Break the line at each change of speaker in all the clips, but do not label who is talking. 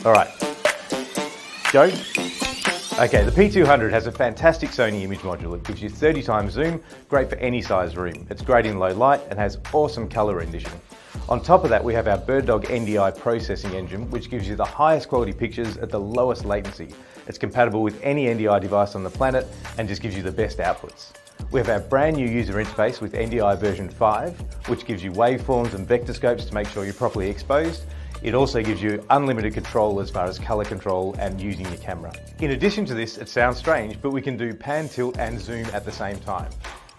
All right, go. Okay, the P200 has a fantastic Sony image module. It gives you 30 times zoom, great for any size room. It's great in low light and has awesome color rendition. On top of that, we have our BirdDog NDI processing engine, which gives you the highest quality pictures at the lowest latency. It's compatible with any NDI device on the planet and just gives you the best outputs. We have our brand new user interface with NDI version 5, which gives you waveforms and vector scopes to make sure you're properly exposed. It also gives you unlimited control as far as color control and using your camera. In addition to this, it sounds strange, but we can do pan, tilt and zoom at the same time.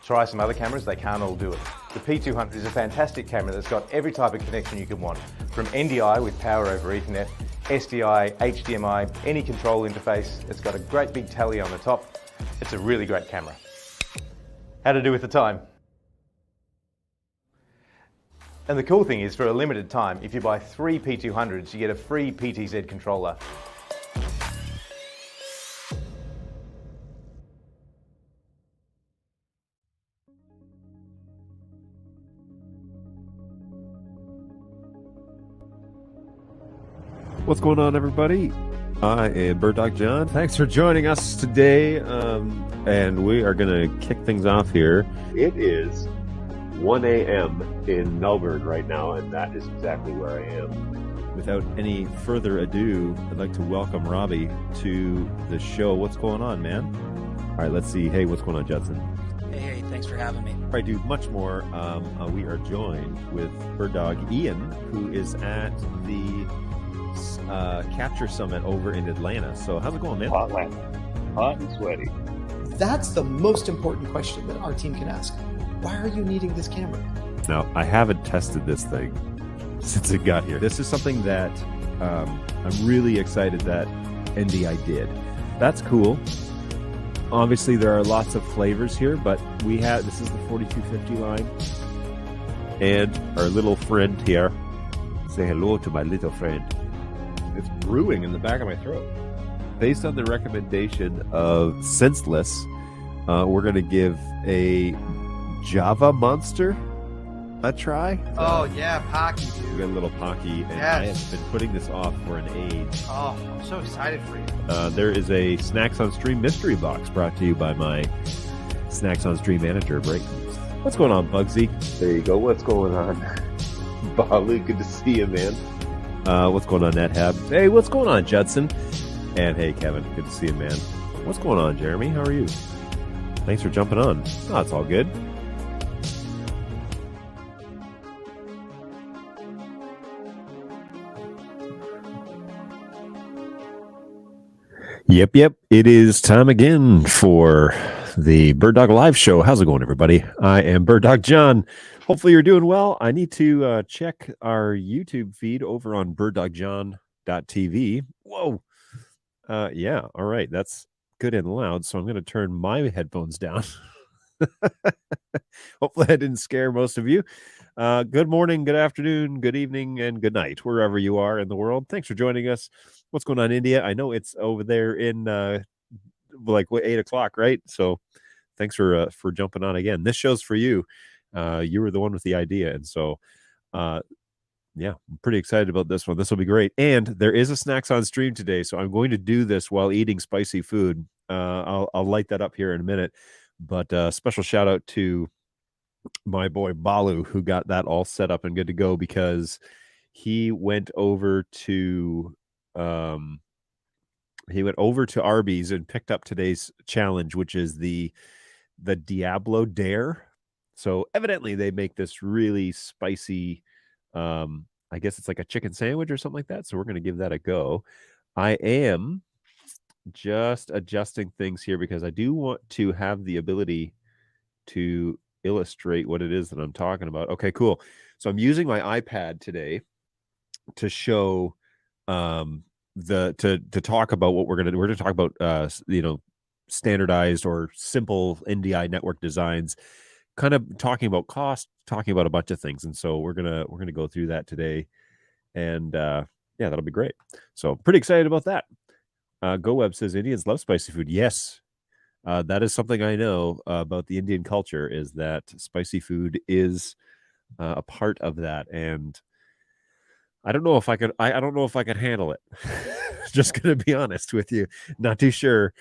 Try some other cameras, they can't all do it. The P200 is a fantastic camera that's got every type of connection you can want, from NDI with power over Ethernet, SDI, HDMI, any control interface. It's got a great big tally on the top. It's a really great camera. How to do with the time? And the cool thing is, for a limited time, if you buy 3 P200s, you get a free PTZ controller.
What's going on, everybody? I am BirdDog John. Thanks for joining us today, and we are going to kick things off here. It is 1 a.m. in Melbourne right now, and that is exactly where I am. Without any further ado, I'd like to welcome Robbie to the show. What's going on, man? All right, let's see. Hey, what's going on, Judson?
Hey, thanks for having me.
I do much more. We are joined with BirdDog Ian, who is at the Capture Summit over in Atlanta. So how's it going, man?
Hot and sweaty.
That's the most important question that our team can ask. Why are you needing this camera?
Now, I haven't tested this thing since it got here. This is something that I'm really excited that NDI did. That's cool. Obviously, there are lots of flavors here, but this is the 4250 line. And our little friend here. Say hello to my little friend. It's brewing in the back of my throat. Based on the recommendation of Senseless, we're going to give a Java Monster a try.
Oh, yeah, Pocky,
We
dude.
got a little Pocky, and
Yes.
I have been putting this off for an age.
Oh, I'm so excited for you.
There is a Snacks on Stream mystery box brought to you by my Snacks on Stream manager, Brayton. What's going on, Bugsy?
There you go. What's going on? Balu, good to see you, man.
What's going on, NetHab? Hey, what's going on, Judson? And hey, Kevin, good to see you, man. What's going on, Jeremy? How are you? Thanks for jumping on. Oh, it's all good. Yep. It is time again for the BirdDog Live Show. How's it going, everybody? I am BirdDog John. Hopefully you're doing well. I need to check our YouTube feed over on birddogjohn.tv. Whoa. Yeah, all right. That's good and loud, so I'm going to turn my headphones down. Hopefully I didn't scare most of you. Good morning, good afternoon, good evening, and good night, wherever you are in the world. Thanks for joining us. What's going on, India? I know it's over there in 8 o'clock, right? So thanks for jumping on again. This show's for you. You were the one with the idea, and so yeah, I'm pretty excited about this one. This will be great. And there is a Snacks on Stream today, so I'm going to do this while eating spicy food. I'll light that up here in a minute. But special shout out to my boy Balu, who got that all set up and good to go, because he went over to Arby's and picked up today's challenge, which is the Diablo Dare. So evidently they make this really spicy, I guess it's like a chicken sandwich or something like that. So we're going to give that a go. I am just adjusting things here because I do want to have the ability to illustrate what it is that I'm talking about. Okay, cool. So I'm using my iPad today to show to talk about what we're going to talk about standardized or simple NDI network designs, kind of talking about cost, talking about a bunch of things. And so we're going to go through that today, and yeah, that'll be great. So pretty excited about that. GoWeb says Indians love spicy food. Yes, that is something I know about the Indian culture, is that spicy food is a part of that. And I don't know if I could. I don't know if I could handle it. Just gonna be honest with you. Not too sure.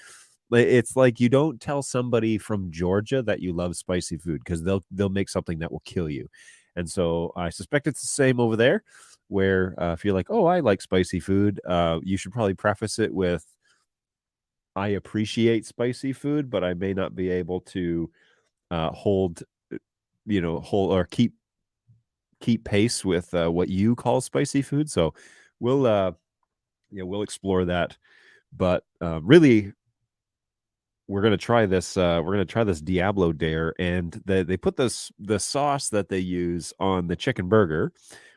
It's like you don't tell somebody from Georgia that you love spicy food because they'll make something that will kill you. And so I suspect it's the same over there, where if you're like, oh, I like spicy food, you should probably preface it with, I appreciate spicy food, but I may not be able to hold or keep pace with what you call spicy food. So we'll we'll explore that. But really, we're gonna try this. We're gonna try this Diablo Dare, and they put the sauce that they use on the chicken burger.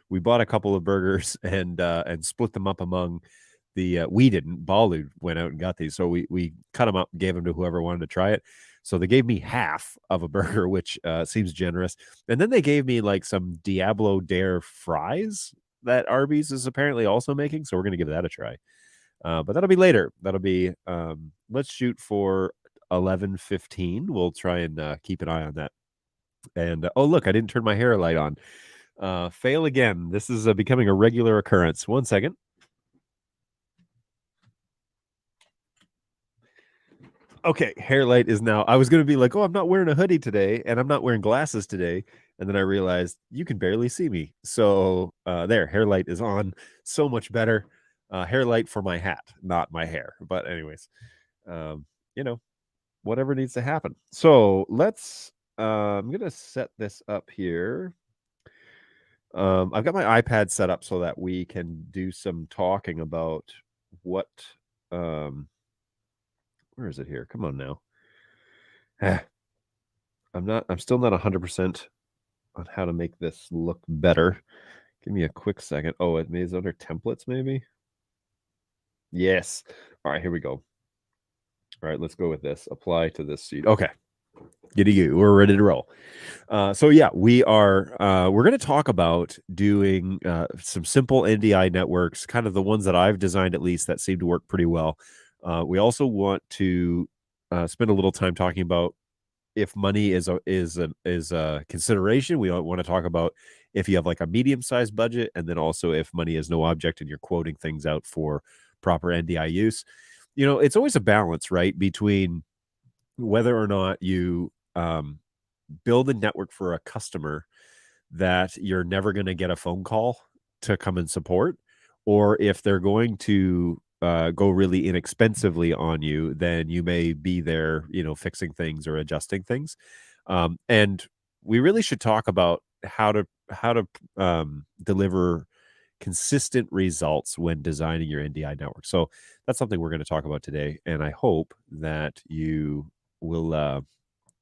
We bought a couple of burgers and split them up among the. We didn't. Balu went out and got these, so we cut them up, gave them to whoever wanted to try it. So they gave me half of a burger, which seems generous, and then they gave me like some Diablo Dare fries that Arby's is apparently also making. So we're gonna give that a try. But that'll be later. That'll be let's shoot for 11:15. We'll try and keep an eye on that. And oh, look, I didn't turn my hair light on. Fail again. This is becoming a regular occurrence. 1 second. Okay, hair light is now. I was going to be like, oh, I'm not wearing a hoodie today, and I'm not wearing glasses today. And then I realized you can barely see me. So there, hair light is on. So much better. Hair light for my hat, not my hair. But anyways, whatever needs to happen. So let's. I'm gonna set this up here. I've got my iPad set up so that we can do some talking about what. Where is it here? Come on now. I'm still not 100% on how to make this look better. Give me a quick second. Oh, it is under templates, maybe. Yes. All right, here we go. All right, let's go with this. Apply to this sheet. Okay. Giddy goo. We're ready to roll. So yeah, we're going to talk about doing some simple NDI networks, kind of the ones that I've designed at least that seem to work pretty well. We also want to spend a little time talking about if money is a consideration. We want to talk about if you have like a medium-sized budget, and then also if money is no object and you're quoting things out for proper NDI use. It's always a balance, right, between whether or not you build a network for a customer that you're never going to get a phone call to come and support, or if they're going to go really inexpensively on you, then you may be there, fixing things or adjusting things. And we really should talk about how to deliver consistent results when designing your NDI network. So that's something we're going to talk about today, and I hope that you will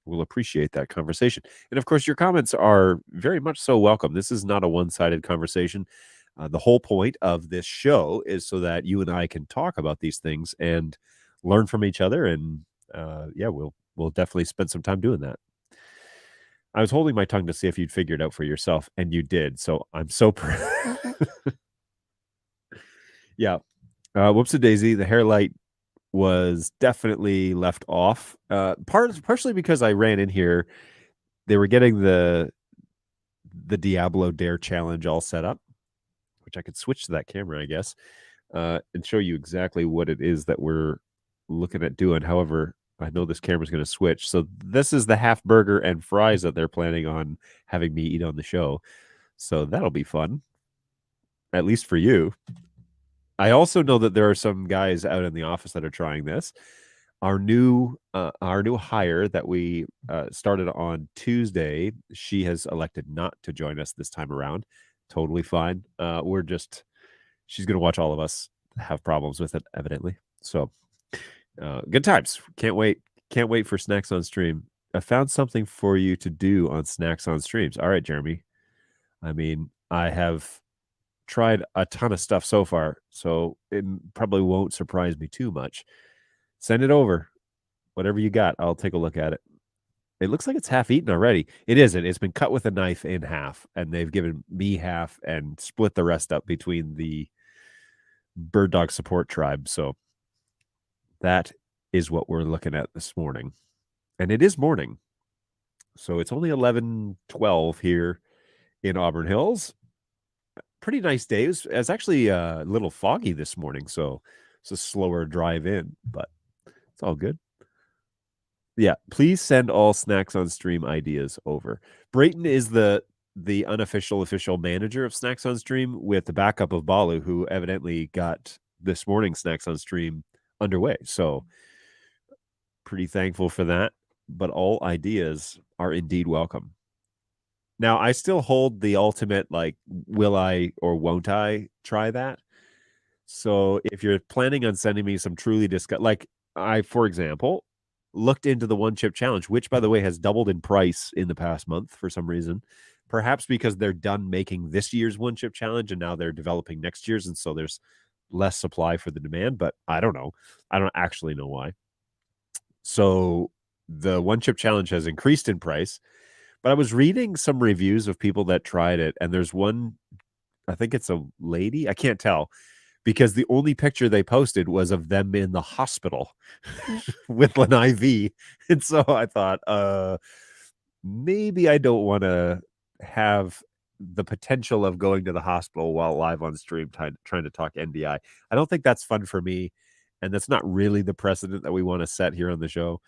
appreciate that conversation. And of course, your comments are very much so welcome. This is not a one-sided conversation. The whole point of this show is so that you and I can talk about these things and learn from each other. And we'll definitely spend some time doing that. I was holding my tongue to see if you'd figure it out for yourself, and you did. So I'm so proud. Yeah. Whoops-a-daisy. The hair light was definitely left off. Partially because I ran in here. They were getting the Diablo Dare challenge all set up, which I could switch to that camera, I guess, and show you exactly what it is that we're looking at doing. However, I know this camera's going to switch. So this is the half burger and fries that they're planning on having me eat on the show. So that'll be fun, at least for you. I also know that there are some guys out in the office that are trying this. Our new hire that we started on Tuesday, she has elected not to join us this time around. Totally fine. She's going to watch all of us have problems with it, evidently. So good times. Can't wait for Snacks on Stream. I found something for you to do on Snacks on Streams. All right, Jeremy. I mean, I have tried a ton of stuff so far, so it probably won't surprise me too much. Send it over. Whatever you got, I'll take a look at it. It looks like it's half eaten already. It isn't. It's been cut with a knife in half, and they've given me half and split the rest up between the Bird Dog Support Tribe. So that is what we're looking at this morning. And it is morning. So it's only 11:12 here in Auburn Hills. pretty nice day. It was actually a little foggy this morning, so it's a slower drive in, but it's all good. Yeah, please send all Snacks on Stream ideas over. Brayton is the unofficial official manager of Snacks on Stream with the backup of Balu, who evidently got this morning's Snacks on Stream underway. So pretty thankful for that. But all ideas are indeed welcome. Now, I still hold the ultimate, like, will I or won't I try that? So if you're planning on sending me some truly like I, for example, looked into the one chip challenge, which, by the way, has doubled in price in the past month for some reason, perhaps because they're done making this year's one chip challenge and now they're developing next year's. And so there's less supply for the demand, but I don't know. I don't actually know why. So the one chip challenge has increased in price, but I was reading some reviews of people that tried it. And there's one, I think it's a lady. I can't tell, because the only picture they posted was of them in the hospital with an IV. And so I thought, maybe I don't want to have the potential of going to the hospital while live on stream trying to talk NDI. I don't think that's fun for me. And that's not really the precedent that we want to set here on the show.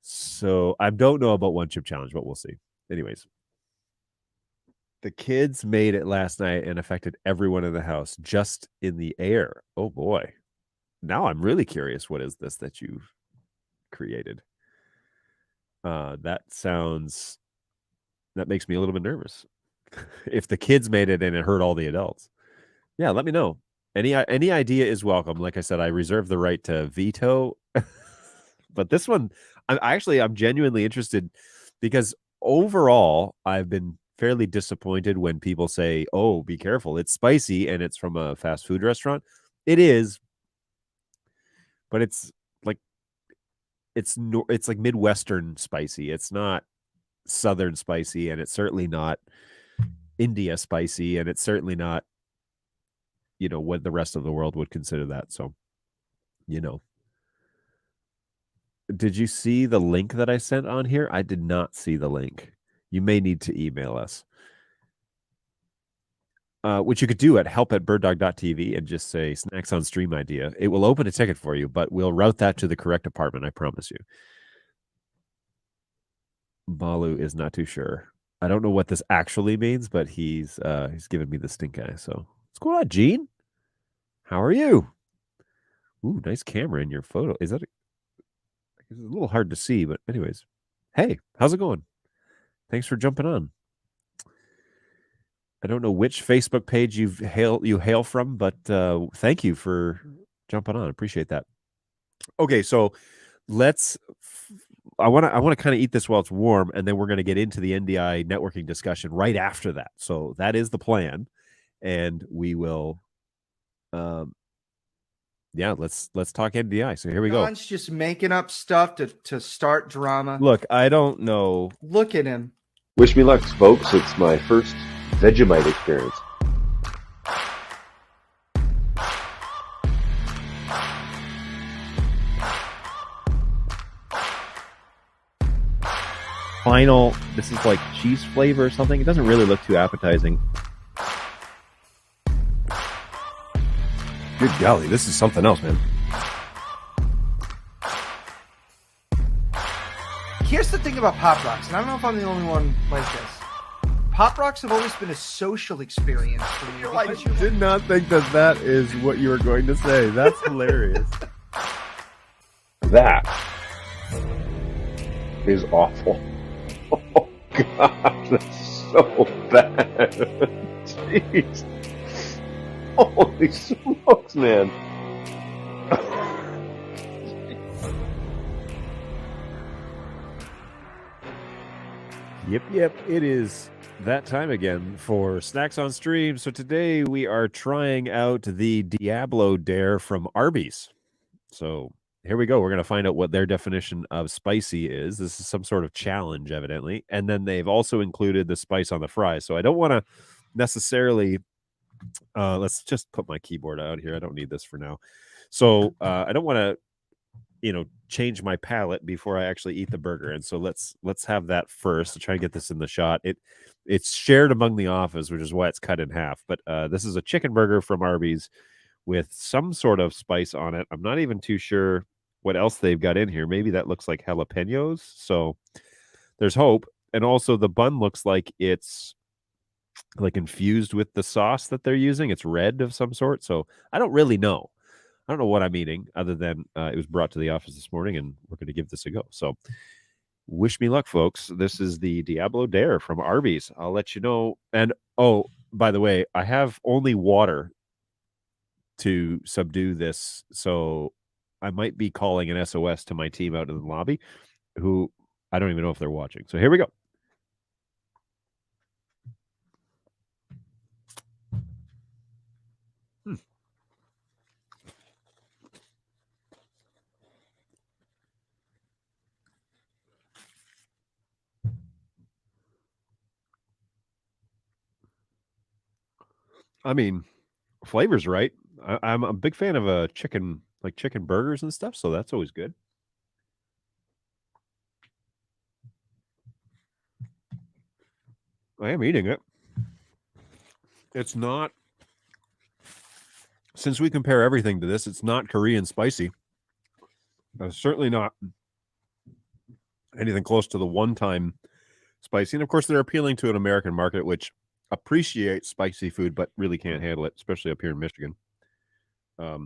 So I don't know about one chip challenge, but we'll see. Anyways. The kids made it last night and affected everyone in the house just in the air. Oh boy. Now I'm really curious. What is this that you've created? That makes me a little bit nervous. If the kids made it and it hurt all the adults. Yeah, let me know. Any idea is welcome. Like I said, I reserve the right to veto. But this one, I'm genuinely interested, because overall I've been fairly disappointed when people say, oh, be careful, it's spicy and it's from a fast food restaurant. It is, but it's like Midwestern spicy. It's not Southern spicy, and it's certainly not India spicy, and it's certainly not, what the rest of the world would consider that. So, did you see the link that I sent on here? I did not see the link. You may need to email us. Which you could do at help@birddog.tv and just say Snacks on Stream idea. It will open a ticket for you, but we'll route that to the correct department, I promise you. Balu is not too sure. I don't know what this actually means, but he's given me the stink eye. So what's going on, Gene? How are you? Ooh, nice camera in your photo. Is that it's a little hard to see, but anyways. Hey, how's it going? Thanks for jumping on. I don't know which Facebook page you hail from, but thank you for jumping on. Appreciate that. Okay, so I want to kind of eat this while it's warm, and then we're going to get into the NDI networking discussion right after that. So that is the plan, and we will let's talk NDI. So here we go.
John's just making up stuff to start drama.
Look, I don't know.
Look at him.
Wish me luck, folks. It's my first Vegemite experience.
This is like cheese flavor or something. It doesn't really look too appetizing.
Good golly, this is something else, man.
Here's the thing about Pop Rocks, and I don't know if I'm the only one like this. Pop Rocks have always been a social experience for me.
I did not think that is what you were going to say. That's hilarious.
That is awful. Oh, God, that's so bad. Jeez. Holy smokes, man.
Yep. It is that time again for Snacks on Stream. So today we are trying out the Diablo Dare from Arby's. So here we go. We're going to find out what their definition of spicy is. This is some sort of challenge, evidently. And then they've also included the spice on the fries. So I don't want to necessarily... let's just put my keyboard out here. I don't need this for now. So I don't want to change my palate before I actually eat the burger. And so let's have that first to try and get this in the shot. It's shared among the office, which is why it's cut in half. But this is a chicken burger from Arby's with some sort of spice on it. I'm not even too sure what else they've got in here. Maybe that looks like jalapenos. So there's hope. And also the bun looks like it's like infused with the sauce that they're using. It's red of some sort. So I don't really know. I don't know what I'm eating other than it was brought to the office this morning and we're going to give this a go. So wish me luck, folks. This is the Diablo Dare from Arby's. I'll let you know. And oh, by the way, I have only water to subdue this. So I might be calling an SOS to my team out in the lobby who I don't even know if they're watching. So here we go. I mean, flavor's right. I'm a big fan of chicken burgers and stuff, so that's always good. I am eating it. It's not, since we compare everything to this, it's not Korean spicy. Certainly not anything close to the one-time spicy. And of course, they're appealing to an American market, which appreciates spicy food, but really can't handle it, especially up here in Michigan. I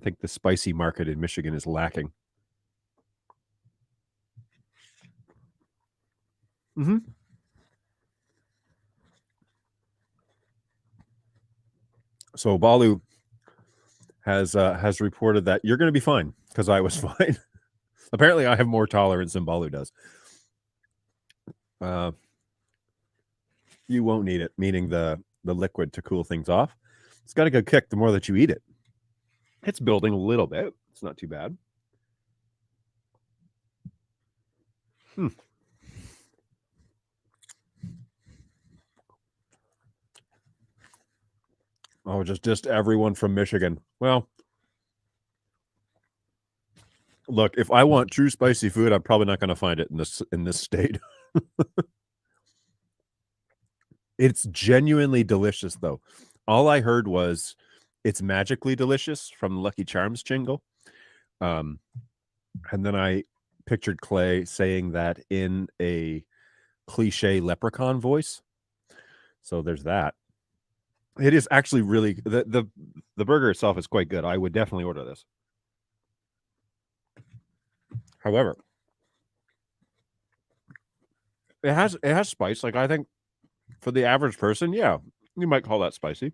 think the spicy market in Michigan is lacking. So Balu has reported that you're going to be fine because I was fine. Apparently, I have more tolerance than Balu does. You won't need it, meaning the liquid to cool things off. It's got a good kick the more that you eat it. It's building a little bit. It's not too bad. Oh, just everyone from Michigan. Well, look, if I want true spicy food, I'm probably not going to find it in this state. It's genuinely delicious, though. All I heard was it's magically delicious from the Lucky Charms jingle. And then I pictured Clay saying that in a cliche leprechaun voice. So there's that. It is actually really the burger itself is quite good. I would definitely order this. However, it has spice. Like, I think for the average person, yeah, you might call that spicy.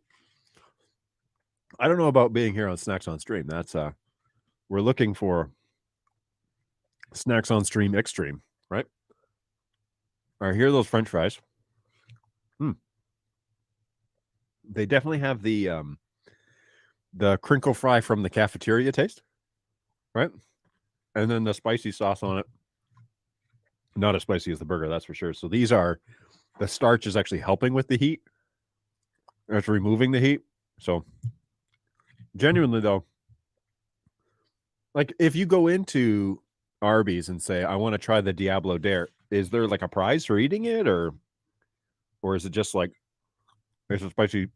I don't know about being here on Snacks on Stream. That's we're looking for Snacks on Stream Extreme, right? All right, here are those French fries. They definitely have the crinkle fry from the cafeteria taste, right? And then the spicy sauce on it. Not as spicy as the burger, that's for sure. So these are, the starch is actually helping with the heat. It's removing the heat. So genuinely, though, like if you go into Arby's and say, I want to try the Diablo Dare, is there like a prize for eating it, or is it just like it's a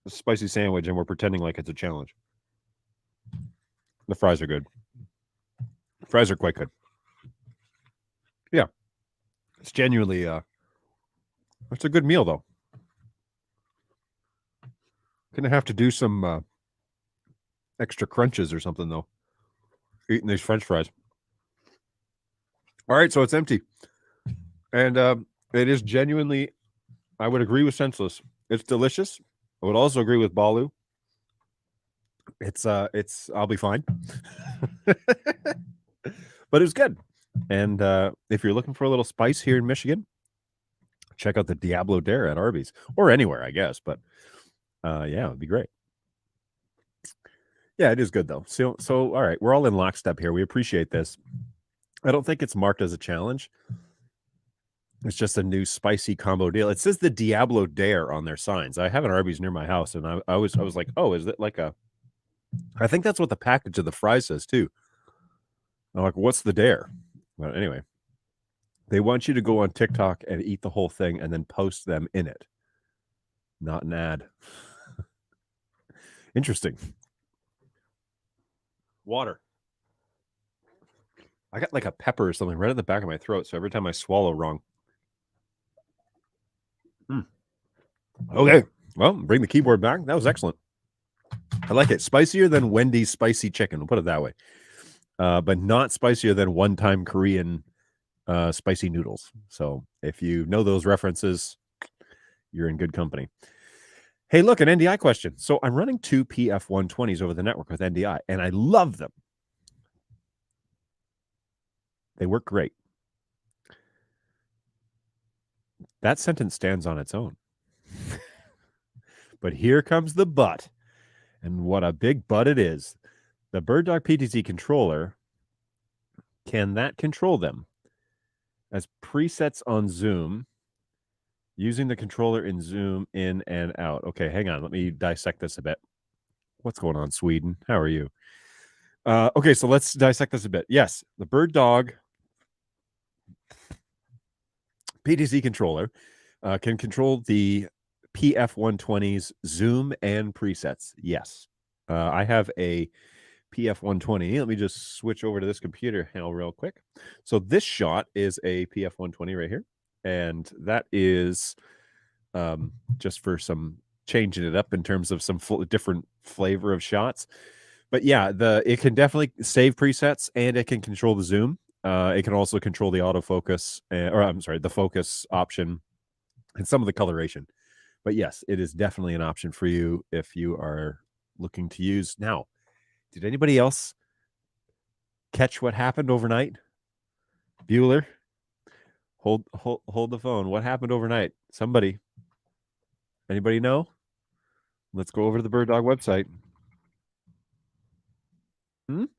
spicy sandwich and we're pretending like it's a challenge? The fries are good. Fries are quite good. Yeah. It's genuinely it's a good meal, though. Gonna have to do some extra crunches or something, though, eating these French fries. All right, so it's empty. And it is genuinely, I would agree with Senseless. It's delicious. I would also agree with Balu. It's I'll be fine. But it was good. And if you're looking for a little spice here in Michigan, check out the Diablo Dare at Arby's or anywhere, I guess. But yeah, it'd be great. Yeah, it is good, though. So all right, we're all in lockstep here. We appreciate this. I don't think it's marked as a challenge. It's just a new spicy combo deal. It says the Diablo Dare on their signs. I have an Arby's near my house, and I was like, oh, is it like a? I think that's what the package of the fries says too. I'm like, what's the dare? But anyway, they want you to go on TikTok and eat the whole thing and then post them in it. Not an ad. Interesting. Water. I got like a pepper or something right at the back of my throat. So every time I swallow wrong. Okay. Well, bring the keyboard back. That was excellent. I like it. Spicier than Wendy's spicy chicken. We'll put it that way. But not spicier than one-time Korean spicy noodles. So if you know those references, you're in good company. Hey, look, an NDI question. So I'm running 2 PF120s over the network with NDI, and I love them. They work great. That sentence stands on its own. But here comes the but. And what a big but it is. The BirdDog PTZ controller, can that control them as presets on Zoom using the controller in Zoom in and out? Okay, hang on. Let me dissect this a bit. What's going on, Sweden? How are you? Okay, so let's dissect this a bit. Yes, the BirdDog PTZ controller can control the PF120's Zoom and presets. Yes. I have a PF120. Let me just switch over to this computer real quick. So this shot is a PF120 right here. And that is just for some changing it up in terms of some different flavor of shots. But yeah, it can definitely save presets and it can control the zoom. It can also control the autofocus, the focus option and some of the coloration. But yes, it is definitely an option for you if you are looking to use. Now, did anybody else catch what happened overnight? Bueller, hold the phone. What happened overnight? Somebody. Anybody know? Let's go over to the BirdDog website. I'm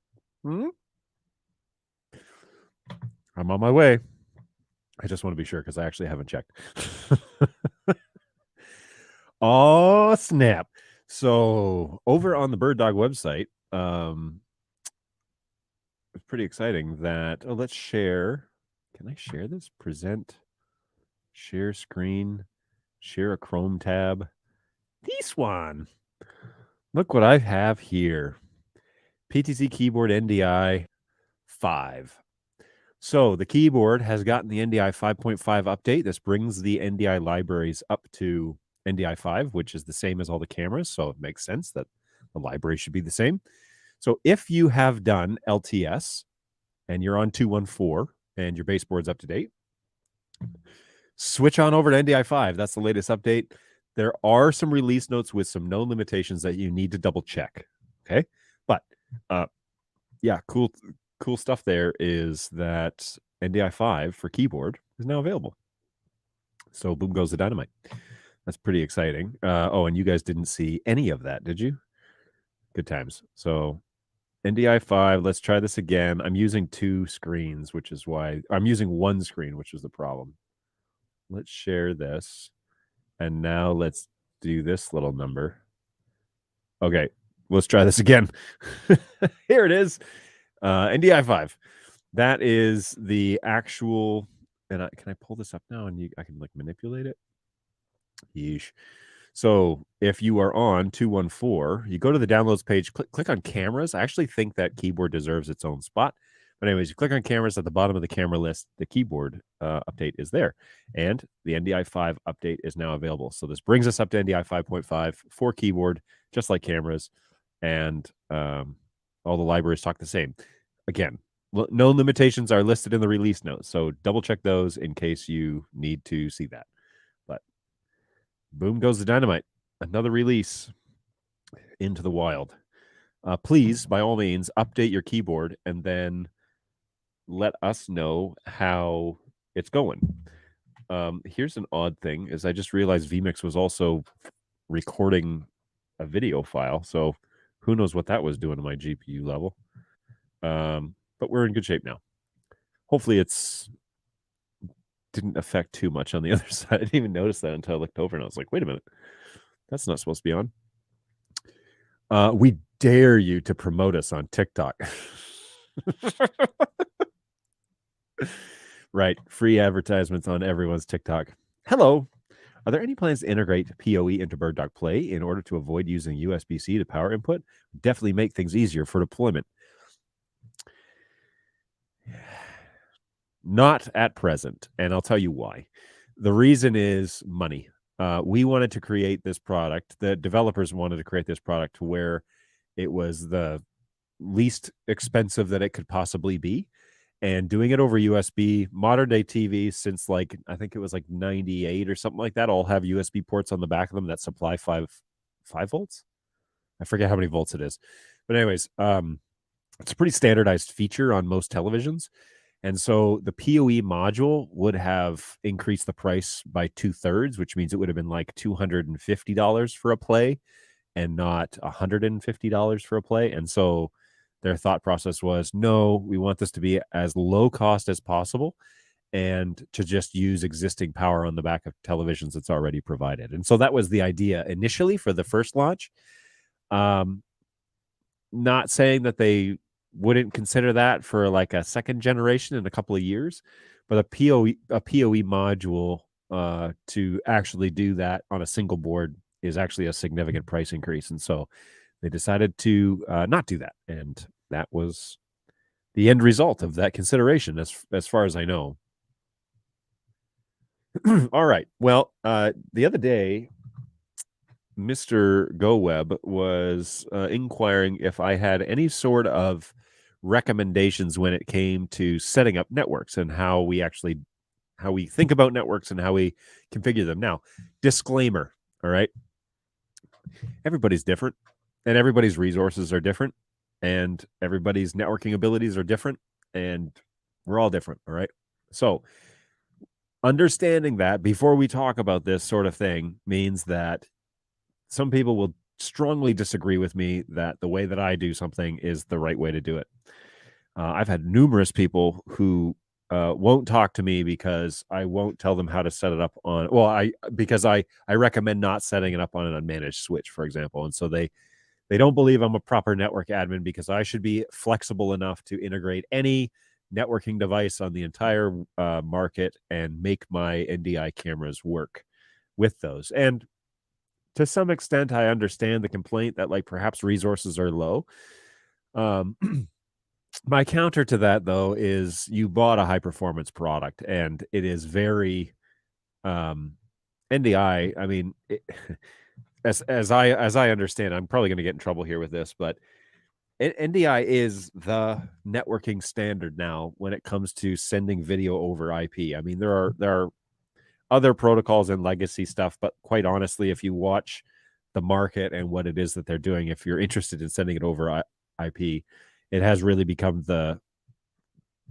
on my way. I just want to be sure because I actually haven't checked. Oh, snap. So over on the BirdDog website, it's pretty exciting that, let's share. Can I share this? Present, share screen, share a Chrome tab. This one. Look what I have here. PTZ keyboard NDI 5. So the keyboard has gotten the NDI 5.5 update. This brings the NDI libraries up to NDI 5, which is the same as all the cameras. So it makes sense that the library should be the same. So if you have done LTS and you're on 214 and your baseboard's up to date, switch on over to NDI 5. That's the latest update. There are some release notes with some known limitations that you need to double check. Okay. But yeah, cool stuff there is that NDI 5 for keyboard is now available. So boom goes the dynamite. That's pretty exciting. And you guys didn't see any of that, did you? Good times. So NDI 5, let's try this again. I'm using 2 screens, which is why I'm using 1 screen, which is the problem. Let's share this. And now let's do this little number. Okay, let's try this again. Here it is. NDI 5. That is the actual, and can I pull this up now and I can like manipulate it? Yeesh. So if you are on 214, you go to the downloads page, click on cameras. I actually think that keyboard deserves its own spot. But anyways, you click on cameras at the bottom of the camera list. The keyboard update is there. And the NDI 5 update is now available. So this brings us up to NDI 5.5 for keyboard, just like cameras. And all the libraries talk the same. Again, no limitations are listed in the release notes. So double check those in case you need to see that. But boom goes the dynamite. Another release into the wild. Please, by all means, update your keyboard and then let us know how it's going. Here's an odd thing is I just realized vMix was also recording a video file. So who knows what that was doing to my GPU level. But we're in good shape now. Hopefully it's didn't affect too much on the other side. I didn't even notice that until I looked over and I was like, wait a minute. That's not supposed to be on. We dare you to promote us on TikTok. Right. Free advertisements on everyone's TikTok. Hello. Are there any plans to integrate PoE into Bird Dog Play in order to avoid using USB-C to power input? Definitely make things easier for deployment. Not at present, and I'll tell you why. The reason is money. We wanted to create this product. The developers wanted to create this product to where it was the least expensive that it could possibly be. And doing it over USB, modern day TVs since like I think it was like 98 or something like that, all have USB ports on the back of them that supply five volts. I forget how many volts it is. But anyways, it's a pretty standardized feature on most televisions. And so the PoE module would have increased the price by 2/3, which means it would have been like $250 for a play and not $150 for a play. And so their thought process was, no, we want this to be as low cost as possible and to just use existing power on the back of televisions that's already provided. And so that was the idea initially for the first launch. Not saying that they wouldn't consider that for like a second generation in a couple of years, but a PoE module to actually do that on a single board is actually a significant price increase. And so they decided to not do that. And that was the end result of that consideration, as far as I know. All right. Well, the other day, Mr. GoWeb was inquiring if I had any sort of recommendations when it came to setting up networks and how we think about networks and how we configure them. Now, disclaimer, all right? Everybody's different and everybody's resources are different and everybody's networking abilities are different and we're all different, all right? So understanding that before we talk about this sort of thing means that some people will strongly disagree with me that the way that I do something is the right way to do it. I've had numerous people who won't talk to me because I won't tell them how to set it up on. Well, because I recommend not setting it up on an unmanaged switch, for example, and so they don't believe I'm a proper network admin because I should be flexible enough to integrate any networking device on the entire market and make my NDI cameras work with those. And to some extent, I understand the complaint that like perhaps resources are low. My counter to that, though, is you bought a high performance product and it is very NDI. I mean, as I understand, I'm probably going to get in trouble here with this, but NDI is the networking standard now when it comes to sending video over IP. I mean, there are other protocols and legacy stuff, but quite honestly, if you watch the market and what it is that they're doing, if you're interested in sending it over IP, it has really become the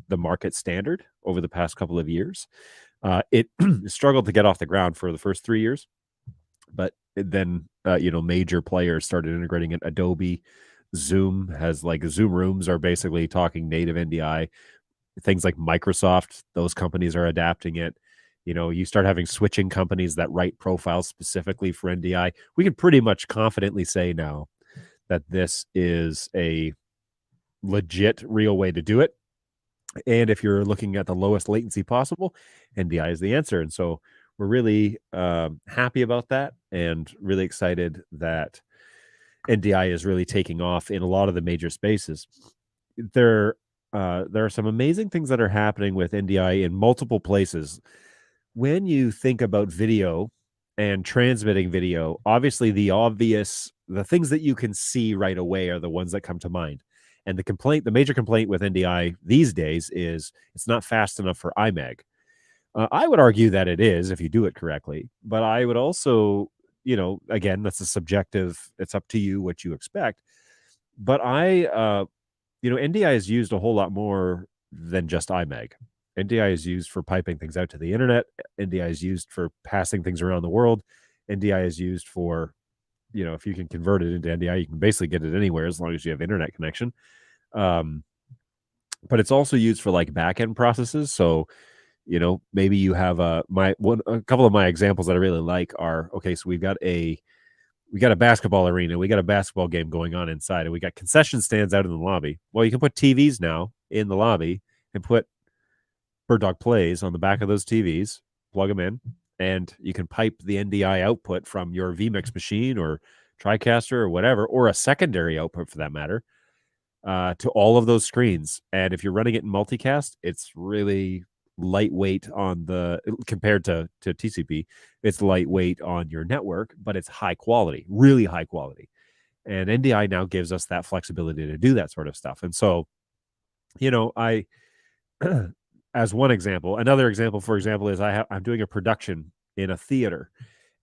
market standard over the past couple of years. It struggled to get off the ground for the first 3 years, but then major players started integrating it. Adobe, Zoom has like Zoom Rooms are basically talking native NDI. Things like Microsoft, those companies are adapting it. You start having switching companies that write profiles specifically for NDI. We can pretty much confidently say now that this is a legit, real way to do it. And if you're looking at the lowest latency possible, NDI is the answer. And so we're really happy about that and really excited that NDI is really taking off in a lot of the major spaces. There are some amazing things that are happening with NDI in multiple places. When you think about video and transmitting video, obviously the things that you can see right away are the ones that come to mind. And the major complaint with NDI these days is it's not fast enough for IMAG. I would argue that it is if you do it correctly, but I would also, again, that's a subjective, it's up to you what you expect. But NDI is used a whole lot more than just IMAG. NDI is used for piping things out to the internet. NDI is used for passing things around the world. NDI is used for, if you can convert it into NDI, you can basically get it anywhere as long as you have internet connection. But it's also used for like back-end processes. So, maybe you have a couple of my examples that I really like are, okay, so we've got a we got a basketball arena, we got a basketball game going on inside, and we got concession stands out in the lobby. Well, you can put TVs now in the lobby and put Bird Dog Plays on the back of those TVs, plug them in, and you can pipe the NDI output from your vMix machine or TriCaster or whatever, or a secondary output for that matter, to all of those screens. And if you're running it in multicast, it's really lightweight on the compared to TCP. It's lightweight on your network, but it's high quality, really high quality. And NDI now gives us that flexibility to do that sort of stuff. And so, I as one example, another example, for example, is I'm doing a production in a theater,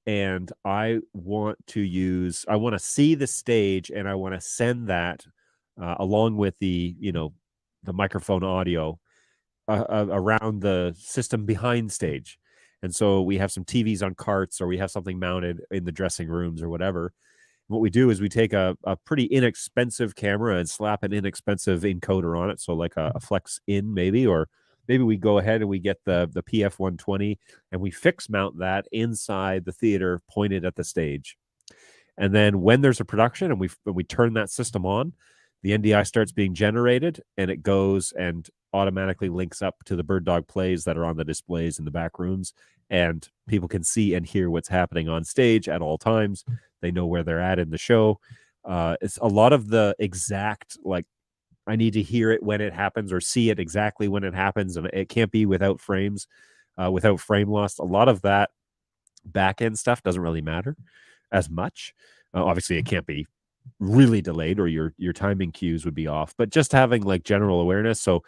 and I want to see the stage, and I want to send that along with the microphone audio around the system behind stage. And so we have some TVs on carts, or we have something mounted in the dressing rooms or whatever. What we do is we take a pretty inexpensive camera and slap an inexpensive encoder on it. So like a Flex In maybe, or maybe we go ahead and we get the PF120 and we fix mount that inside the theater pointed at the stage. And then when there's a production and we turn that system on, the NDI starts being generated, and it goes and automatically links up to the Bird Dog Plays that are on the displays in the back rooms, and people can see and hear what's happening on stage at all times. They know where they're at in the show. It's a lot of the exact, like, I need to hear it when it happens or see it exactly when it happens, and it can't be without frames, without frame loss. A lot of that back end stuff doesn't really matter as much. Obviously, it can't be really delayed, or your timing cues would be off, but just having like general awareness. So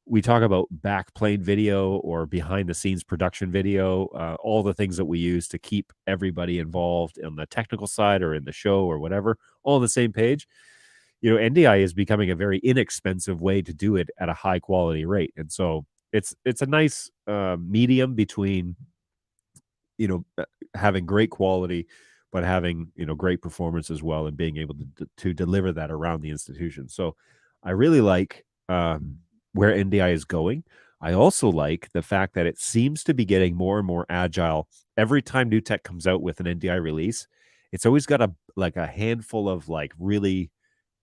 we talk about back plane video or behind the scenes production video, all the things that we use to keep everybody involved on the technical side or in the show or whatever, all on the same page. NDI is becoming a very inexpensive way to do it at a high quality rate. And so it's a nice medium between, having great quality, but having, great performance as well, and being able to deliver that around the institution. So I really like where NDI is going. I also like the fact that it seems to be getting more and more agile. Every time new tech comes out with an NDI release, it's always got a handful of like really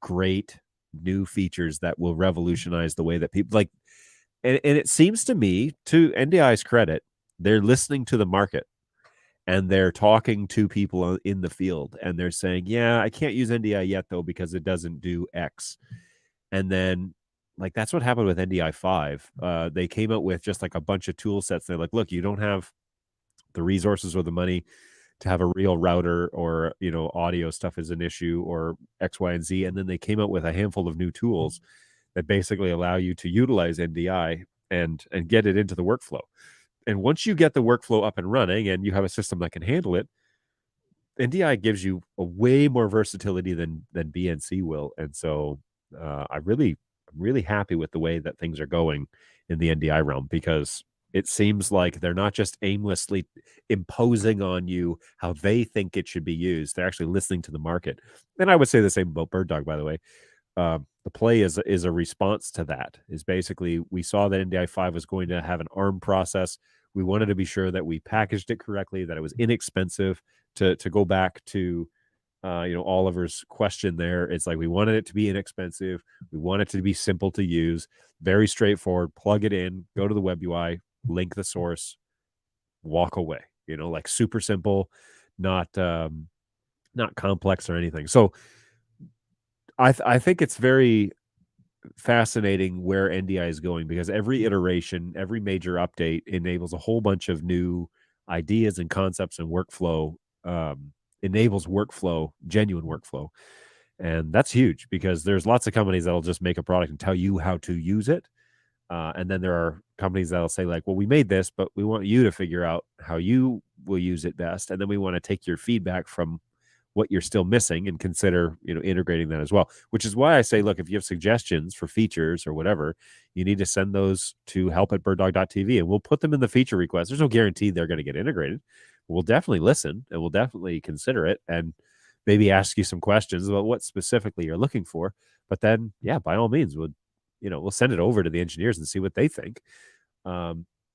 great new features that will revolutionize the way that people like. And it seems to me, to NDI's credit, they're listening to the market. And they're talking to people in the field, and they're saying, yeah, I can't use NDI yet, though, because it doesn't do X. And then, like, that's what happened with NDI 5. They came out with just like a bunch of tool sets. They're like, look, you don't have the resources or the money to have a real router, or, audio stuff is an issue, or X, Y, and Z. And then they came out with a handful of new tools that basically allow you to utilize NDI and get it into the workflow. And once you get the workflow up and running and you have a system that can handle it, NDI gives you a way more versatility than BNC will. And so I'm really happy with the way that things are going in the NDI realm, because it seems like they're not just aimlessly imposing on you how they think it should be used. They're actually listening to the market. And I would say the same about Bird Dog, by the way. The play is a response to that. Is basically, we saw that NDI 5 was going to have an ARM process. We wanted to be sure that we packaged it correctly, that it was inexpensive. To go back to Oliver's question there, it's like we wanted it to be inexpensive. We want it to be simple to use, very straightforward. Plug it in, go to the web UI, link the source, walk away. Like super simple, not complex or anything. So I think it's very fascinating where NDI is going, because every iteration, every major update enables a whole bunch of new ideas and concepts, and workflow, enables workflow, genuine workflow. And that's huge, because there's lots of companies that'll just make a product and tell you how to use it. And then there are companies that'll say like, well, we made this, but we want you to figure out how you will use it best. And then we want to take your feedback from what you're still missing and consider, integrating that as well, which is why I say, look, if you have suggestions for features or whatever, you need to send those to help@birddog.tv, and we'll put them in the feature request. There's no guarantee they're going to get integrated. We'll definitely listen, and we'll definitely consider it, and maybe ask you some questions about what specifically you're looking for. But then, yeah, by all means, we'll send it over to the engineers and see what they think.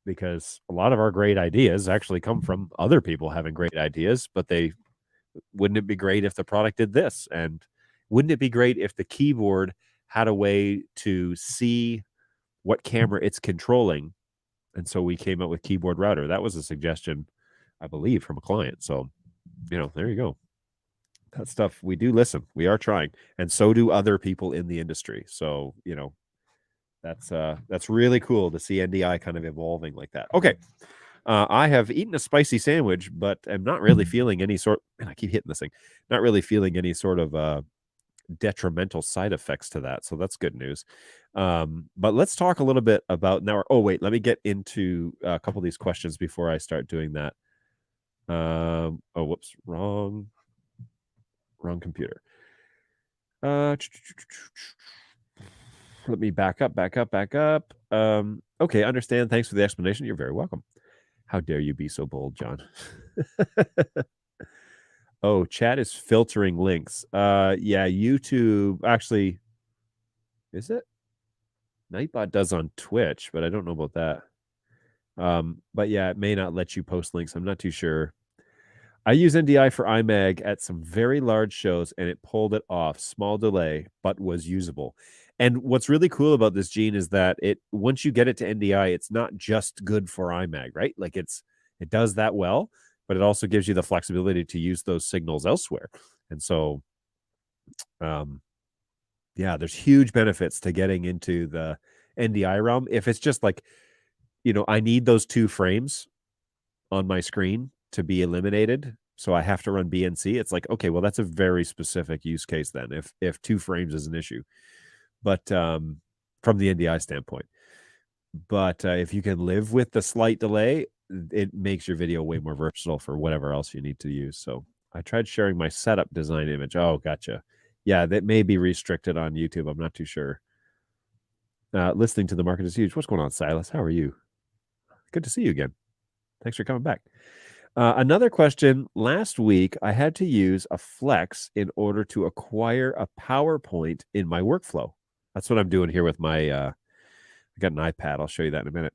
Because a lot of our great ideas actually come from other people having great ideas, but they wouldn't it be great if the product did this? And wouldn't it be great if the keyboard had a way to see what camera it's controlling? And so we came up with keyboard router. That was a suggestion, I believe, from a client. So, there you go. That stuff, we do listen. We are trying. And so do other people in the industry. So, that's really cool to see NDI kind of evolving like that. Okay. I have eaten a spicy sandwich, but I'm not really feeling any sort, and I keep hitting this thing, not really feeling any sort of detrimental side effects to that. So that's good news. But let's talk a little bit about now. Oh, wait, let me get into a couple of these questions before I start doing that. Whoops, wrong computer. Let me back up. Okay, understand. Thanks for the explanation. You're very welcome. How dare you be so bold, John? Oh, chat is filtering links. Yeah, YouTube actually, is it? Nightbot does on Twitch, but I don't know about that. But yeah, it may not let you post links. I'm not too sure. I use NDI for iMag at some very large shows, and it pulled it off. Small delay, but was usable. And what's really cool about this, Gene, is that once you get it to NDI, it's not just good for iMag, right? Like it does that well, but it also gives you the flexibility to use those signals elsewhere. And so, yeah, there's huge benefits to getting into the NDI realm. If it's just like, I need those 2 frames on my screen to be eliminated, so I have to run BNC. It's like, okay, well, that's a very specific use case then, if 2 frames is an issue. But from the NDI standpoint. But if you can live with the slight delay, it makes your video way more versatile for whatever else you need to use. So I tried sharing my setup design image. Oh, gotcha. Yeah, that may be restricted on YouTube. I'm not too sure. Listening to the market is huge. What's going on, Silas? How are you? Good to see you again. Thanks for coming back. Another question. Last week, I had to use a Flex in order to acquire a PowerPoint in my workflow. That's what I'm doing here with my, I got an iPad. I'll show you that in a minute.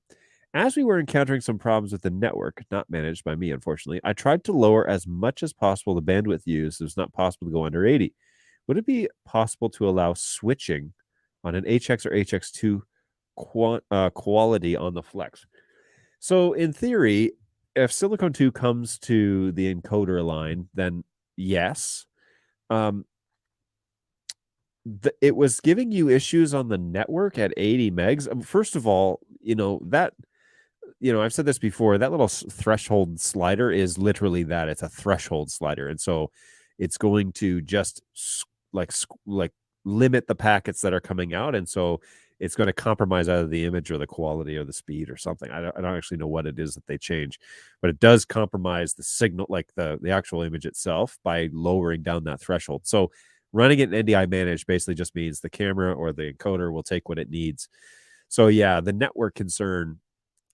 As we were encountering some problems with the network, not managed by me, unfortunately, I tried to lower as much as possible the bandwidth used. It was not possible to go under 80. Would it be possible to allow switching on an HX or HX2 quality on the Flex? So in theory, if Silicon 2 comes to the encoder line, then yes. It was giving you issues on the network at 80 megs. First of all, I've said this before, that little threshold slider is literally that. It's a threshold slider. And so it's going to just like limit the packets that are coming out. And so it's going to compromise either the image or the quality or the speed or something. I don't actually know what it is that they change, but it does compromise the signal, like the actual image itself, by lowering down that threshold. So running it in NDI managed basically just means the camera or the encoder will take what it needs. So yeah, the network concern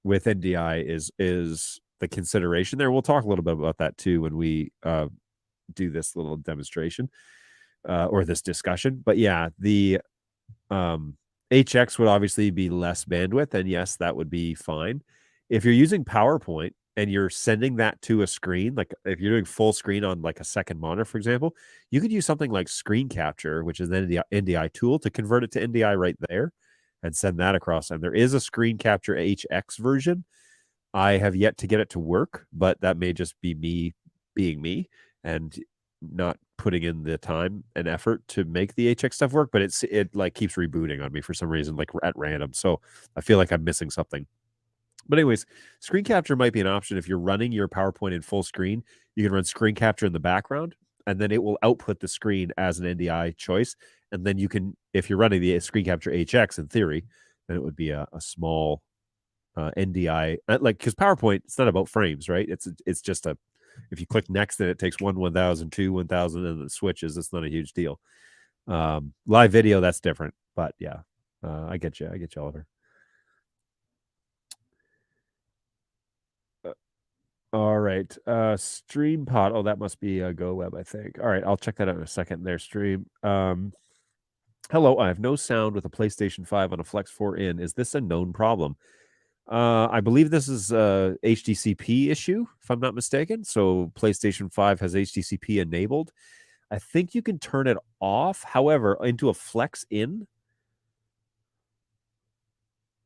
with NDI is the consideration there. We'll talk a little bit about that too when we do this little demonstration or this discussion. But yeah, the HX would obviously be less bandwidth, and yes, that would be fine. If you're using PowerPoint and you're sending that to a screen, like if you're doing full screen on like a second monitor, for example, you could use something like Screen Capture, which is an NDI tool, to convert it to NDI right there and send that across. And there is a Screen Capture HX version. I have yet to get it to work, but that may just be me being me and not putting in the time and effort to make the HX stuff work, but it like keeps rebooting on me for some reason, like at random. So I feel like I'm missing something. But anyways, Screen Capture might be an option. If you're running your PowerPoint in full screen, you can run Screen Capture in the background, and then it will output the screen as an NDI choice. And then you can, if you're running the Screen Capture HX in theory, then it would be a small NDI, like, because PowerPoint, it's not about frames, right? It's just if you click next, then it takes 1,000, 1,000, and it switches. It's not a huge deal. Live video, that's different. But yeah, I get you, Oliver. All right. StreamPod. Oh, that must be a GoWeb, I think. All right. I'll check that out in a second there, Stream. Hello. I have no sound with a PlayStation 5 on a Flex 4 in. Is this a known problem? I believe this is a HDCP issue, if I'm not mistaken. So PlayStation 5 has HDCP enabled. I think you can turn it off. However, into a flex in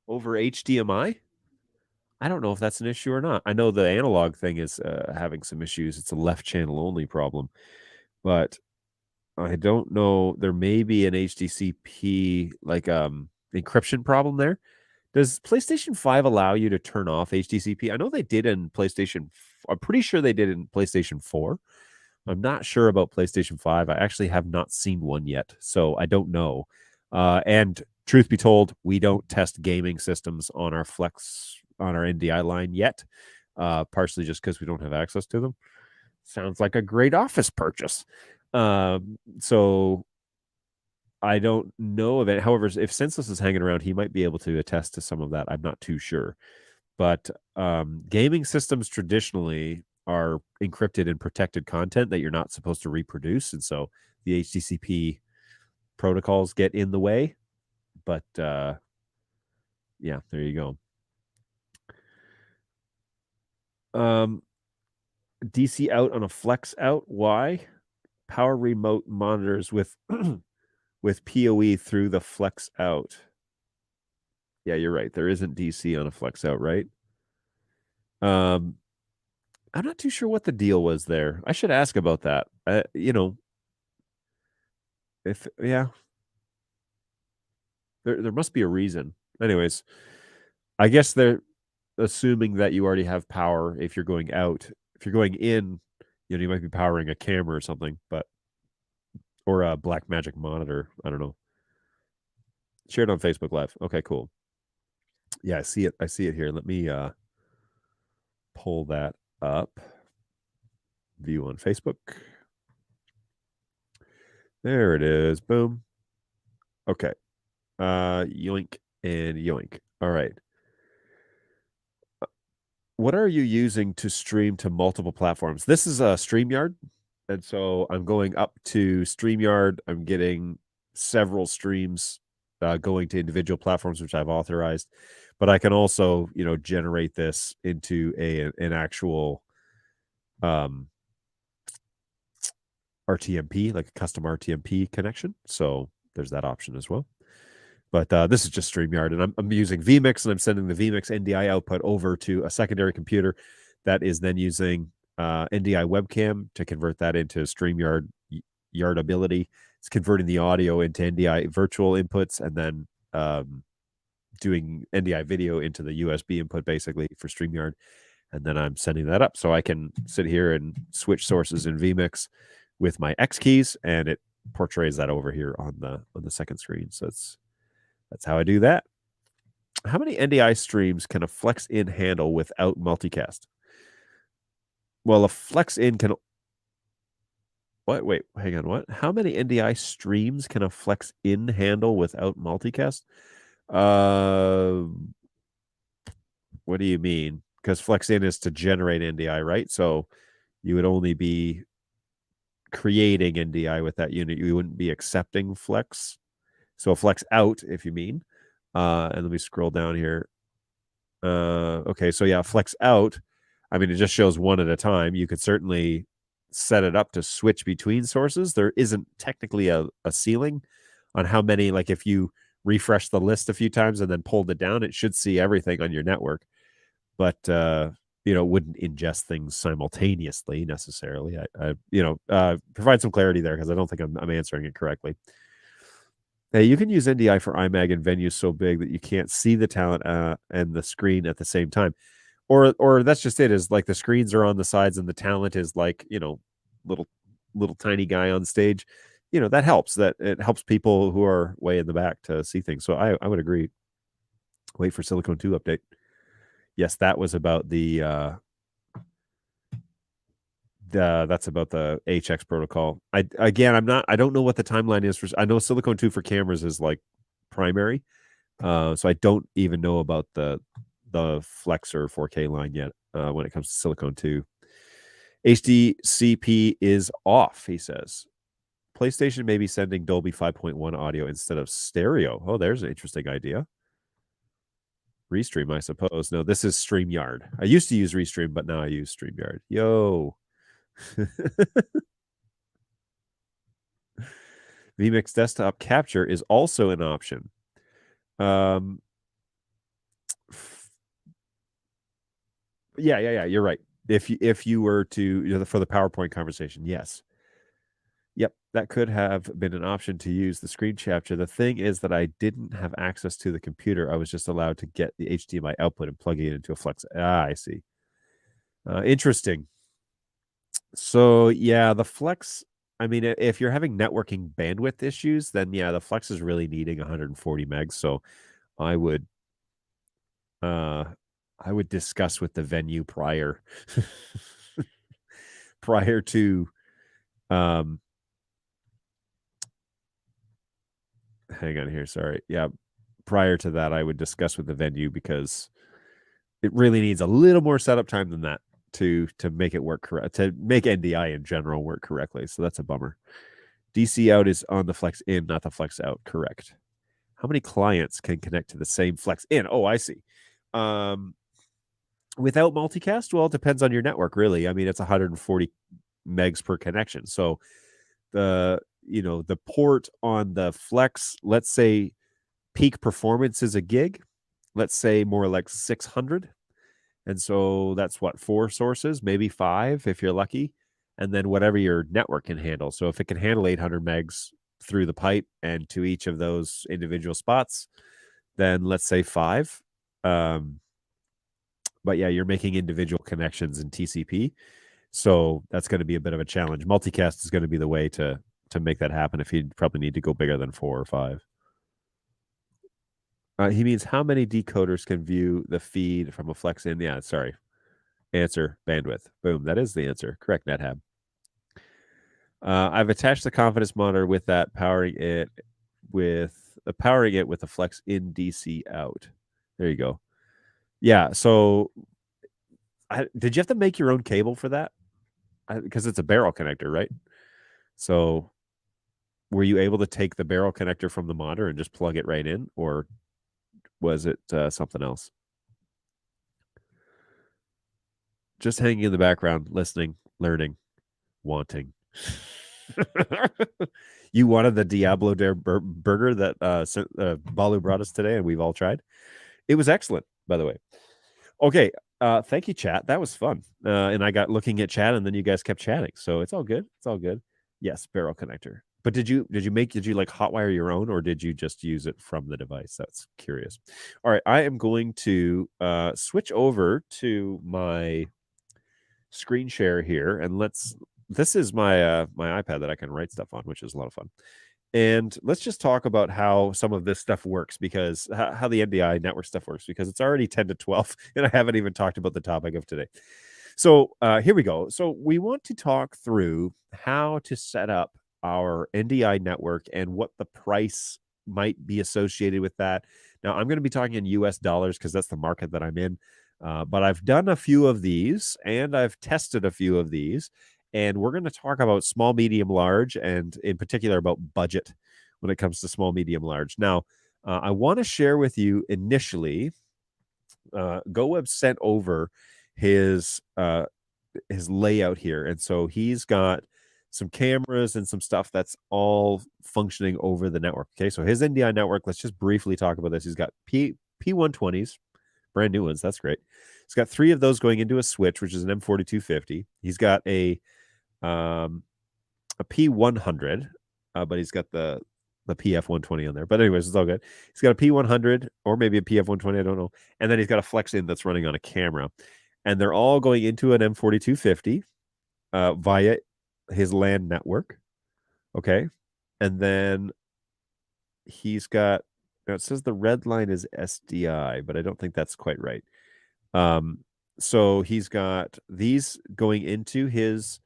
over HDMI, I don't know if that's an issue or not. I know the analog thing is having some issues. It's a left channel only problem, but I don't know. There may be an HDCP like encryption problem there. Does PlayStation 5 allow you to turn off HDCP? I know they did in PlayStation. I'm pretty sure they did in PlayStation 4. I'm not sure about PlayStation 5. I actually have not seen one yet, so I don't know. And truth be told, we don't test gaming systems on our NDI line yet, partially just because we don't have access to them. Sounds like a great office purchase. So I don't know of it. However, if Senseless is hanging around, he might be able to attest to some of that. I'm not too sure. But gaming systems traditionally are encrypted and protected content that you're not supposed to reproduce. And so the HTTP protocols get in the way. But yeah, there you go. DC out on a flex out. Why? Power remote monitors with with PoE through the flex out. Yeah, you're right. There isn't DC on a flex out, right? I'm not too sure what the deal was there. I should ask about that. There must be a reason. Anyways, I guess they're assuming that you already have power if you're going out. If you're going in, you might be powering a camera or something, or a Black Magic monitor. I don't know. Shared on Facebook Live. Okay, cool. Yeah, I see it. I see it here. Let me pull that up. View on Facebook. There it is. Boom. Okay. Yoink and yoink. All right. What are you using to stream to multiple platforms? This is a StreamYard. And so I'm going up to StreamYard. I'm getting several streams going to individual platforms, which I've authorized. But I can also, generate this into an actual RTMP, like a custom RTMP connection. So there's that option as well. But this is just StreamYard, and I'm using vMix, and I'm sending the vMix NDI output over to a secondary computer that is then using NDI webcam to convert that into StreamYard yardability. It's converting the audio into NDI virtual inputs, and then doing NDI video into the USB input, basically, for StreamYard. And then I'm sending that up. So I can sit here and switch sources in vMix with my X keys, and it portrays that over here on the second screen. So that's how I do that. How many NDI streams can a flex in handle without multicast? Well, a flex in can. What? Wait, hang on. What? How many NDI streams can a flex in handle without multicast? What do you mean? Because flex in is to generate NDI, right? So you would only be creating NDI with that unit. You wouldn't be accepting flex. So a flex out, if you mean. And let me scroll down here. Okay, so yeah, flex out. I mean, it just shows one at a time. You could certainly set it up to switch between sources. There isn't technically a ceiling on how many, like if you refresh the list a few times and then pulled it down, it should see everything on your network. But wouldn't ingest things simultaneously necessarily. Provide some clarity there because I don't think I'm answering it correctly. Hey, you can use NDI for IMAG in venues so big that you can't see the talent and the screen at the same time. Or that's just it, is like the screens are on the sides and the talent is like, little tiny guy on stage. That helps. That it helps people who are way in the back to see things. So I would agree. Wait for Silicon 2 update. Yes, that was about that's about the HX protocol. I don't know what the timeline is for. I know Silicon 2 for cameras is like primary. So I don't even know about the Flexer 4K line yet when it comes to Silicon 2. HDCP is off, he says. PlayStation may be sending Dolby 5.1 audio instead of stereo. Oh, there's an interesting idea. Restream, I suppose. No, this is StreamYard. I used to use Restream, but now I use StreamYard. Yo. vMix desktop capture is also an option. Yeah. You're right. If you were to for the PowerPoint conversation, yes. Yep, that could have been an option to use the screen capture. The thing is that I didn't have access to the computer. I was just allowed to get the HDMI output and plug it into a Flex. I see. Interesting. So yeah, the Flex. I mean, if you're having networking bandwidth issues, then yeah, the Flex is really needing 140 megs. So I would discuss with the venue prior to hang on here, sorry. Yeah, prior to that I would discuss with the venue, because it really needs a little more setup time than that to make it work correct, to make NDI in general work correctly. So that's a bummer. DC out is on the Flex in, not the Flex out. Correct. How many clients can connect to the same Flex in? Oh, I see. Without multicast, well, it depends on your network, really. I mean, it's 140 megs per connection. So the port on the Flex, let's say peak performance is a gig, let's say more like 600. And so that's what, 4 sources, maybe 5 if you're lucky. And then whatever your network can handle. So if it can handle 800 megs through the pipe and to each of those individual spots, then let's say 5. But yeah, you're making individual connections in TCP. So that's going to be a bit of a challenge. Multicast is going to be the way to make that happen, if you probably need to go bigger than 4 or 5. He means how many decoders can view the feed from a Flex in? Yeah, sorry. Answer, bandwidth. Boom, that is the answer. Correct, NetHab. I've attached the confidence monitor with that, powering it with a Flex in DC out. There you go. Yeah, so did you have to make your own cable for that? Because it's a barrel connector, right? So were you able to take the barrel connector from the monitor and just plug it right in, or was it something else? Just hanging in the background, listening, learning, wanting. You wanted the Diablo Dare burger that Balu brought us today, and we've all tried. It was excellent, by the way. Okay, thank you, chat. That was fun. And I got looking at chat, and then you guys kept chatting, so it's all good. It's all good. Yes, barrel connector. But did you like hotwire your own, or did you just use it from the device? That's curious. All right, I am going to switch over to my screen share here, and this is my my iPad that I can write stuff on, which is a lot of fun. And let's just talk about how some of this stuff works, because how the NDI network stuff works, because it's already 10 to 12 and I haven't even talked about the topic of today. So here we go. So we want to talk through how to set up our NDI network and what the price might be associated with that. Now, I'm going to be talking in US dollars because that's the market that I'm in. But I've done a few of these, and I've tested a few of these. And we're going to talk about small, medium, large, and in particular about budget when it comes to small, medium, large. Now, I want to share with you initially, GoWeb sent over his layout here. And so he's got some cameras and some stuff that's all functioning over the network. Okay, so his NDI network, let's just briefly talk about this. He's got P120s, brand new ones. That's great. He's got 3 of those going into a switch, which is an M4250. He's got a P100, but he's got the PF120 on there. But anyways, it's all good. He's got a P100 or maybe a PF120, I don't know. And then he's got a Flex in that's running on a camera. And they're all going into an M4250 via his LAN network. Okay. And then he's got, now it says the red line is SDI, but I don't think that's quite right. So he's got these going into his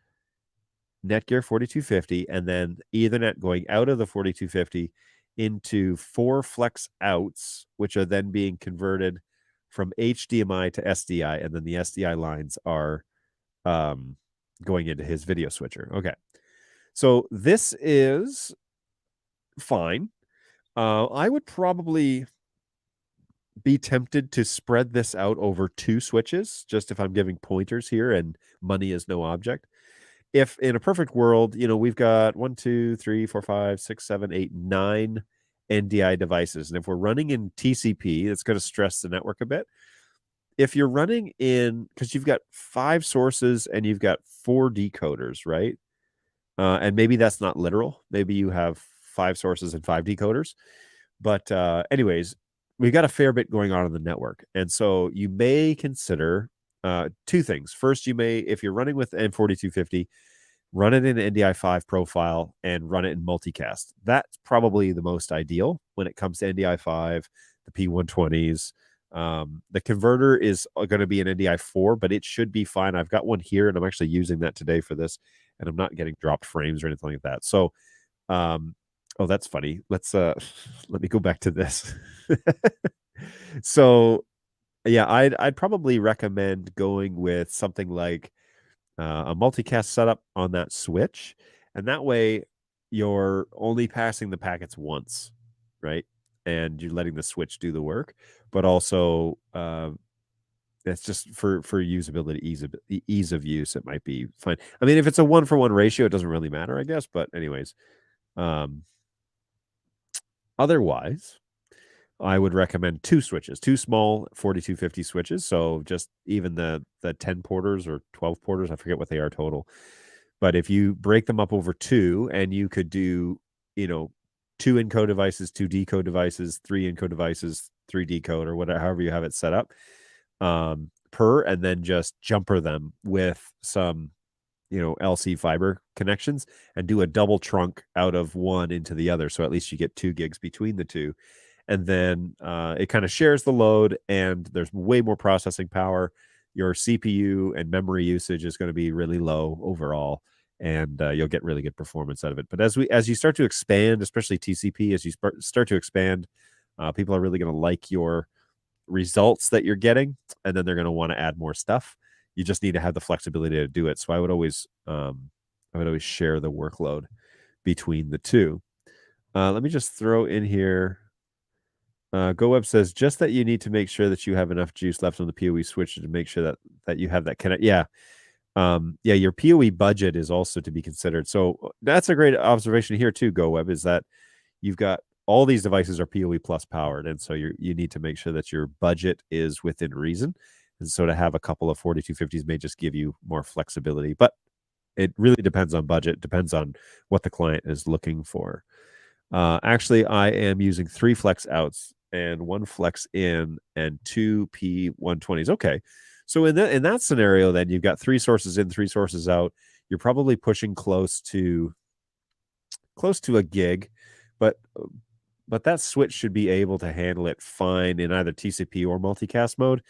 Netgear 4250, and then Ethernet going out of the 4250 into 4 Flex outs, which are then being converted from HDMI to SDI, and then the SDI lines are going into his video switcher. Okay, so this is fine. I would probably be tempted to spread this out over 2 switches, just if I'm giving pointers here and money is no object. If in a perfect world, we've got 1, 2, 3, 4, 5, 6, 7, 8, 9 NDI devices. And if we're running in TCP, that's going to stress the network a bit. If you're running because you've got 5 sources and you've got 4 decoders, right? And maybe that's not literal. Maybe you have 5 sources and 5 decoders. But anyways, we've got a fair bit going on in the network. And so you may consider 2 things. First, you may, if you're running with N4250, run it in NDI5 profile and run it in multicast. That's probably the most ideal when it comes to NDI5, the P120s. The converter is going to be an NDI4, but it should be fine. I've got one here, and I'm actually using that today for this, and I'm not getting dropped frames or anything like that. So, oh, that's funny. Let's let me go back to this. So, yeah, I'd probably recommend going with something like a multicast setup on that switch, and that way you're only passing the packets once, right? And you're letting the switch do the work, but also that's just for usability, ease of use. It might be fine. I mean, if it's a 1-for-1 ratio, it doesn't really matter, I guess. But anyways, otherwise, I would recommend 2 switches, 2 small 4250 switches. So just even the 10 porters or 12 porters, I forget what they are total. But if you break them up over 2, and you could do, 2 encode devices, 2 decode devices, 3 encode devices, 3 decode, or whatever, however you have it set up, per, and then just jumper them with some, LC fiber connections, and do a double trunk out of one into the other. So at least you get 2 gigs between the 2. And then it kind of shares the load, and there's way more processing power. Your CPU and memory usage is going to be really low overall, and you'll get really good performance out of it. But as you start to expand, especially TCP, as you start to expand, people are really going to like your results that you're getting, and then they're going to want to add more stuff. You just need to have the flexibility to do it. So I would always share the workload between the 2. Let me just throw in here. GoWeb says just that you need to make sure that you have enough juice left on the PoE switch to make sure that you have that connect. Yeah. Your PoE budget is also to be considered. So that's a great observation here too, GoWeb, is that you've got all these devices are PoE plus powered. And so you need to make sure that your budget is within reason. And so to have a couple of 4250s may just give you more flexibility, but it really depends on budget, depends on what the client is looking for. Actually, I am using 3 flex outs and 1 flex in and 2 P120s. Okay. So in that scenario, then you've got 3 sources in, 3 sources out. You're probably pushing close to a gig, but that switch should be able to handle it fine in either TCP or multicast mode.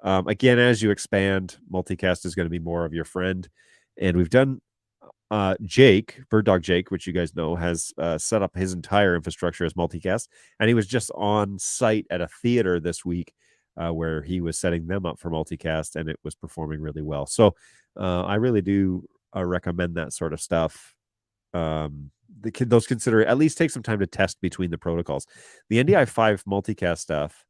Again, as you expand, multicast is going to be more of your friend. And we've done Jake, Bird Dog Jake, which you guys know, has set up his entire infrastructure as multicast, and he was just on site at a theater this week where he was setting them up for multicast, and it was performing really well. So I really do recommend that sort of stuff. Those consider at least take some time to test between the protocols. The NDI5 multicast stuff,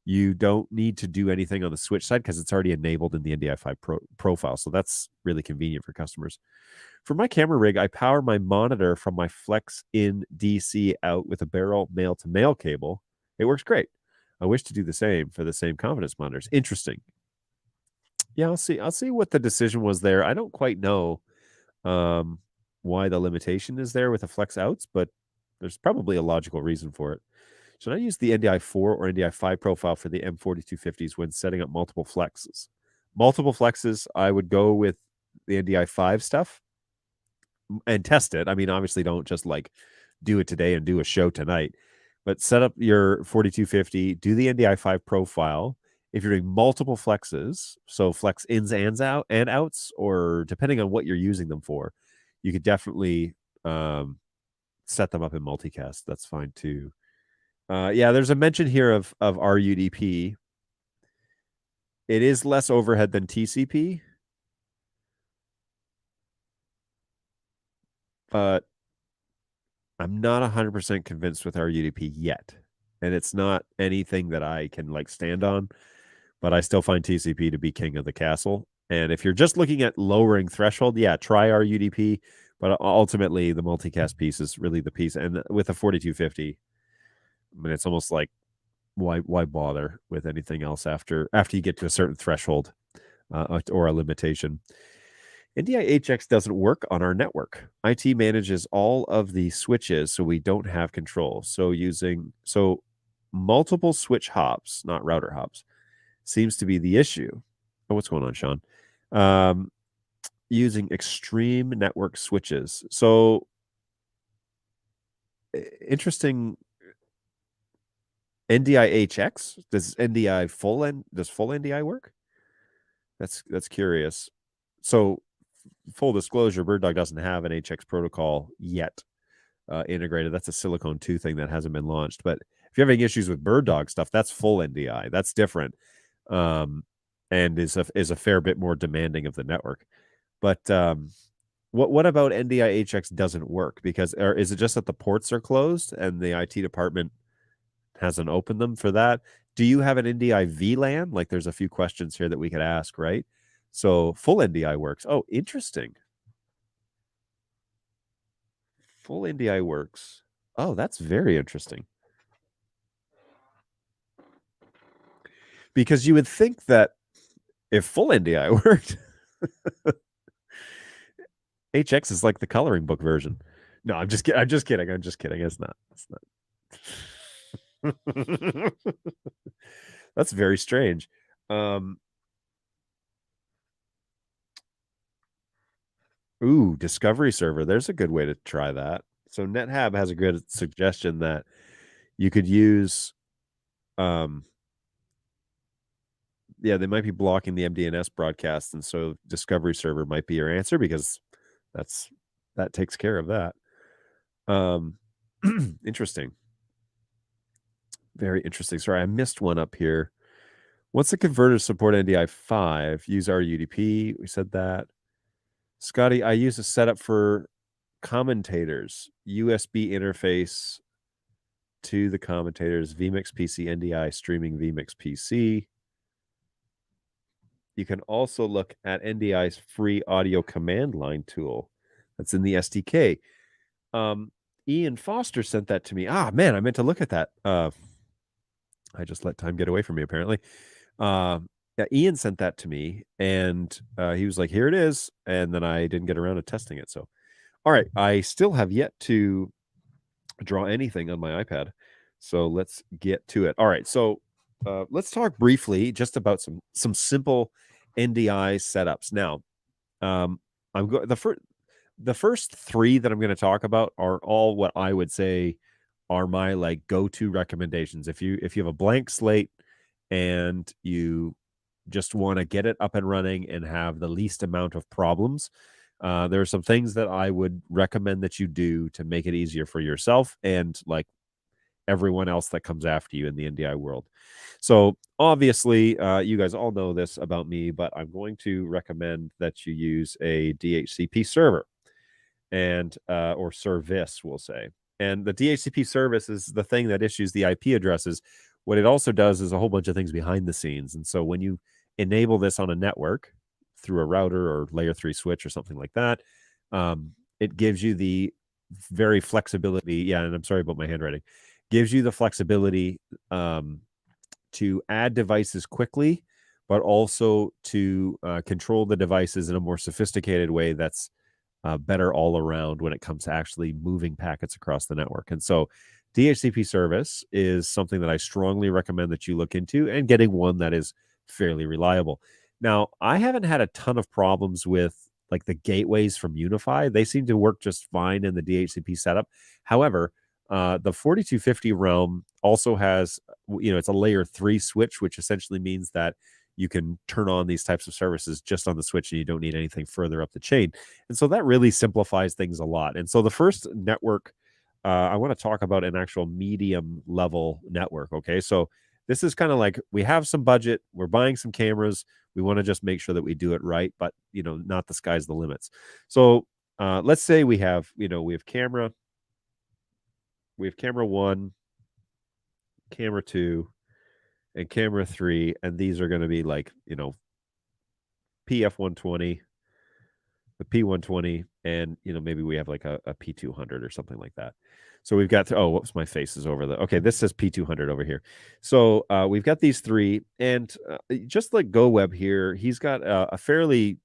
you don't need to do anything on the switch side because it's already enabled in the NDI5 profile. So that's really convenient for customers. For my camera rig, I power my monitor from my Flex in DC out with a barrel male-to-male cable. It works great. I wish to do the same for the same confidence monitors. Interesting. Yeah, I'll see what the decision was there. I don't quite know why the limitation is there with the Flex outs, but there's probably a logical reason for it. Should I use the NDI4 or NDI5 profile for the M4250s when setting up multiple flexes? Multiple flexes, I would go with the NDI5 stuff and test it. I mean, obviously don't just like do it today and do a show tonight, but set up your 4250, do the NDI5 profile. If you're doing multiple flexes, so flex ins and outs, or depending on what you're using them for, you could definitely set them up in multicast. That's fine too. Yeah, there's a mention here of RUDP. It is less overhead than TCP, but I'm not 100% convinced with RUDP yet. and it's not anything that I can like stand on, but I still find TCP to be king of the castle. And if you're just looking at lowering threshold, yeah, try our UDP, but ultimately the multicast piece is really the piece. And with a 4250, I mean, it's almost like why bother with anything else after you get to a certain threshold or a limitation. NDI HX doesn't work on our network. IT manages all of the switches, so we don't have control. So multiple switch hops, not router hops, seems to be the issue. Oh, what's going on, Sean? Using extreme network switches. So interesting. NDI HX, does full NDI work? That's curious. So full disclosure, BirdDog doesn't have an HX protocol yet integrated. That's a Silicon 2 thing that hasn't been launched. But if you're having issues with BirdDog stuff, that's full NDI. That's different, and is a fair bit more demanding of the network. But what about NDI HX doesn't work? Because is it just that the ports are closed and the IT department hasn't opened them for that? Do you have an NDI VLAN? Like, there's a few questions here that we could ask, right? So full NDI works. Oh, interesting. Full NDI works. Oh, that's very interesting. Because you would think that if full NDI worked, HX is like the coloring book version. No, I'm just kidding. It's not. That's very strange. Discovery server. There's a good way to try that. So NetHab has a good suggestion that you could use. They might be blocking the MDNS broadcast, and so Discovery server might be your answer, because that takes care of that. Interesting. Very interesting. Sorry, I missed one up here. Once the converters support NDI 5, use our UDP. We said that. Scotty, I use a setup for commentators, USB interface to the commentators, vMix PC NDI streaming vMix PC. You can also look at NDI's free audio command line tool that's in the SDK. Ian Foster sent that to me. Man, I meant to look at that. I just let time get away from me, apparently. Ian sent that to me, and he was like, here it is. And then I didn't get around to testing it. So, all right, I still have yet to draw anything on my iPad. So let's get to it. All right, so let's talk briefly just about some simple NDI setups. Now, the first three that I'm going to talk about are all what I would say are my like go-to recommendations. If you have a blank slate and you just want to get it up and running and have the least amount of problems, there are some things that I would recommend that you do to make it easier for yourself and like everyone else that comes after you in the NDI world. So obviously, you guys all know this about me, but I'm going to recommend that you use a DHCP server and or service, we'll say. And the DHCP service is the thing that issues the IP addresses. What it also does is a whole bunch of things behind the scenes. And so when you enable this on a network through a router or layer 3 switch or something like that, it gives you the very flexibility. Yeah, and I'm sorry about my handwriting. Gives you the flexibility to add devices quickly, but also to control the devices in a more sophisticated way that's better all around when it comes to actually moving packets across the network. And so DHCP service is something that I strongly recommend that you look into, and getting one that is fairly reliable. Now, I haven't had a ton of problems with like the gateways from Unify. They seem to work just fine in the DHCP setup. However, the 4250 realm also has, it's a layer 3 switch, which essentially means that you can turn on these types of services just on the switch and you don't need anything further up the chain. And so that really simplifies things a lot. And so the first network I want to talk about an actual medium level network. Okay. So this is kind of like, we have some budget, we're buying some cameras, we want to just make sure that we do it right, but not the sky's the limits. So let's say we have camera 1, camera 2 and camera 3, and these are going to be like, PF120, the P120, and maybe we have like a P200 or something like that. So we've got whoops, my face is over okay, this says P200 over here. So we've got these 3, and just like GoWeb here, he's got a fairly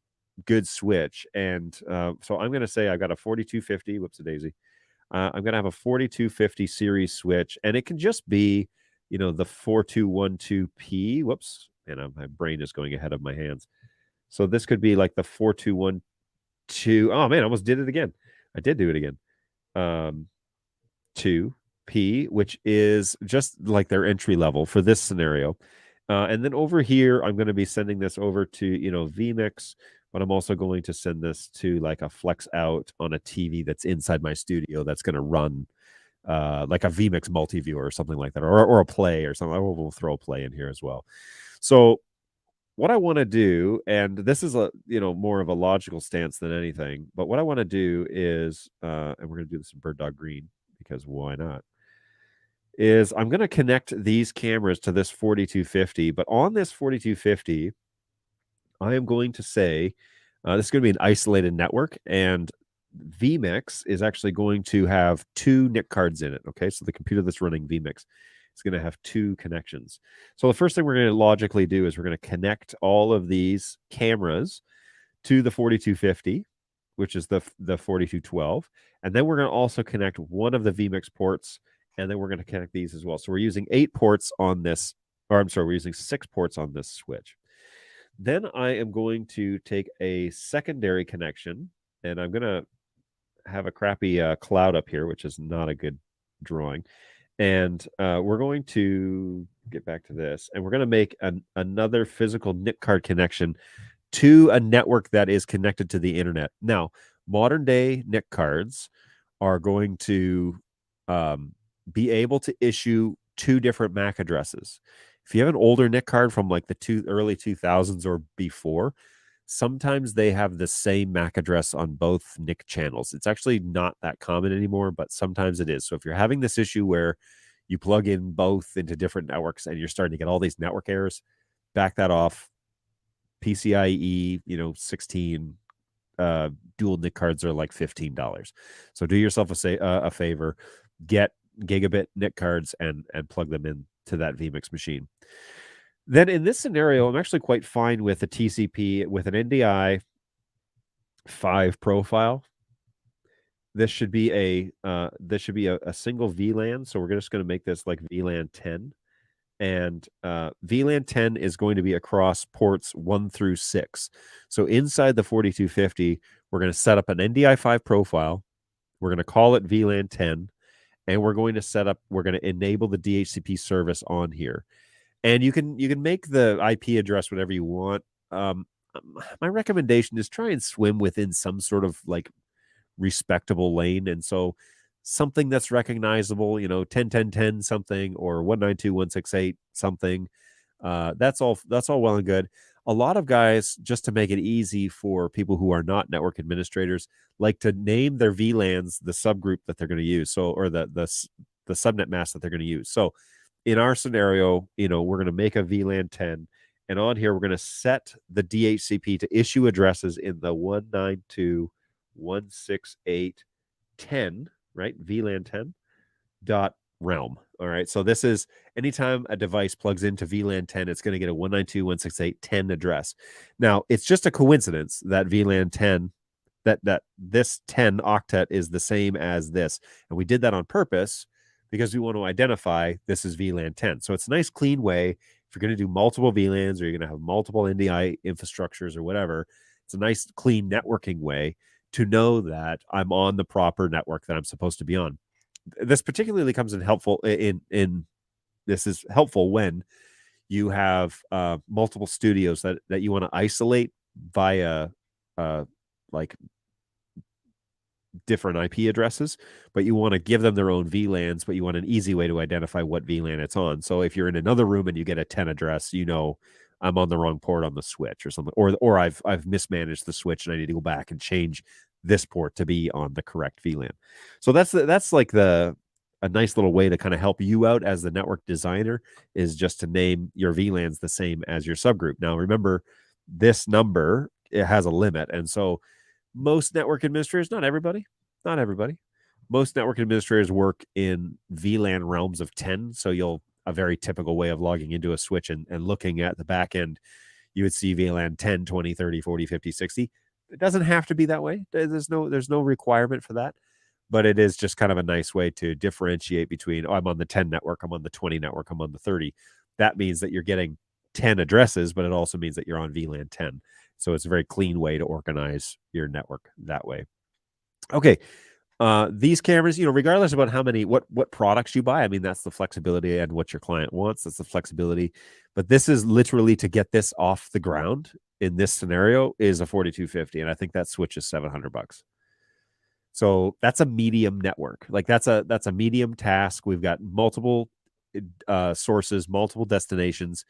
good switch, and so I'm going to say I've got a 4250. Whoops a daisy. I'm going to have a 4250 series switch, and it can just be the 4212P. Whoops, and my brain is going ahead of my hands. So this could be like the 4212. Oh man, I almost did it again. I did do it again. 2P, which is just like their entry level for this scenario. And then over here, I'm going to be sending this over to vMix, but I'm also going to send this to like a flex out on a TV that's inside my studio that's going to run like a vMix multi-viewer or something like that, or a play or something. We'll throw a play in here as well. So what I want to do, and this is a more of a logical stance than anything, but what I want to do is, and we're going to do this in Bird Dog Green because why not? Is I'm going to connect these cameras to this 4250, but on this 4250, I am going to say this is going to be an isolated network, and vMix is actually going to have 2 NIC cards in it. Okay, so the computer that's running vMix is going to have 2 connections. So the first thing we're going to logically do is we're going to connect all of these cameras to the 4250, which is the 4212, and then we're going to also connect one of the vMix ports, and then we're going to connect these as well. So we're using 8 ports on this, or I'm sorry, we're using 6 ports on this switch. Then I am going to take a secondary connection, and I'm going to have a crappy cloud up here, which is not a good drawing. And we're going to get back to this, and we're going to make another physical NIC card connection to a network that is connected to the internet. Now, modern day NIC cards are going to be able to issue 2 different MAC addresses. If you have an older NIC card from like the early 2000s or before, sometimes they have the same MAC address on both NIC channels. It's actually not that common anymore, but sometimes it is. So if you're having this issue where you plug in both into different networks and you're starting to get all these network errors, back that off. PCIe, 16 dual NIC cards are like $15. So do yourself a favor, get gigabit NIC cards and plug them in to that vMix machine. Then in this scenario, I'm actually quite fine with a TCP with an NDI 5 profile. This should be a single VLAN. So we're just going to make this like VLAN 10. And VLAN 10 is going to be across ports 1 through 6. So inside the 4250, we're going to set up an NDI 5 profile. We're going to call it VLAN 10. And we're going to enable the DHCP service on here. And you can make the IP address whatever you want. My recommendation is try and swim within some sort of like respectable lane. And so something that's recognizable, 10.10.10 something or 192.168 something. That's all well and good. A lot of guys, just to make it easy for people who are not network administrators, like to name their VLANs the subgroup that they're going to use. So, or the subnet mask that they're going to use. So in our scenario, we're going to make a VLAN 10, and on here, we're going to set the DHCP to issue addresses in the 192.168.10, right? VLAN 10 dot realm. All right. So this is anytime a device plugs into VLAN 10, it's going to get a 192.168.10 address. Now, it's just a coincidence that VLAN 10, that this 10 octet is the same as this. And we did that on purpose because we want to identify this is VLAN 10. So it's a nice clean way. If you're going to do multiple VLANs or you're going to have multiple NDI infrastructures or whatever, it's a nice clean networking way to know that I'm on the proper network that I'm supposed to be on. This particularly comes in helpful this is helpful when you have multiple studios that you want to isolate via like different IP addresses, but you want to give them their own VLANs, but you want an easy way to identify what VLAN it's on. So if you're in another room and you get a 10 address, I'm on the wrong port on the switch or something, or I've mismanaged the switch and I need to go back and change this port to be on the correct VLAN. So that's like the a nice little way to kind of help you out as the network designer is just to name your VLANs the same as your subgroup. Now, remember, this number, it has a limit. And so most network administrators, not everybody, most network administrators work in VLAN realms of 10. So a very typical way of logging into a switch and looking at the back end, you would see VLAN 10, 20, 30, 40, 50, 60. It doesn't have to be that way. There's no requirement for that. But it is just kind of a nice way to differentiate between, I'm on the 10 network, I'm on the 20 network, I'm on the 30. That means that you're getting 10 addresses, but it also means that you're on VLAN 10. So it's a very clean way to organize your network that way. Okay. These cameras, regardless about what products you buy, I mean, that's the flexibility and what your client wants. That's the flexibility. But this is literally to get this off the ground in this scenario is a 4250. And I think that switch is $700. So that's a medium network. Like that's a medium task. We've got multiple sources, multiple destinations.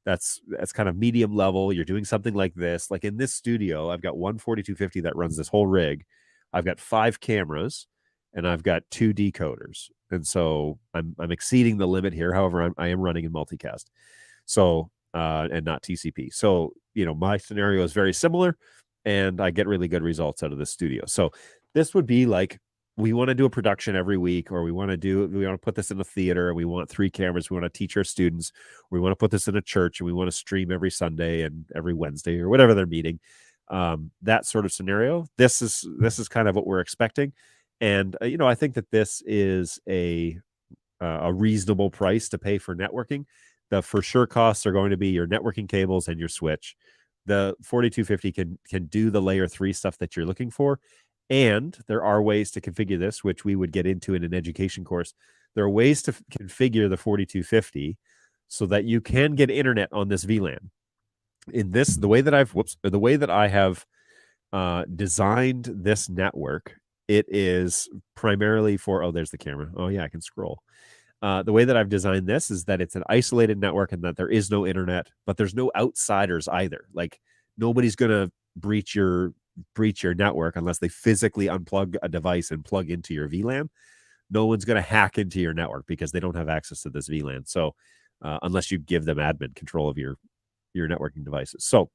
That's kind of medium level. You're doing something like this. Like in this studio, I've got one 4250 that runs this whole rig. I've got 5 cameras and I've got 2 decoders. And so I'm exceeding the limit here. However, I am running in multicast. So and not TCP. So, my scenario is very similar and I get really good results out of this studio. So this would be like, we want to do a production every week, or we want to put this in a theater, and we want 3 cameras. We want to teach our students. We want to put this in a church, and we want to stream every Sunday and every Wednesday or whatever they're meeting. That sort of scenario. This is kind of what we're expecting. And, I think that this is a reasonable price to pay for networking. The for sure costs are going to be your networking cables and your switch. The 4250 can do the layer 3 stuff that you're looking for. And there are ways to configure this, which we would get into in an education course. There are ways to configure the 4250 so that you can get internet on this VLAN. In this, the way that I have designed this network, it is primarily for, there's the camera. Oh yeah, I can scroll. The way that I've designed this is that it's an isolated network and that there is no internet, but there's no outsiders either. Like nobody's going to breach your network unless they physically unplug a device and plug into your VLAN. No one's going to hack into your network because they don't have access to this VLAN. So unless you give them admin control of your networking devices. So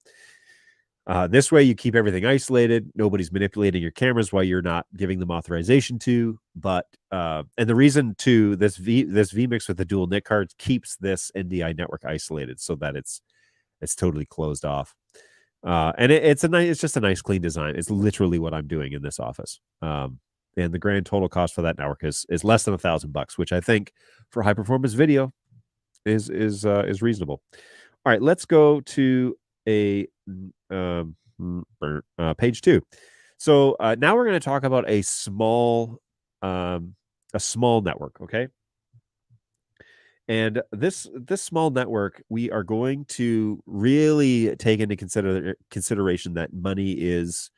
this way you keep everything isolated. Nobody's manipulating your cameras while you're not giving them authorization to. But and the reason to this vMix with the dual NIC cards keeps this NDI network isolated so that it's totally closed off. And it's just a nice clean design. It's literally what I'm doing in this office. And the grand total cost for that network is less than $1,000, which I think for high performance video is reasonable. All right, let's go to a page 2. So now we're going to talk about a small network. Okay. And this small network, we are going to really take into consideration that money is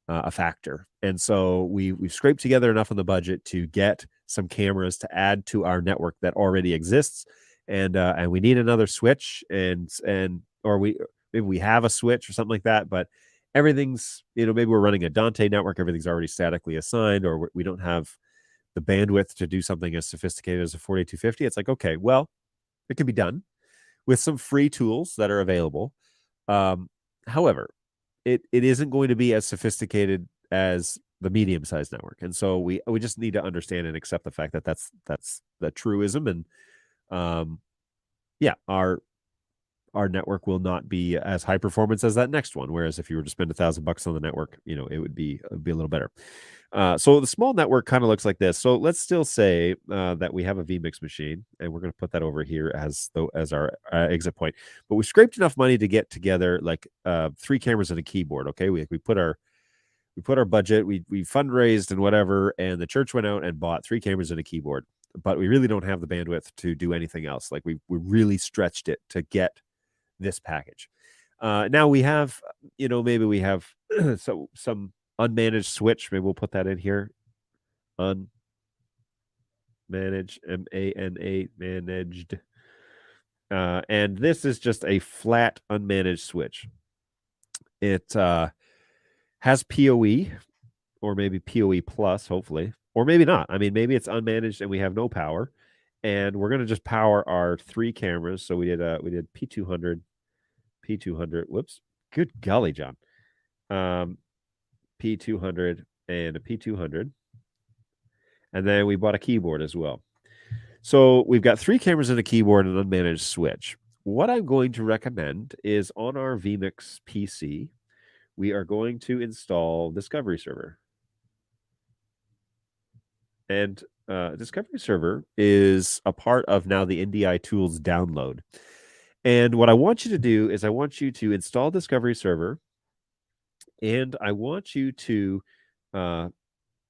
a factor. And so we've scraped together enough on the budget to get some cameras to add to our network that already exists. And we need another switch or maybe we have a switch or something like that, but everything's, maybe we're running a Dante network. Everything's already statically assigned, or we don't have the bandwidth to do something as sophisticated as a 4250. It's like, okay, well, it can be done with some free tools that are available. However, it isn't going to be as sophisticated as the medium-sized network. And so we just need to understand and accept the fact that that's the truism. And our network will not be as high performance as that next one. Whereas if you were to spend $1,000 on the network, it would be a little better. So the small network kind of looks like this. So let's still say that we have a vMix machine, and we're going to put that over here as our exit point. But we scraped enough money to get together like 3 cameras and a keyboard. Okay, we put our budget, we fundraised and whatever, and the church went out and bought 3 cameras and a keyboard. But we really don't have the bandwidth to do anything else. Like we really stretched it to get this package. Now we have, maybe we have some unmanaged switch. Maybe we'll put that in here. Unmanaged, MANA, managed. And this is just a flat unmanaged switch. It has PoE, or maybe PoE plus, hopefully. or maybe not. I mean, maybe it's unmanaged and we have no power, and we're going to just power our 3 cameras. So we did P200, P200. Whoops, good golly, John. P200 and a P200, and then we bought a keyboard as well. So we've got 3 cameras and a keyboard and an unmanaged switch. What I'm going to recommend is on our vMix PC, we are going to install Discovery Server. And Discovery Server is a part of now the NDI tools download. And what I want you to do is I want you to install Discovery Server, and I want you to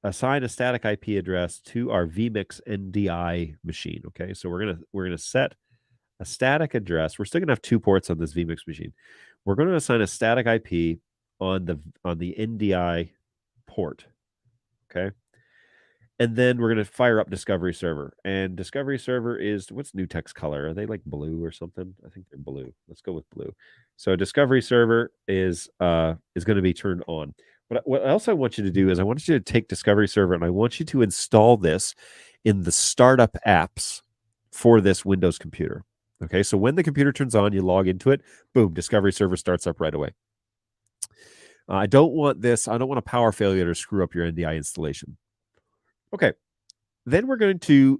assign a static IP address to our vMix NDI machine. Okay, so we're gonna set a static address. We're still gonna have 2 ports on this vMix machine. We're going to assign a static IP on the NDI port. Okay. And then we're going to fire up Discovery Server. And Discovery Server is, what's Newtek's color? Are they like blue or something? I think they're blue. Let's go with blue. So Discovery Server is going to be turned on. What else I want you to do is I want you to take Discovery Server and I want you to install this in the startup apps for this Windows computer. Okay, so when the computer turns on, you log into it, boom, Discovery Server starts up right away. I don't want a power failure to screw up your NDI installation. Okay, then we're going to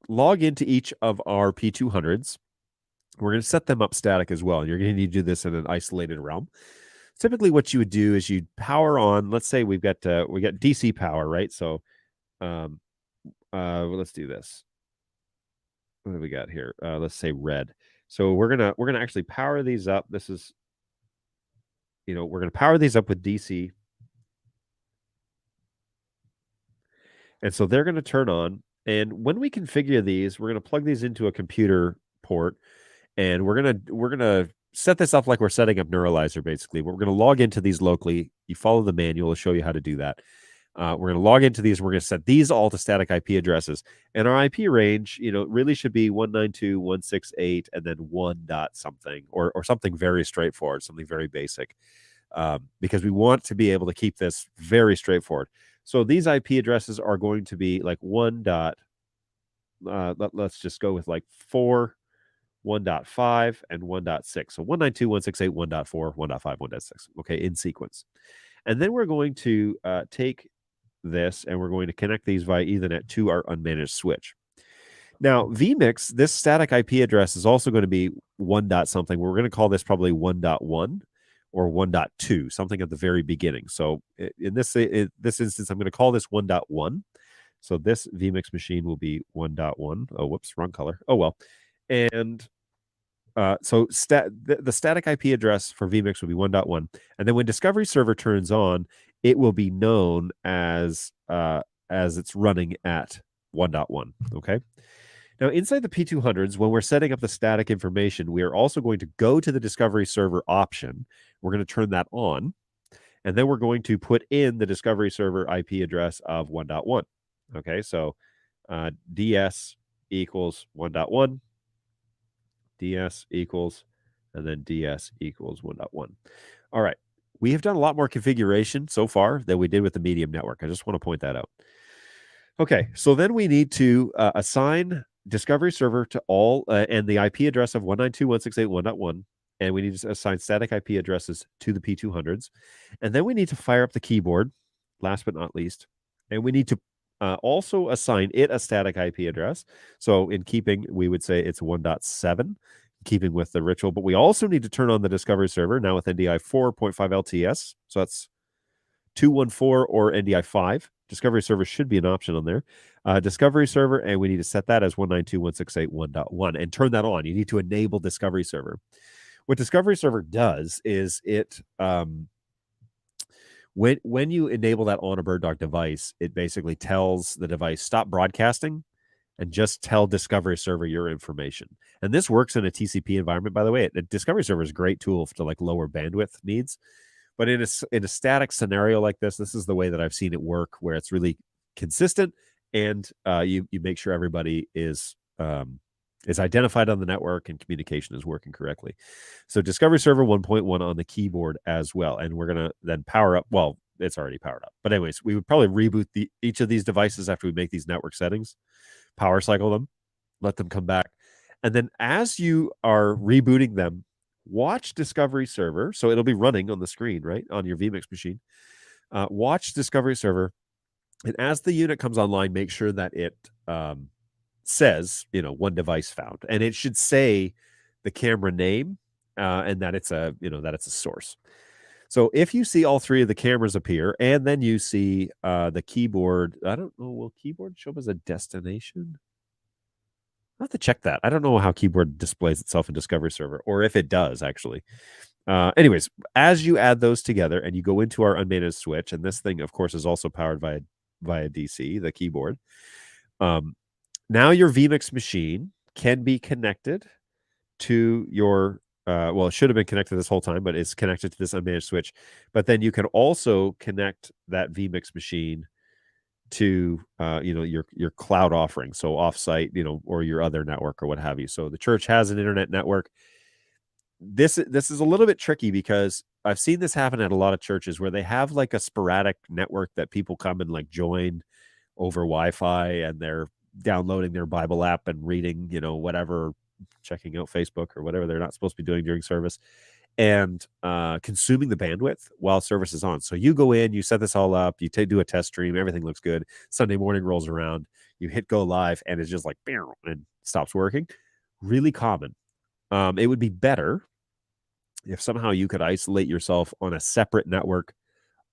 log into each of our P200s. We're going to set them up static as well. You're going to need to do this in an isolated realm. Typically, what you would do is you'd power on. Let's say we got DC power, right? So, let's do this. What do we got here? Let's say red. So we're gonna actually power these up. This is, we're gonna power these up with DC. And so they're going to turn on. And when we configure these, we're going to plug these into a computer port. And we're going to set this up like we're setting up Neuralizer, basically. We're going to log into these locally. You follow the manual to show you how to do that. We're going to log into these. We're going to set these all to static IP addresses. And our IP range, really should be 192.168 and then 1 dot something or something very straightforward, something very basic. Because we want to be able to keep this very straightforward. So these IP addresses are going to be like 1 dot, let's just go with like 4, 1.5, and 1.6. So 192.168, 1.4, 1.5, 1.6. Okay, in sequence. And then we're going to take this and we're going to connect these via Ethernet to our unmanaged switch. Now, vMix, this static IP address is also going to be 1 dot something. We're going to call this probably 1.1. or 1.2, something at the very beginning. So in this instance, I'm going to call this 1.1. So this vMix machine will be 1.1. Oh, whoops, wrong color. Oh, well. And so the static IP address for vMix will be 1.1. And then when Discovery Server turns on, it will be known as it's running at 1.1. Okay. Now, inside the P200s, when we're setting up the static information, we are also going to go to the Discovery Server option. We're going to turn that on, and then we're going to put in the Discovery Server IP address of 1.1. Okay, so DS equals 1.1, DS equals, and then DS equals 1.1. All right, we have done a lot more configuration so far than we did with the medium network. I just want to point that out. Okay, so then we need to assign Discovery Server to all and the IP address of 192.168.1.1, and we need to assign static IP addresses to the P200s, and then we need to fire up the keyboard, last but not least, and we need to also assign it a static IP address. So in keeping, we would say it's 1.7, keeping with the ritual, but we also need to turn on the Discovery Server now with NDI 4.5 LTS, so that's 214 or NDI 5. Discovery Server should be an option on there. Discovery Server, and we need to set that as 192.168.1.1 and turn that on. You need to enable Discovery Server. What Discovery Server does is it, when you enable that on a bird dog device, it basically tells the device, stop broadcasting and just tell Discovery Server your information. And this works in a TCP environment, by the way. Discovery Server is a great tool to like lower bandwidth needs. But in a static scenario like this is the way that I've seen it work, where it's really consistent and you make sure everybody is identified on the network and communication is working correctly. So Discovery Server 1.1 on the keyboard as well. And we're going to then power up. Well, it's already powered up. But anyways, we would probably reboot each of these devices after we make these network settings, power cycle them, let them come back. And then as you are rebooting them, watch Discovery Server. So it'll be running on the screen, right, on your vMix machine. Watch Discovery Server. And as the unit comes online, make sure that it says, one device found. And it should say the camera name and that it's a source. So if you see all three of the cameras appear and then you see the keyboard, I don't know, will keyboard show up as a destination? I'll have to check that. I don't know how keyboard displays itself in Discovery Server, or if it does, actually. Anyways, as you add those together and you go into our unmanaged switch, and this thing, of course, is also powered via DC, the keyboard. Now your vMix machine can be connected to your, it should have been connected this whole time, but it's connected to this unmanaged switch. But then you can also connect that vMix machine to your cloud offering, so offsite, or your other network or what have you. So the church has an internet network. This is a little bit tricky because I've seen this happen at a lot of churches where they have like a sporadic network that people come and like join over Wi-Fi, and they're downloading their Bible app and reading, whatever, checking out Facebook or whatever they're not supposed to be doing during service, and consuming the bandwidth while service is on. So you go in, you set this all up, you do a test stream, everything looks good. Sunday morning rolls around, you hit go live, and it's just like, and stops working. Really common. It would be better if somehow you could isolate yourself on a separate network,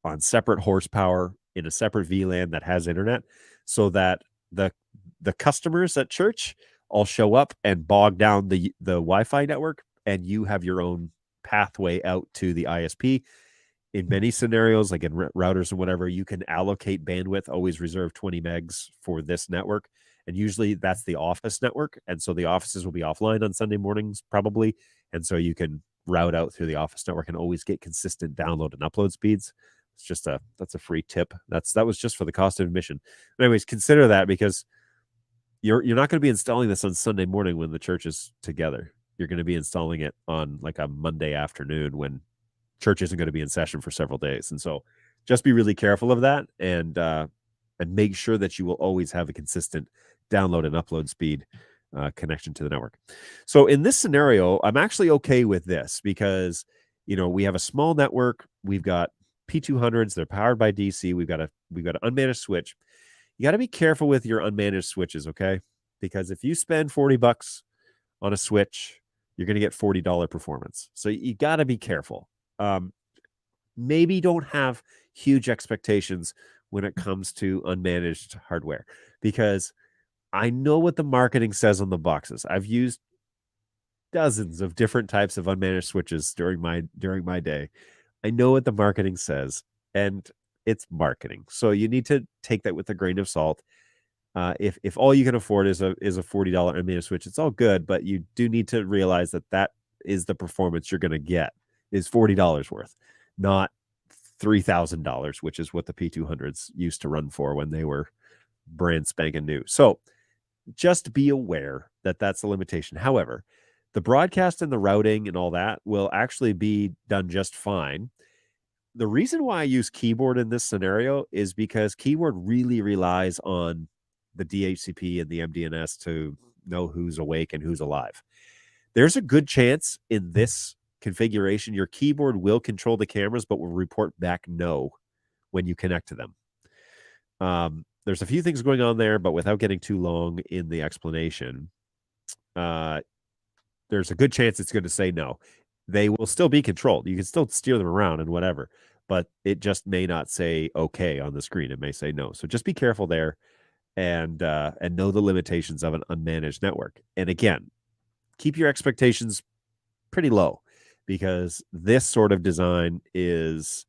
on separate horsepower, in a separate VLAN that has internet, so that the customers at church all show up and bog down the Wi-Fi network, and you have your own pathway out to the ISP. In many scenarios, like in routers and whatever, you can allocate bandwidth, always reserve 20 megs for this network. And usually that's the office network. And so the offices will be offline on Sunday mornings, probably. And so you can route out through the office network and always get consistent download and upload speeds. That's a free tip. That was just for the cost of admission. But anyways, consider that, because you're not going to be installing this on Sunday morning when the church is together. You're going to be installing it on like a Monday afternoon when church isn't going to be in session for several days. And so just be really careful of that, and make sure that you will always have a consistent download and upload speed connection to the network. So in this scenario, I'm actually okay with this because, we have a small network. We've got P200s. They're powered by DC. We've got an unmanaged switch. You got to be careful with your unmanaged switches, okay? Because if you spend $40 on a switch, you're going to get $40 performance. So you got to be careful. Maybe don't have huge expectations when it comes to unmanaged hardware, because I know what the marketing says on the boxes. I've used dozens of different types of unmanaged switches during my day. I know what the marketing says, and it's marketing. So you need to take that with a grain of salt. If all you can afford is a $40 unmanaged switch, it's all good, but you do need to realize that is the performance you're going to get, is $40 worth, not $3,000, which is what the P200s used to run for when they were brand spanking new. So just be aware that that's a limitation. However, the broadcast and the routing and all that will actually be done just fine. The reason why I use keyboard in this scenario is because keyboard really relies on the DHCP and the MDNS to know who's awake and who's alive. There's a good chance in this configuration your keyboard will control the cameras, but will report back no when you connect to them. There's a few things going on there, but without getting too long in the explanation, there's a good chance it's going to say no. They will still be controlled. You can still steer them around and whatever, but it just may not say okay on the screen. It may say no. So just be careful there, and know the limitations of an unmanaged network. And again, keep your expectations pretty low, because this sort of design is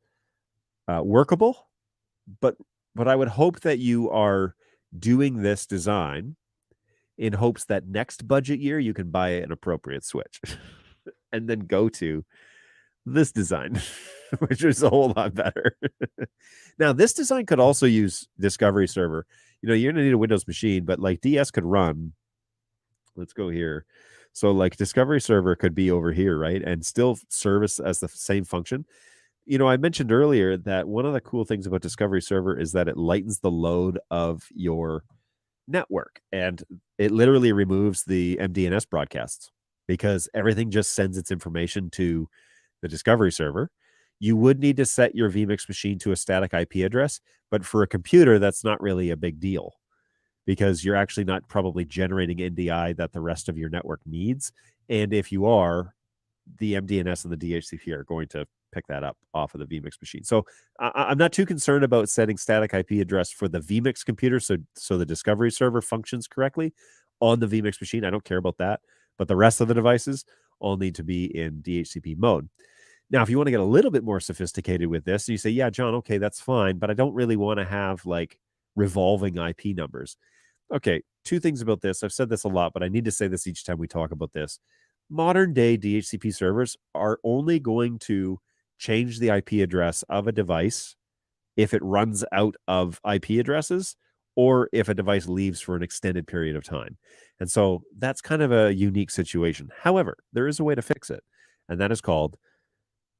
workable, but I would hope that you are doing this design in hopes that next budget year you can buy an appropriate switch and then go to this design, which is a whole lot better. Now, this design could also use Discovery Server. You're going to need a Windows machine, but like DS could run. Let's go here. So like Discovery Server could be over here, right? And still service as the same function. I mentioned earlier that one of the cool things about Discovery Server is that it lightens the load of your network, and it literally removes the MDNS broadcasts because everything just sends its information to the Discovery Server. You would need to set your vMix machine to a static IP address, but for a computer, that's not really a big deal because you're actually not probably generating NDI that the rest of your network needs. And if you are, the MDNS and the DHCP are going to pick that up off of the vMix machine. So I'm not too concerned about setting static IP address for the vMix computer so the Discovery Server functions correctly on the vMix machine. I don't care about that, but the rest of the devices all need to be in DHCP mode. Now, if you want to get a little bit more sophisticated with this, you say, yeah, John, okay, that's fine, but I don't really want to have like revolving IP numbers. Okay, two things about this. I've said this a lot, but I need to say this each time we talk about this. Modern day DHCP servers are only going to change the IP address of a device if it runs out of IP addresses or if a device leaves for an extended period of time. And so that's kind of a unique situation. However, there is a way to fix it, and that is called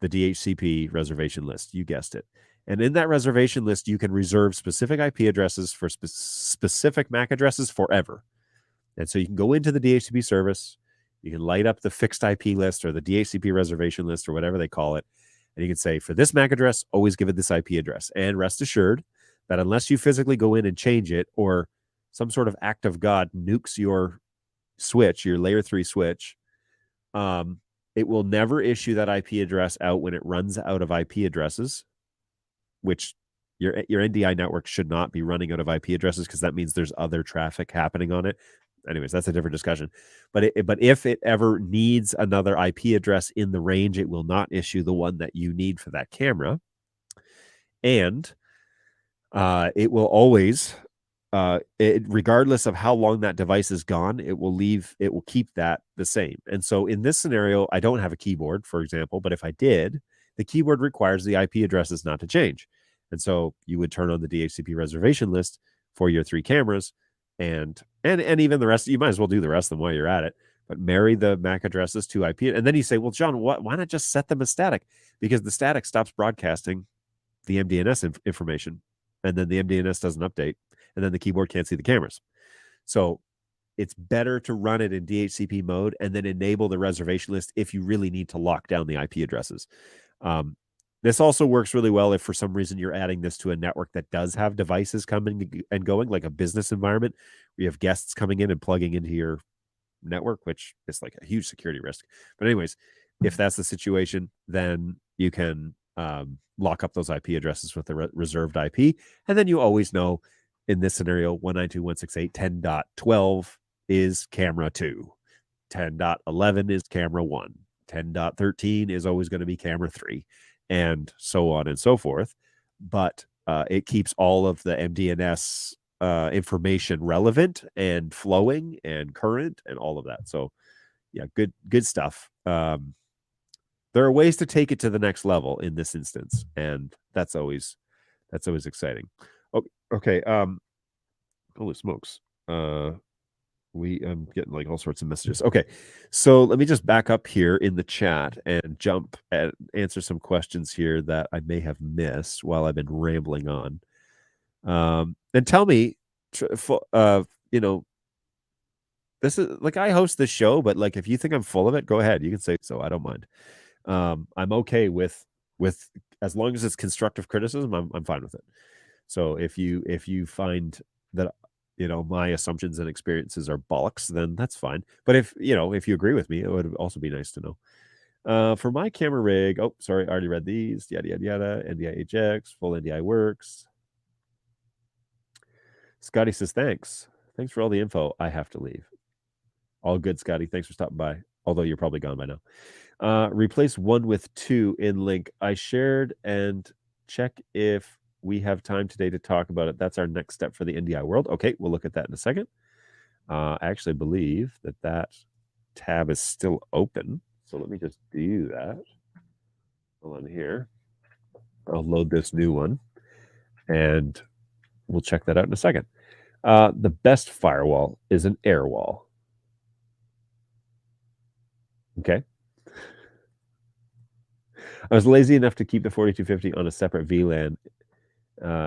the DHCP reservation list. You guessed it. And in that reservation list, you can reserve specific IP addresses for specific MAC addresses forever. And so you can go into the DHCP service, you can light up the fixed IP list or the DHCP reservation list or whatever they call it. And you can say, for this MAC address, always give it this IP address. And rest assured that unless you physically go in and change it or some sort of act of God nukes your switch, your layer 3 switch, it will never issue that IP address out when it runs out of IP addresses, which your NDI network should not be running out of IP addresses because that means there's other traffic happening on it. Anyways, that's a different discussion. But if it ever needs another IP address in the range, it will not issue the one that you need for that camera. And it will always, regardless of how long that device is gone, it will keep that the same. And so in this scenario, I don't have a keyboard, for example, but if I did, the keyboard requires the IP addresses not to change. And so you would turn on the DHCP reservation list for your 3 cameras and even the rest. You might as well do the rest of them while you're at it, but marry the MAC addresses to IP. And then you say, well, John, why not just set them as static? Because the static stops broadcasting the MDNS information, and then the MDNS doesn't update, and then the keyboard can't see the cameras. So it's better to run it in DHCP mode and then enable the reservation list if you really need to lock down the IP addresses. This also works really well if for some reason you're adding this to a network that does have devices coming and going, like a business environment where you have guests coming in and plugging into your network, which is like a huge security risk. But anyways, if that's the situation, then you can lock up those IP addresses with the reserved IP. And then you always know in this scenario, 192.168, 10.12 is camera 2. 10.11 is camera 1. 10.13 is always going to be camera 3. And so on and so forth. But it keeps all of the MDNS information relevant and flowing and current and all of that. So yeah, good stuff. There are ways to take it to the next level in this instance, and that's always exciting. Oh, okay. Holy smokes. I'm getting like all sorts of messages. Okay, so let me just back up here in the chat and jump and answer some questions here that I may have missed while I've been rambling on. And tell me, this is like, I host this show, but like if you think I'm full of it, go ahead. You can say so. I don't mind. I'm okay with as long as it's constructive criticism, I'm fine with it. So if you find that my assumptions and experiences are bollocks, then that's fine. But if you agree with me, it would also be nice to know. For my camera rig, oh, sorry, I already read these, yada, yada, yada, NDI HX, full NDI works. Scotty says, thanks for all the info. I have to leave. All good, Scotty. Thanks for stopping by, although you're probably gone by now. Replace 1 with 2 in link. I shared and check if we have time today to talk about it. That's our next step for the NDI world. Okay, we'll look at that in a second. I actually believe that tab is still open. So let me just do that. Hold on here. I'll load this new one and we'll check that out in a second. The best firewall is an air wall. Okay. I was lazy enough to keep the 4250 on a separate VLAN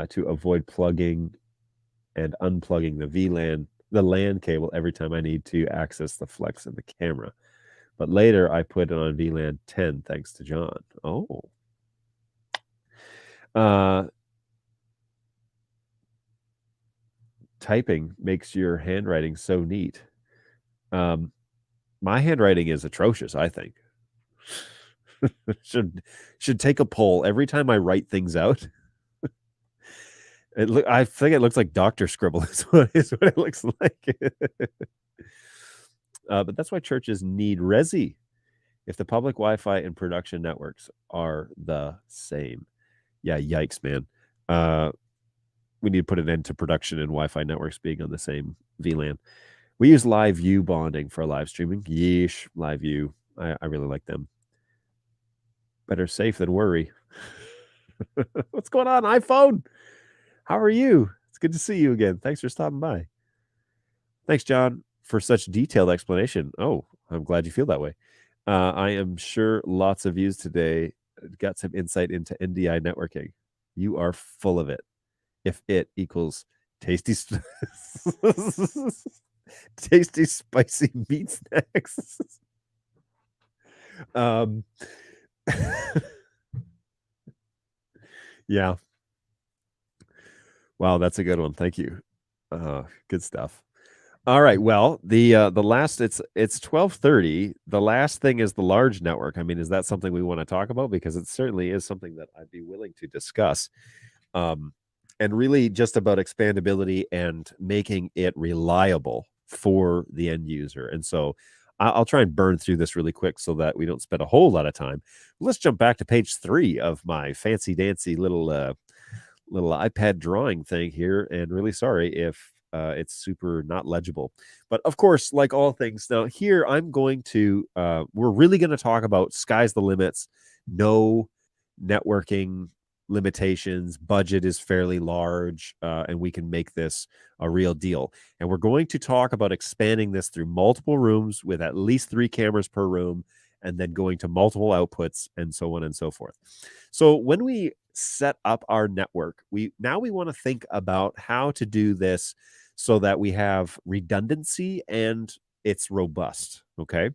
to avoid plugging and unplugging the LAN cable every time I need to access the flex in the camera. But later I put it on VLAN 10 thanks to John. Oh. Typing makes your handwriting so neat. My handwriting is atrocious, I think. should take a poll every time I write things out. I think it looks like doctor scribble is what it looks like. But that's why churches need Resi. If the public Wi-Fi and production networks are the same. Yeah, yikes, man. We need to put an end to production and Wi-Fi networks being on the same VLAN. We use live view bonding for live streaming. Yeesh, live view. I really like them. Better safe than worry. What's going on, iPhone? How are you? It's good to see you again. Thanks for stopping by. Thanks, John, for such detailed explanation. Oh, I'm glad you feel that way. I am sure lots of views today got some insight into NDI networking. You are full of it. If it equals tasty, tasty spicy meat snacks. Yeah. Wow, that's a good one. Thank you. Good stuff. All right. Well, the last it's 12:30. The last thing is the large network. I mean, is that something we want to talk about? Because it certainly is something that I'd be willing to discuss. And really just about expandability and making it reliable for the end user. And so I'll try and burn through this really quick so that we don't spend a whole lot of time. Let's jump back to page 3 of my fancy dancy little iPad drawing thing here. And really sorry if it's super not legible. But of course, like all things, now here I'm going to, we're really going to talk about sky's the limits, no networking limitations, budget is fairly large, and we can make this a real deal. And we're going to talk about expanding this through multiple rooms with at least 3 cameras per room, and then going to multiple outputs and so on and so forth. So when we set up our network, we want to think about how to do this so that we have redundancy and it's robust. Okay.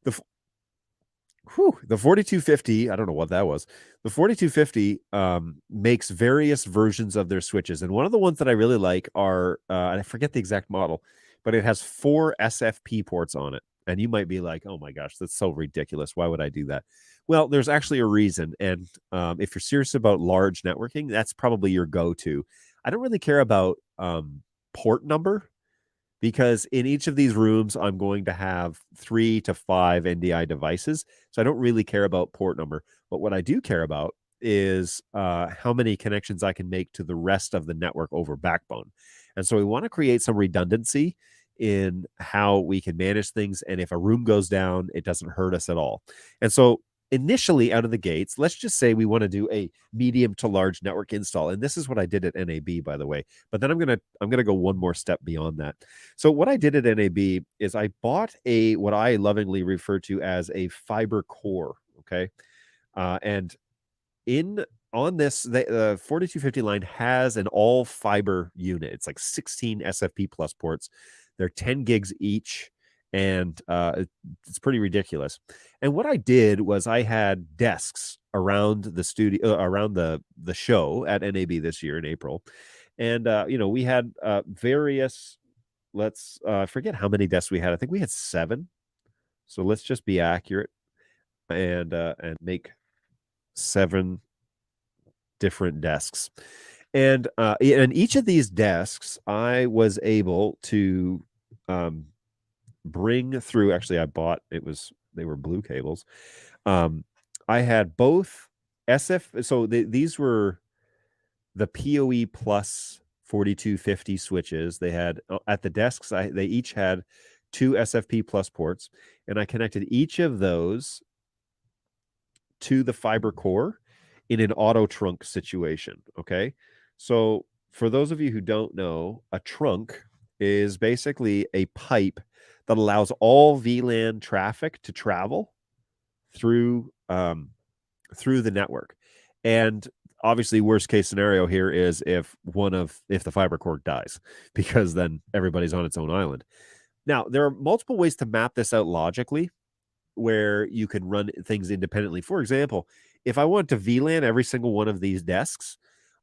The 4250, I don't know what that was. The 4250 makes various versions of their switches. And one of the ones that I really like are, I forget the exact model, but it has 4 SFP ports on it. And you might be like, oh my gosh, that's so ridiculous. Why would I do that? Well, there's actually a reason. And if you're serious about large networking, that's probably your go-to. I don't really care about port number, because in each of these rooms, I'm going to have 3 to 5 NDI devices. So I don't really care about port number. But what I do care about is how many connections I can make to the rest of the network over backbone. And so we want to create some redundancy in how we can manage things. And if a room goes down, it doesn't hurt us at all. And so initially out of the gates, let's just say we want to do a medium to large network install. And this is what I did at NAB, by the way. But then I'm gonna go one more step beyond that. So what I did at NAB is I bought what I lovingly refer to as a fiber core. Okay. And on this, the 4250 line has an all fiber unit. It's like 16 SFP plus ports. They're 10 gigs each. And it's pretty ridiculous. And what I did was I had desks around the studio, around the show at NAB this year in April. And, we had various, I forget how many desks we had. I think we had 7. So let's just be accurate and make 7 different desks. And in each of these desks, I was able to bring through, actually I bought, they were blue cables. I had both so these were the PoE plus 4250 switches. They had at the desks, they each had 2 SFP plus ports, and I connected each of those to the fiber core in an auto trunk situation. Okay. So for those of you who don't know, a trunk is basically a pipe that allows all VLAN traffic to travel through through the network. And obviously, worst case scenario here is if the fiber core dies, because then everybody's on its own island. Now, there are multiple ways to map this out logically where you can run things independently. For example, if I want to VLAN every single one of these desks,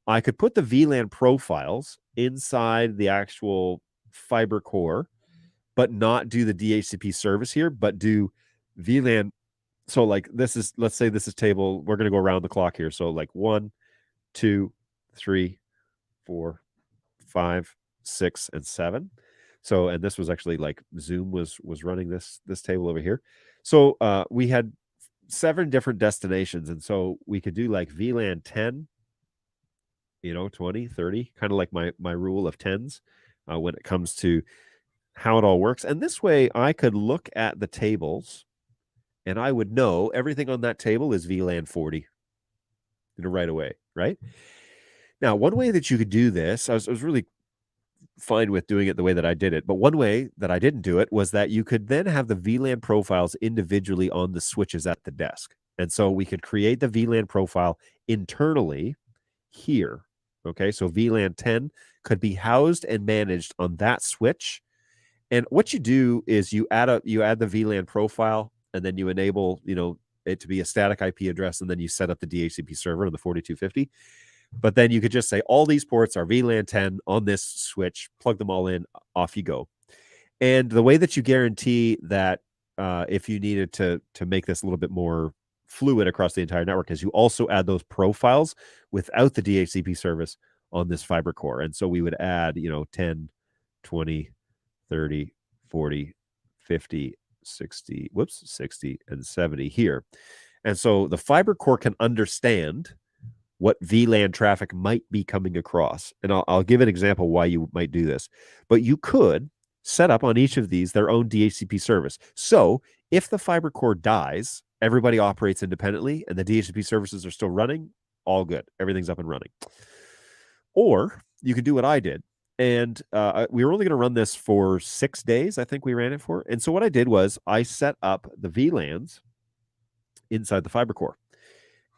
I could put the VLAN profiles inside the actual fiber core, but not do the DHCP service here, but do VLAN. So like this is, let's say this is table, we're going to go around the clock here. So like 1, 2, 3, 4, 5, 6, and 7. So, and this was actually like Zoom was running this table over here. So we had 7 different destinations. And so we could do like VLAN 10, 20, 30, kind of like my rule of 10s when it comes to how it all works. And this way I could look at the tables and I would know everything on that table is VLAN 40 right away, right? Now, one way that you could do this, I was really fine with doing it the way that I did it, but one way that I didn't do it was that you could then have the VLAN profiles individually on the switches at the desk. And so we could create the VLAN profile internally here. Okay, so VLAN 10 could be housed and managed on that switch. And what you do is you add the VLAN profile, and then you enable, it to be a static IP address, and then you set up the DHCP server on the 4250. But then you could just say all these ports are VLAN 10 on this switch, plug them all in, off you go. And the way that you guarantee that if you needed to make this a little bit more fluid across the entire network is you also add those profiles without the DHCP service on this fiber core. And so we would add, 10, 20, 30, 40, 50, 60, 60, and 70 here. And so the fiber core can understand what VLAN traffic might be coming across. And I'll give an example why you might do this. But you could set up on each of these their own DHCP service. So if the fiber core dies, everybody operates independently and the DHCP services are still running, all good. Everything's up and running. Or you could do what I did. And we were only going to run this for 6 days, I think we ran it for. And so what I did was I set up the VLANs inside the fiber core.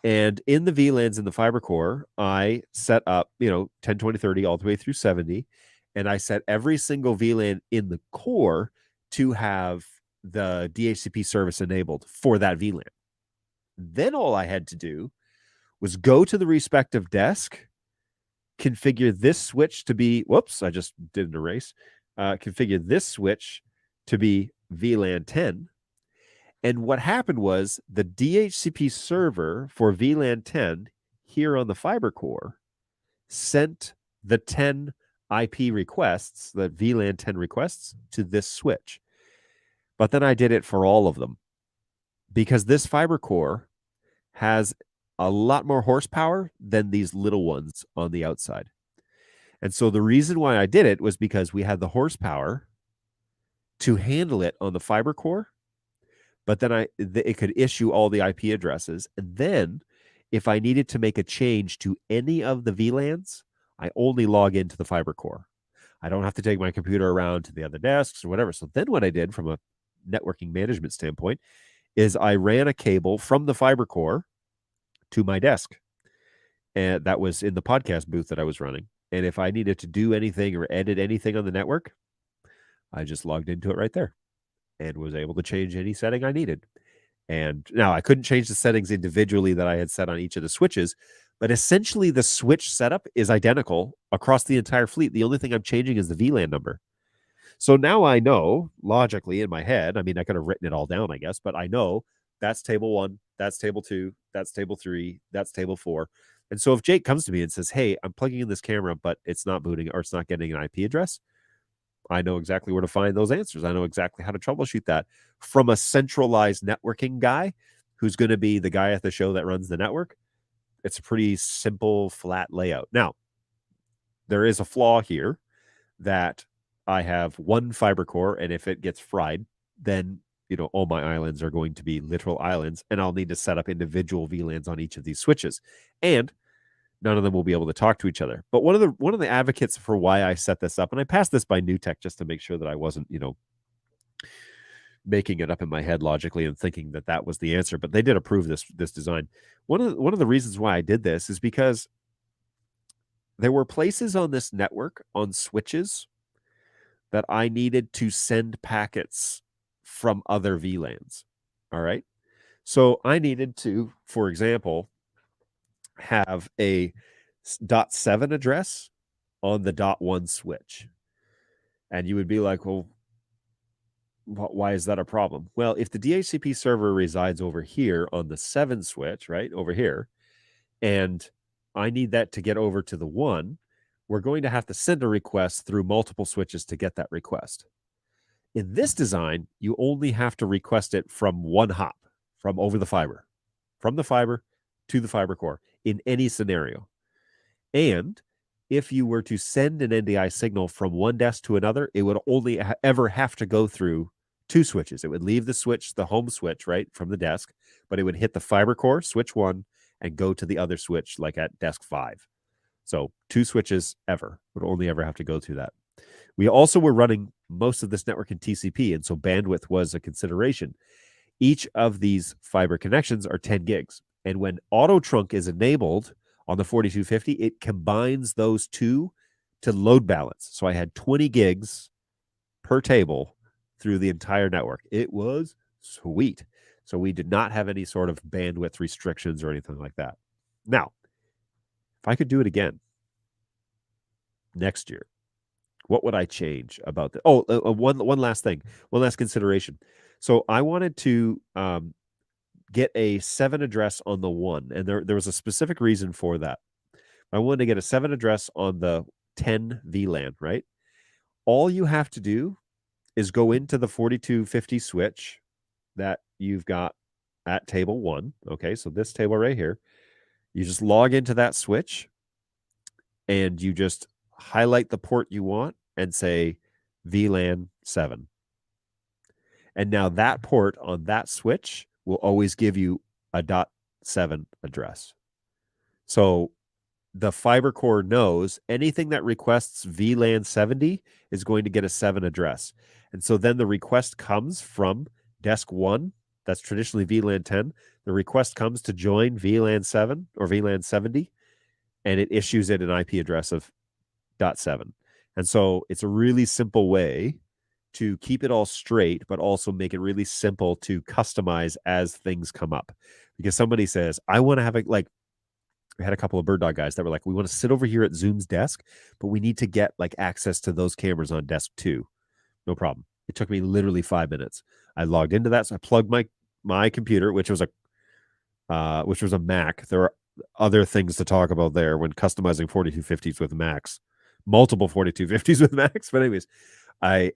And in the VLANs in the fiber core, I set up, 10, 20, 30, all the way through 70. And I set every single VLAN in the core to have the DHCP service enabled for that VLAN. Then all I had to do was go to the respective desk, configure this switch to be, I just did an erase, configure this switch to be VLAN 10. And what happened was the DHCP server for VLAN 10 here on the fiber core sent the 10 IP requests, the VLAN 10 requests, to this switch. But then I did it for all of them because this fiber core has a lot more horsepower than these little ones on the outside. And so the reason why I did it was because we had the horsepower to handle it on the fiber core, but then it could issue all the IP addresses. And then if I needed to make a change to any of the VLANs, I only log into the fiber core. I don't have to take my computer around to the other desks or whatever. So then what I did from a networking management standpoint is I ran a cable from the fiber core to my desk. And that was in the podcast booth that I was running. And if I needed to do anything or edit anything on the network, I just logged into it right there and was able to change any setting I needed. And now I couldn't change the settings individually that I had set on each of the switches, but essentially the switch setup is identical across the entire fleet. The only thing I'm changing is the VLAN number. So now I know logically in my head, I mean, I could have written it all down, I guess, but I know that's table 1, that's table 2, that's table 3, that's table 4. And so if Jake comes to me and says, hey, I'm plugging in this camera, but it's not booting or it's not getting an IP address, I know exactly where to find those answers. I know exactly how to troubleshoot that from a centralized networking guy who's going to be the guy at the show that runs the network. It's a pretty simple, flat layout. Now, there is a flaw here that I have one fiber core, and if it gets fried, then all my islands are going to be literal islands, and I'll need to set up individual VLANs on each of these switches, and none of them will be able to talk to each other. But one of the advocates for why I set this up, and I passed this by New Tech just to make sure that I wasn't, making it up in my head logically and thinking that that was the answer, but they did approve this design. One of the reasons why I did this is because there were places on this network on switches that I needed to send packets from other VLANs. All right. So I needed to, for example, have a .7 address on the .1 switch. And you would be like, well, why is that a problem? Well, if the DHCP server resides over here on the 7 switch, right, over here, and I need that to get over to the 1, we're going to have to send a request through multiple switches to get that request. In this design, you only have to request it from one hop, from over the fiber, from the fiber to the fiber core in any scenario. And if you were to send an NDI signal from one desk to another, it would only ever have to go through 2 switches. It would leave the switch, the home switch, right, from the desk, but it would hit the fiber core, switch 1, and go to the other switch, like at desk 5. So 2 switches ever would only ever have to go through that. We also were running most of this network in TCP, and so bandwidth was a consideration. Each of these fiber connections are 10 gigs. And when auto trunk is enabled on the 4250, it combines those two to load balance. So I had 20 gigs per table through the entire network. It was sweet. So we did not have any sort of bandwidth restrictions or anything like that. Now, if I could do it again next year, what would I change about that? Oh, one last thing, one last consideration. So I wanted to get a 7 address on the 1, and there was a specific reason for that. I wanted to get a 7 address on the 10 VLAN, right? All you have to do is go into the 4250 switch that you've got at table 1. Okay, so this table right here, you just log into that switch and you just highlight the port you want and say VLAN 7. And now that port on that switch will always give you a .7 address. So the fiber core knows anything that requests VLAN 70 is going to get a 7 address. And so then the request comes from desk 1, that's traditionally VLAN 10. The request comes to join VLAN 7 or VLAN 70, and it issues it an IP address of .7. And so it's a really simple way to keep it all straight, but also make it really simple to customize as things come up. Because somebody says, I want to have we had a couple of Bird Dog guys that were like, we want to sit over here at Zoom's desk, but we need to get like access to those cameras on desk 2. No problem. It took me literally 5 minutes. I logged into that. So I plugged my computer, which was a Mac. There are other things to talk about there when customizing 4250s with Macs, multiple 4250s with Macs. But anyways, oh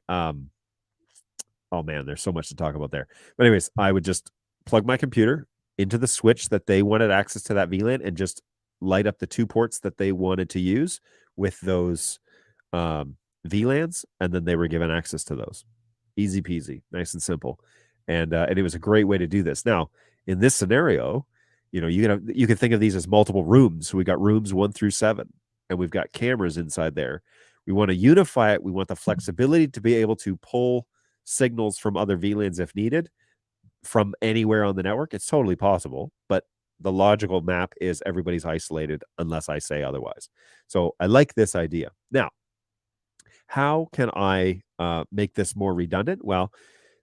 man, there's so much to talk about there. But anyways, I would just plug my computer into the switch that they wanted access to that VLAN and just light up the 2 ports that they wanted to use with those VLANs, and then they were given access to those. Easy peasy, nice and simple. And it was a great way to do this. Now, in this scenario, you can think of these as multiple rooms. So we got rooms 1 through 7, and we've got cameras inside there. We want to unify it. We want the flexibility to be able to pull signals from other VLANs if needed from anywhere on the network. It's totally possible, but the logical map is everybody's isolated unless I say otherwise. So I like this idea. Now, how can I make this more redundant? Well,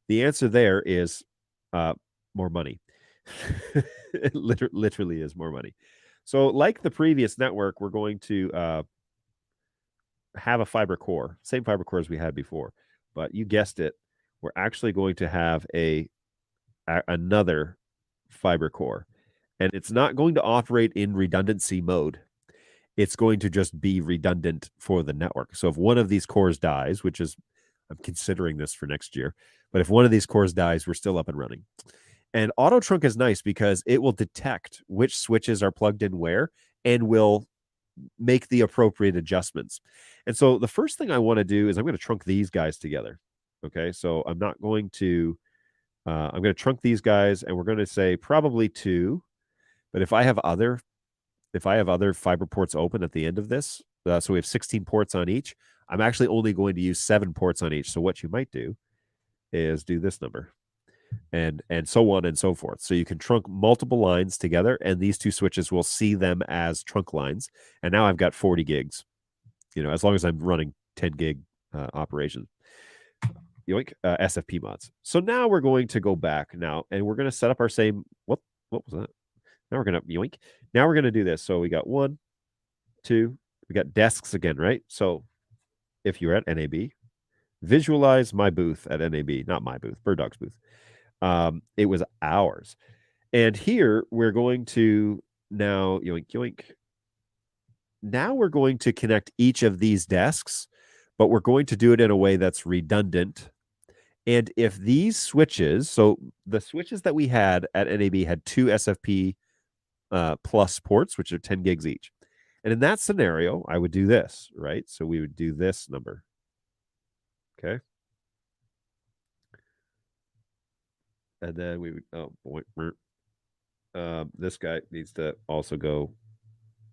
the answer there is more money. It literally is more money. So like the previous network, we're going to have a fiber core, same fiber core as we had before, but you guessed it, we're actually going to have another fiber core, and it's not going to operate in redundancy mode. It's going to just be redundant for the network. So if one of these cores dies, which is, I'm considering this for next year, but if one of these cores dies, we're still up and running. And auto trunk is nice because it will detect which switches are plugged in where and will make the appropriate adjustments. And so the first thing I want to do is I'm going to trunk these guys together. Okay, so I'm going to trunk these guys, and we're going to say probably 2. But if I have other fiber ports open at the end of this, so we have 16 ports on each, I'm actually only going to use 7 ports on each. So what you might do is do this number. and so on and so forth. So you can trunk multiple lines together, and these two switches will see them as trunk lines. And now I've got 40 gigs, as long as I'm running 10 gig operation. Yoink, SFP mods. So now we're going to go back now, and we're going to set up our same. What was that? Now we're going to yoink. Now we're going to do this. So we got 1, 2. We got desks again, right? So if you're at NAB, visualize my booth at NAB, not my booth, Bird Dog's booth. It was ours. And here we're going to now yoink yoink. Now we're going to connect each of these desks, but we're going to do it in a way that's redundant. And if these switches, so the switches that we had at NAB had 2 SFP plus ports, which are 10 gigs each. And in that scenario, I would do this, right? So we would do this number. Okay. And then we would, oh boy, this guy needs to also go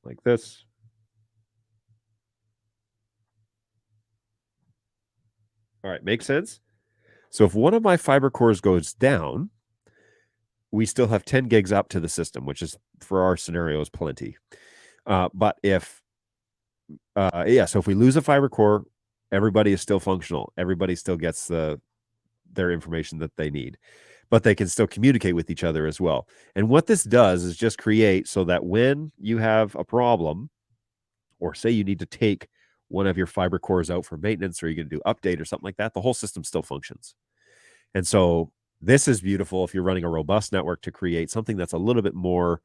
like this. All right, makes sense? So if one of my fiber cores goes down, we still have 10 gigs up to the system, which is, for our scenario, is plenty. But if, so if we lose a fiber core, everybody is still functional. Everybody still gets their information that they need, but they can still communicate with each other as well. And what this does is just create so that when you have a problem, or say you need to take one of your fiber cores out for maintenance, or you're going to do update or something like that, the whole system still functions. And so this is beautiful if you're running a robust network to create something that's a little bit more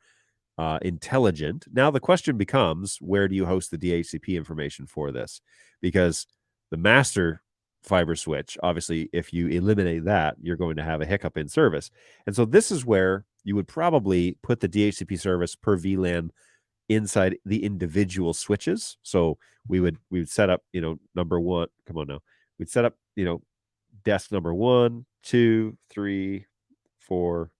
intelligent. Now the question becomes, where do you host the DHCP information for this? Because the master fiber switch, obviously, if you eliminate that, you're going to have a hiccup in service. And so this is where you would probably put the DHCP service per VLAN inside the individual switches. So we would set up, number one. Come on now. We'd set up, desk number 1, 2, 3, 4,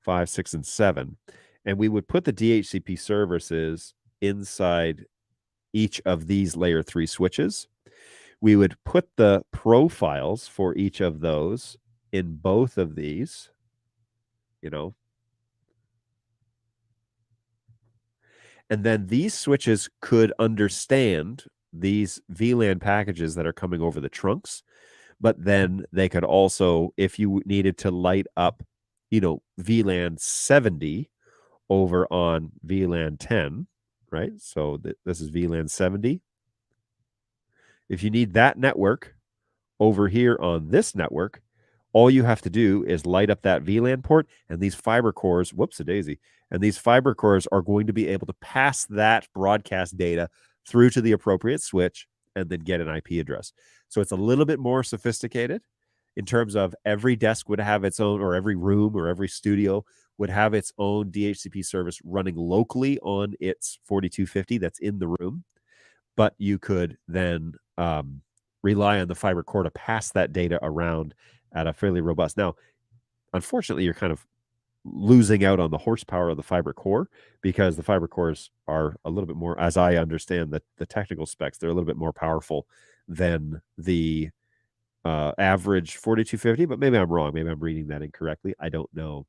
5, 6, and 7. And we would put the DHCP services inside each of these layer 3 switches. We would put the profiles for each of those in both of these, And then these switches could understand these VLAN packages that are coming over the trunks, but then they could also, if you needed to light up, VLAN 70 over on VLAN 10, right? So this is VLAN 70. If you need that network over here on this network, all you have to do is light up that VLAN port, and these fiber cores, whoops-a-daisy, and these fiber cores are going to be able to pass that broadcast data through to the appropriate switch and then get an IP address. So it's a little bit more sophisticated in terms of every desk would have its own, or every room or every studio would have its own DHCP service running locally on its 4250 that's in the room. But you could then rely on the fiber core to pass that data around at a fairly robust. Now, unfortunately, you're kind of losing out on the horsepower of the fiber core, because the fiber cores are a little bit more, as I understand the technical specs, they're a little bit more powerful than the average 4250, but maybe I'm wrong. Maybe I'm reading that incorrectly. I don't know.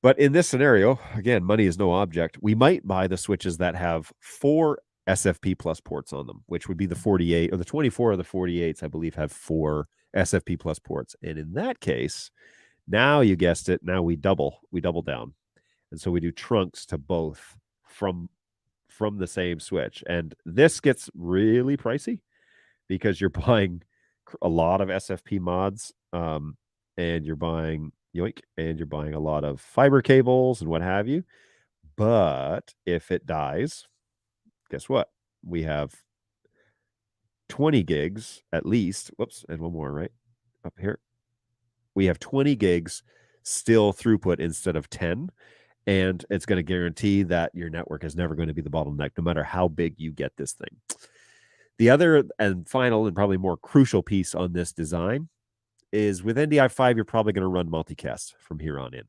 But in this scenario, again, money is no object. We might buy the switches that have 4 SFP plus ports on them, which would be the 48 or the 24 of the 48s, I believe, have 4 SFP plus ports. And in that case, now you guessed it, now we double down. And so we do trunks to both from the same switch. And this gets really pricey because you're buying a lot of SFP mods, and you're buying and you're buying a lot of fiber cables and what have you. But if it dies, guess what? We have 20 gigs at least. Whoops, and one more right up here. We have 20 gigs still throughput instead of 10. And it's going to guarantee that your network is never going to be the bottleneck, no matter how big you get this thing. The other and final and probably more crucial piece on this design is with NDI 5, you're probably going to run multicast from here on in,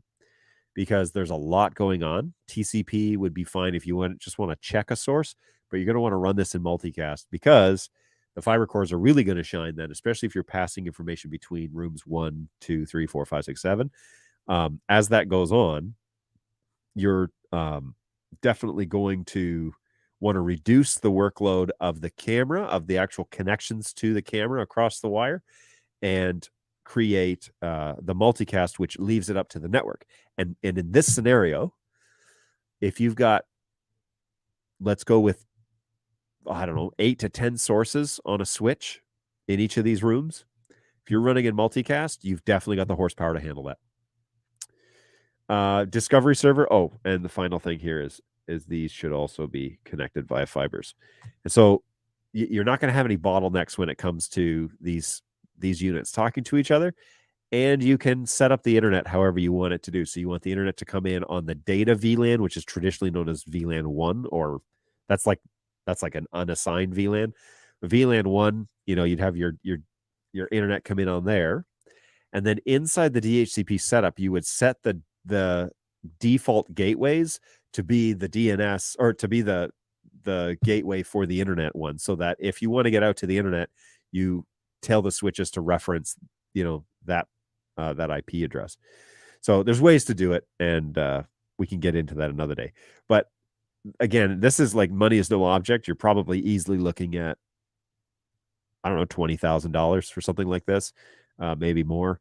because there's a lot going on. TCP would be fine if you just want to check a source, but you're going to want to run this in multicast, because the fiber cores are really going to shine then, especially if you're passing information between rooms 1, 2, 3, 4, 5, 6, 7. As that goes on, you're definitely going to want to reduce the workload of the camera, of the actual connections to the camera across the wire, and create the multicast, which leaves it up to the network. And in this scenario, if you've got, let's go with, I don't know, 8 to 10 sources on a switch in each of these rooms, if you're running in multicast, you've definitely got the horsepower to handle that. Discovery server. Oh, and the final thing here is these should also be connected via fibers. And so you're not going to have any bottlenecks when it comes to these units talking to each other. And you can set up the internet however you want it to do. So you want the internet to come in on the data VLAN, which is traditionally known as VLAN 1, or that's like an unassigned VLAN. VLAN 1, you'd have your internet come in on there. And then inside the DHCP setup, you would set the default gateways to be the DNS, or to be the gateway for the internet one, so that if you want to get out to the internet, you tell the switches to reference that IP address. So there's ways to do it, and we can get into that another day. But again, this is like money is no object. You're probably easily looking at, I don't know, $20,000 for something like this, maybe more.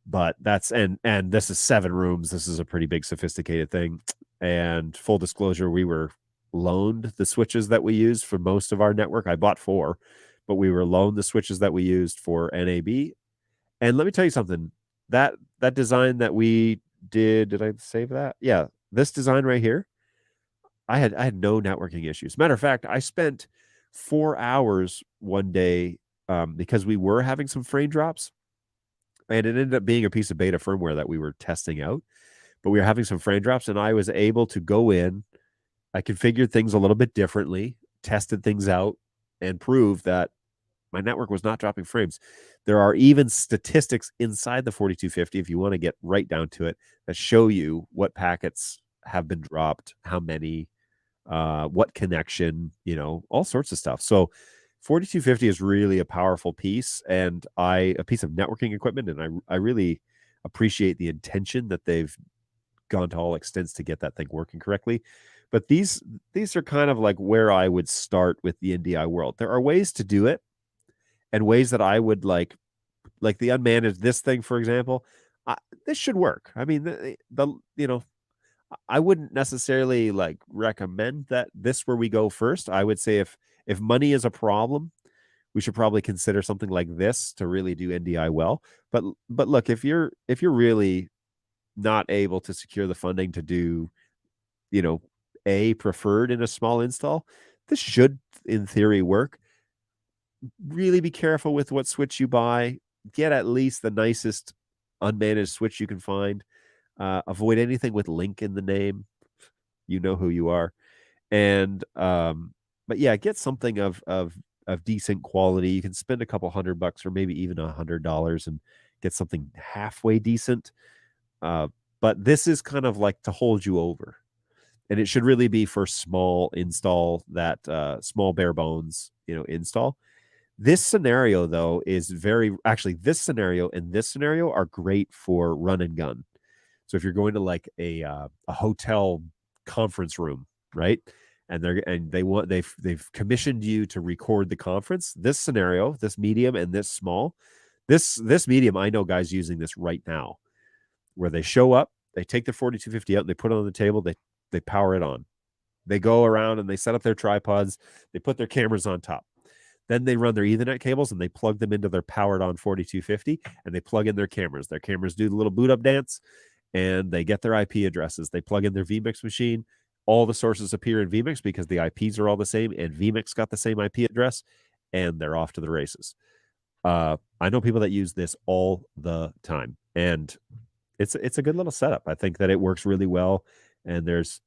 But that's and this is 7 rooms. This is a pretty big, sophisticated thing. And full disclosure, we were loaned the switches that we used for most of our network. I bought 4, but we were loaned the switches that we used for NAB. And let me tell you something. That design that we did I save that? Yeah, this design right here, I had no networking issues. Matter of fact, I spent 4 hours one day because we were having some frame drops, and it ended up being a piece of beta firmware that we were testing out, but we were having some frame drops, and I was able to go in. I configured things a little bit differently, tested things out, and proved that my network was not dropping frames. There are even statistics inside the 4250, if you want to get right down to it, that show you what packets have been dropped, how many, what connection, all sorts of stuff. So 4250 is really a powerful piece, and a piece of networking equipment, and I really appreciate the intention that they've gone to all extents to get that thing working correctly. But these are kind of like where I would start with the NDI world. There are ways to do it, and ways that I would like the unmanaged, this thing, for example. This should work. I mean, I wouldn't necessarily recommend that this where we go first. I would say if money is a problem, we should probably consider something like this to really do NDI well. But look, if you're really not able to secure the funding to do, a preferred in a small install, this should in theory work. Really be careful with what switch you buy. Get at least the nicest unmanaged switch you can find. Avoid anything with link in the name. You know who you are. And but yeah, get something of decent quality. You can spend a couple $100 or maybe even $100 and get something halfway decent. But this is kind of like to hold you over. And it should really be for small install, that small bare bones, install. This scenario, though, is this scenario and this scenario are great for run and gun. So if you're going to like a hotel conference room, right? And they've commissioned you to record the conference. This scenario, this medium and this small, this medium, I know guys using this right now, where they show up, they take their 4250 out, and they put it on the table, they power it on. They go around and they set up their tripods, they put their cameras on top. Then they run their Ethernet cables and they plug them into their powered on 4250, and they plug in their cameras. Their cameras do the little boot up dance, and they get their IP addresses. They plug in their vMix machine. All the sources appear in vMix because the IPs are all the same, and vMix got the same IP address, and they're off to the races. I know people that use this all the time, and it's a good little setup. I think that it works really well. And there's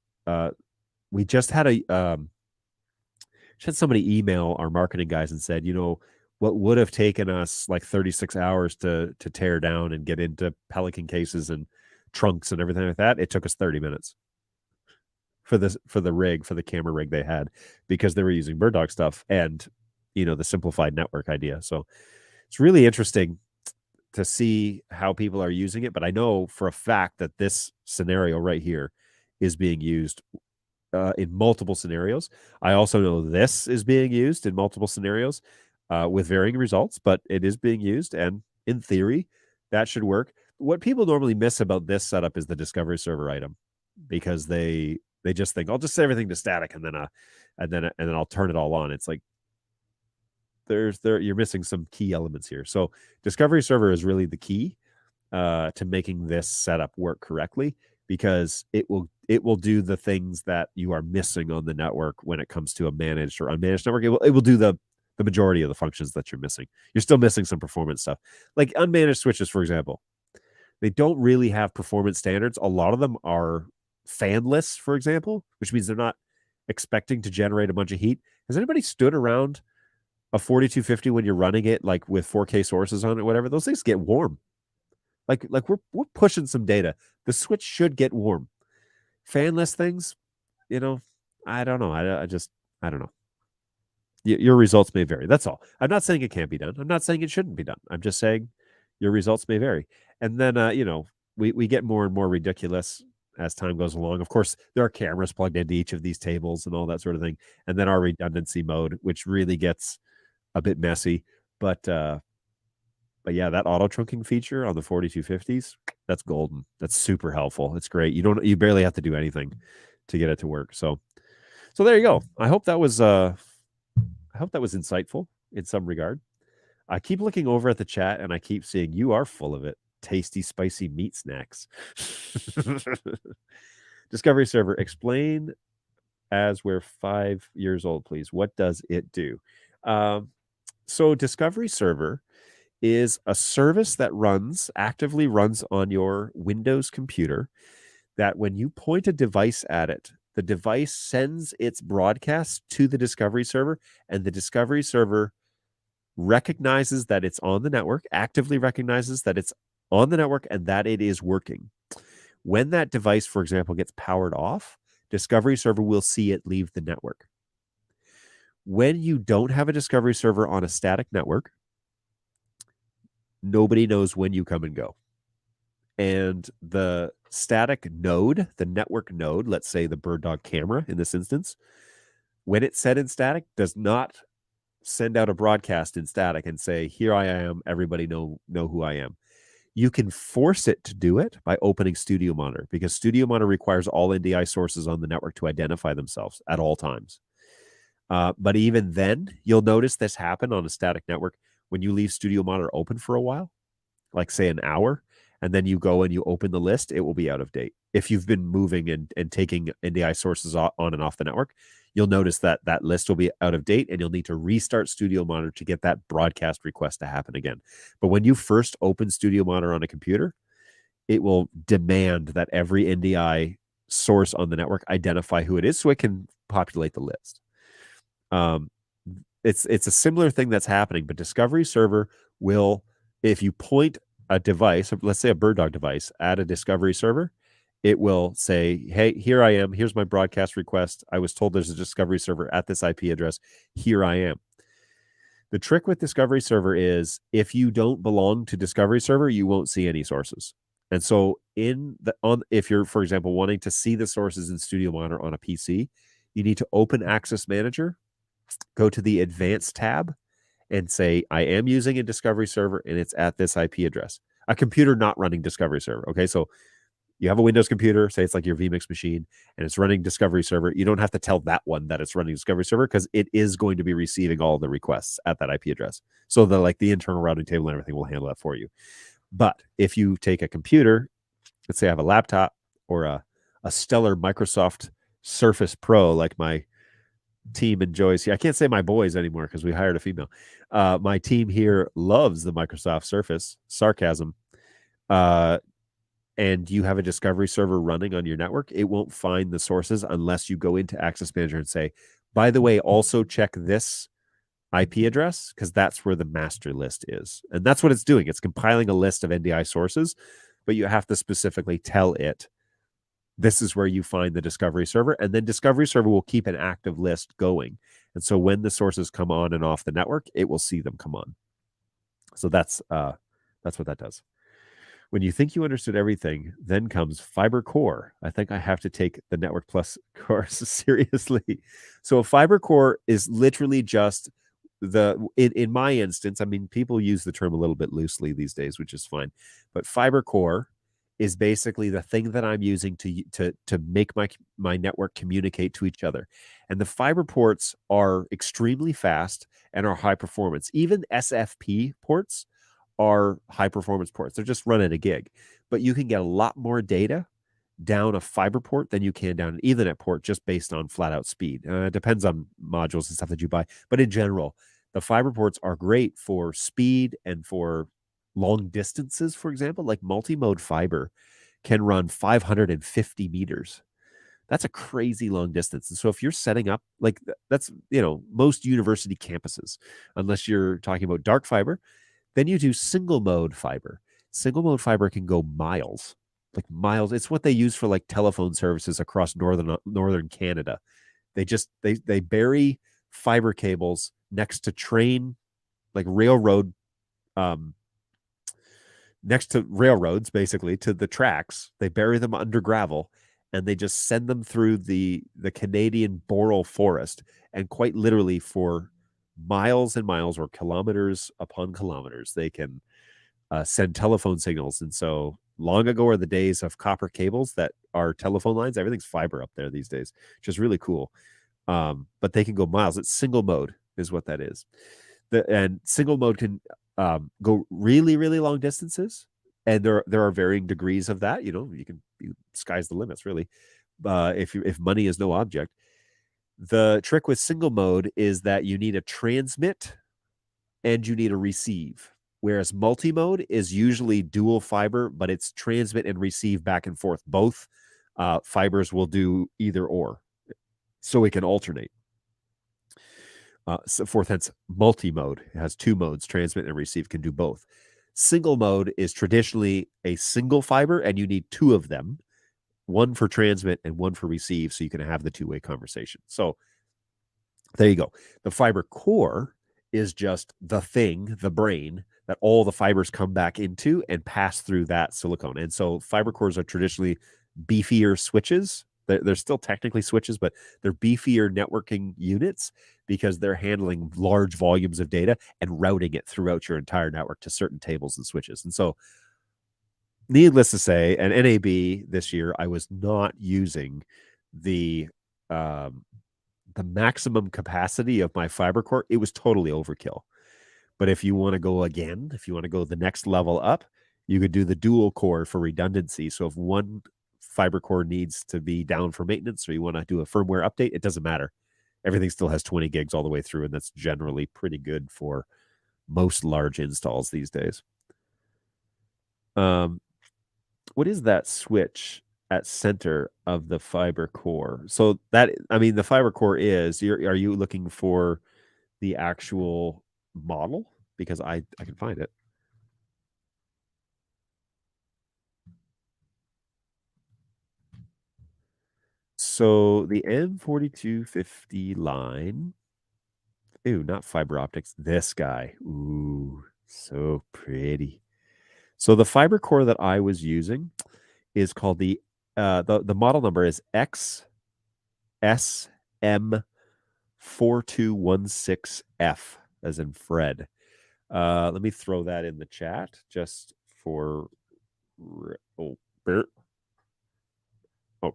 we just had somebody email our marketing guys and said, what would have taken us like 36 hours to tear down and get into Pelican cases and trunks and everything like that, it took us 30 minutes for the camera rig they had, because they were using bird dog stuff. And the simplified network idea. So it's really interesting to see how people are using it. But I know for a fact that this scenario right here is being used in multiple scenarios. I also know this is being used in multiple scenarios with varying results, but it is being used. And in theory, that should work. What people normally miss about this setup is the discovery server item, because they just think I'll just set everything to static and then I'll turn it all on. It's like you're missing some key elements here. So discovery server is really the key to making this setup work correctly, because it will do the things that you are missing on the network when it comes to a managed or unmanaged network. It will do the majority of the functions that you're missing. You're still missing some performance stuff, like unmanaged switches, for example. They don't really have performance standards. A lot of them are fanless, for example, which means they're not expecting to generate a bunch of heat. Has anybody stood around a 4250 when you're running it like with 4K sources on it, whatever? Those things get warm. Like we're pushing some data. The switch should get warm. Fanless things, I don't know. I don't know. Your results may vary. That's all. I'm not saying it can't be done. I'm not saying it shouldn't be done. I'm just saying your results may vary. And then, we get more and more ridiculous as time goes along. Of course, there are cameras plugged into each of these tables and all that sort of thing. And then our redundancy mode, which really gets a bit messy. But yeah, that auto trunking feature on the 4250s, that's golden. That's super helpful. It's great. You barely have to do anything to get it to work. So there you go. I hope that was insightful in some regard. I keep looking over at the chat and I keep seeing you are full of it. Tasty, spicy meat snacks. Discovery server, explain as we're 5 years old, please. What does it do? So discovery server is a service that actively runs on your Windows computer, that when you point a device at it, the device sends its broadcast to the discovery server, and the discovery server recognizes that it's on the network, actively recognizes that it's on the network and that it is working. When that device, for example, gets powered off, discovery server will see it leave the network. When you don't have a discovery server on a static network, nobody knows when you come and go. And the static node, the network node, let's say the Bird Dog camera in this instance, when it's set in static, does not send out a broadcast in static and say, here I am, everybody know who I am. You can force it to do it by opening Studio Monitor, because Studio Monitor requires all NDI sources on the network to identify themselves at all times. But even then, you'll notice this happen on a static network. When you leave Studio Monitor open for a while, like say an hour, and then you go and you open the list, it will be out of date. If you've been moving and taking NDI sources on and off the network, you'll notice that list will be out of date, and you'll need to restart Studio Monitor to get that broadcast request to happen again. But when you first open Studio Monitor on a computer, it will demand that every NDI source on the network identify who it is so it can populate the list. It's a similar thing that's happening, but discovery server will, if you point a device, let's say a Bird Dog device, at a discovery server, it will say, hey, here I am. Here's my broadcast request. I was told there's a discovery server at this IP address. Here I am. The trick with discovery server is if you don't belong to discovery server, you won't see any sources. And so if you're, for example, wanting to see the sources in Studio Monitor on a PC, you need to open Access Manager, go to the Advanced tab, and say, I am using a discovery server and it's at this IP address. A computer not running discovery server. Okay, so you have a Windows computer, say it's like your vMix machine, and it's running discovery server. You don't have to tell that one that it's running discovery server, because it is going to be receiving all the requests at that IP address. So the internal routing table and everything will handle that for you. But if you take a computer, let's say I have a laptop or a stellar Microsoft Surface Pro, like my team enjoys here. I can't say my boys anymore because we hired a female. My team here loves the Microsoft Surface, sarcasm. And you have a discovery server running on your network, it won't find the sources unless you go into Access Manager and say, by the way, also check this IP address, because that's where the master list is. And that's what it's doing. It's compiling a list of NDI sources, but you have to specifically tell it, this is where you find the discovery server. And then discovery server will keep an active list going. And so when the sources come on and off the network, it will see them come on. So that's what that does. When you think you understood everything, then comes Fiber Core. I think I have to take the Network Plus course seriously. So a Fiber Core is literally just in my instance, I mean, people use the term a little bit loosely these days, which is fine. But Fiber Core is basically the thing that I'm using to make my network communicate to each other. And the fiber ports are extremely fast and are high performance. Even SFP ports are high performance ports. They're just running a gig, but you can get a lot more data down a fiber port than you can down an Ethernet port just based on flat out speed. It depends on modules and stuff that you buy, but in general, the fiber ports are great for speed and for long distances. For example, like multi-mode fiber can run 550 meters. That's a crazy long distance. And so if you're setting up like that's, most university campuses, unless you're talking about dark fiber, then you do single mode fiber. Single mode fiber can go miles, like miles. It's what they use for like telephone services across northern Canada. They bury fiber cables next to train, like railroad, next to railroads, basically to the tracks. They bury them under gravel, and they just send them through the Canadian boreal forest, and quite literally for miles and miles or kilometers upon kilometers, they can send telephone signals. And so long ago are the days of copper cables that are telephone lines. Everything's fiber up there these days, which is really cool. But they can go miles. It's single mode is what that is. And single mode can go really, really long distances. And there are varying degrees of that. Sky's the limits, really. If money is no object. The trick with single mode is that you need a transmit and you need a receive, whereas multi-mode is usually dual fiber, but it's transmit and receive back and forth. Both fibers will do either or, so it can alternate. So fourth, hence multi-mode. It has two modes, transmit and receive, can do both. Single mode is traditionally a single fiber, and you need two of them, one for transmit and one for receive, so you can have the two-way conversation. So there you go. The fiber core is just the thing, the brain, that all the fibers come back into and pass through that silicone. And so fiber cores are traditionally beefier switches. They're still technically switches, but they're beefier networking units because they're handling large volumes of data and routing it throughout your entire network to certain tables and switches. And so needless to say, at NAB this year, I was not using the maximum capacity of my fiber core. It was totally overkill. But if you want to go again, if you want to go the next level up, you could do the dual core for redundancy. So if one fiber core needs to be down for maintenance or you want to do a firmware update, it doesn't matter. Everything still has 20 gigs all the way through, and that's generally pretty good for most large installs these days. What is that switch at center of the fiber core? So the fiber core is, are you looking for the actual model? Because I can find it. So the M4250 line, not fiber optics, this guy. Ooh, so pretty. So the fiber core that I was using is called the model number is XSM4216F, as in Fred. Let me throw that in the chat just for. Oh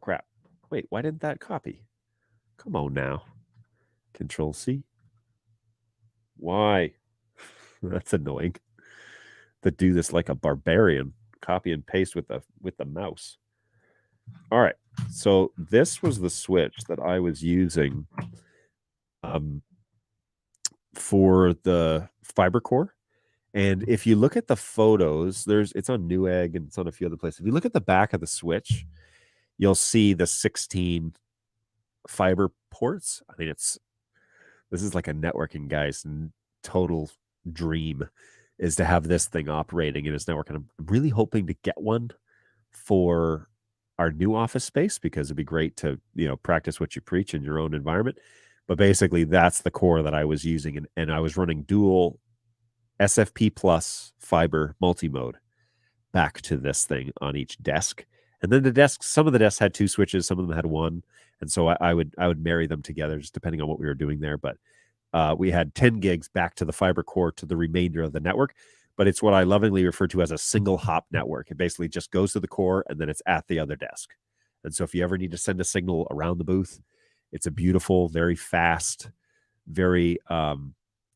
crap! Wait, why didn't that copy? Come on now. Control C. Why? That's annoying. To do this like a barbarian, copy and paste with the mouse. All right, so this was the switch that I was using for the fiber core. And if you look at the photos, it's on Newegg and it's on a few other places. If you look at the back of the switch, you'll see the 16 fiber ports. I mean, this is like a networking guy's total dream, is to have this thing operating in his network. And I'm really hoping to get one for our new office space, because it'd be great to, practice what you preach in your own environment. But basically, that's the core that I was using, and I was running dual SFP plus fiber multi-mode back to this thing on each desk. And then the desks, some of the desks had 2 switches, some of them had 1. And so I would marry them together just depending on what we were doing there. But we had 10 gigs back to the fiber core to the remainder of the network. But it's what I lovingly refer to as a single hop network. It basically just goes to the core and then it's at the other desk. And so if you ever need to send a signal around the booth, it's a beautiful, very fast, very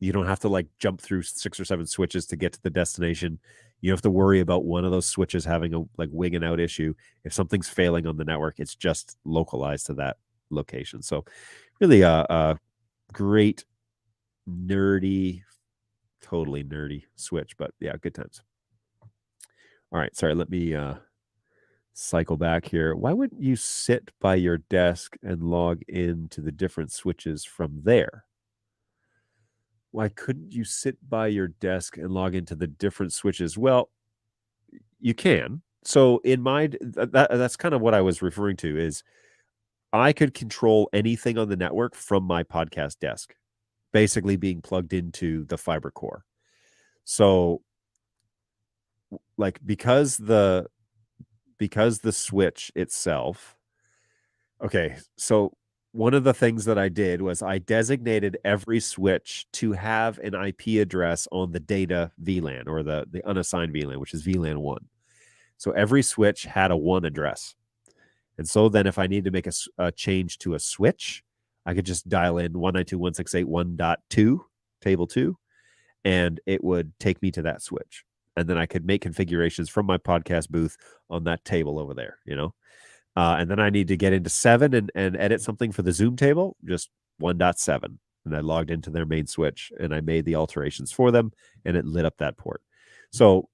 you don't have to like jump through 6 or 7 switches to get to the destination. You don't have to worry about one of those switches having a like wing and out issue. If something's failing on the network, it's just localized to that location. So really a great nerdy, totally nerdy switch, but yeah, good times. All right, sorry, let me cycle back here. Why wouldn't you sit by your desk and log into the different switches from there? Why couldn't you sit by your desk and log into the different switches? Well, you can. So in my that's kind of what I was referring to is I could control anything on the network from my podcast desk, basically being plugged into the fiber core. So like because the switch itself, okay, so one of the things that I did was I designated every switch to have an IP address on the data VLAN or the unassigned VLAN, which is VLAN 1. So every switch had a 1 address. And so then if I need to make a change to a switch, I could just dial in 192.168.1.2, table 2, and it would take me to that switch. And then I could make configurations from my podcast booth on that table over there, you know? And then I need to get into 7 and edit something for the Zoom table, just 1.7. And I logged into their main switch and I made the alterations for them and it lit up that port. So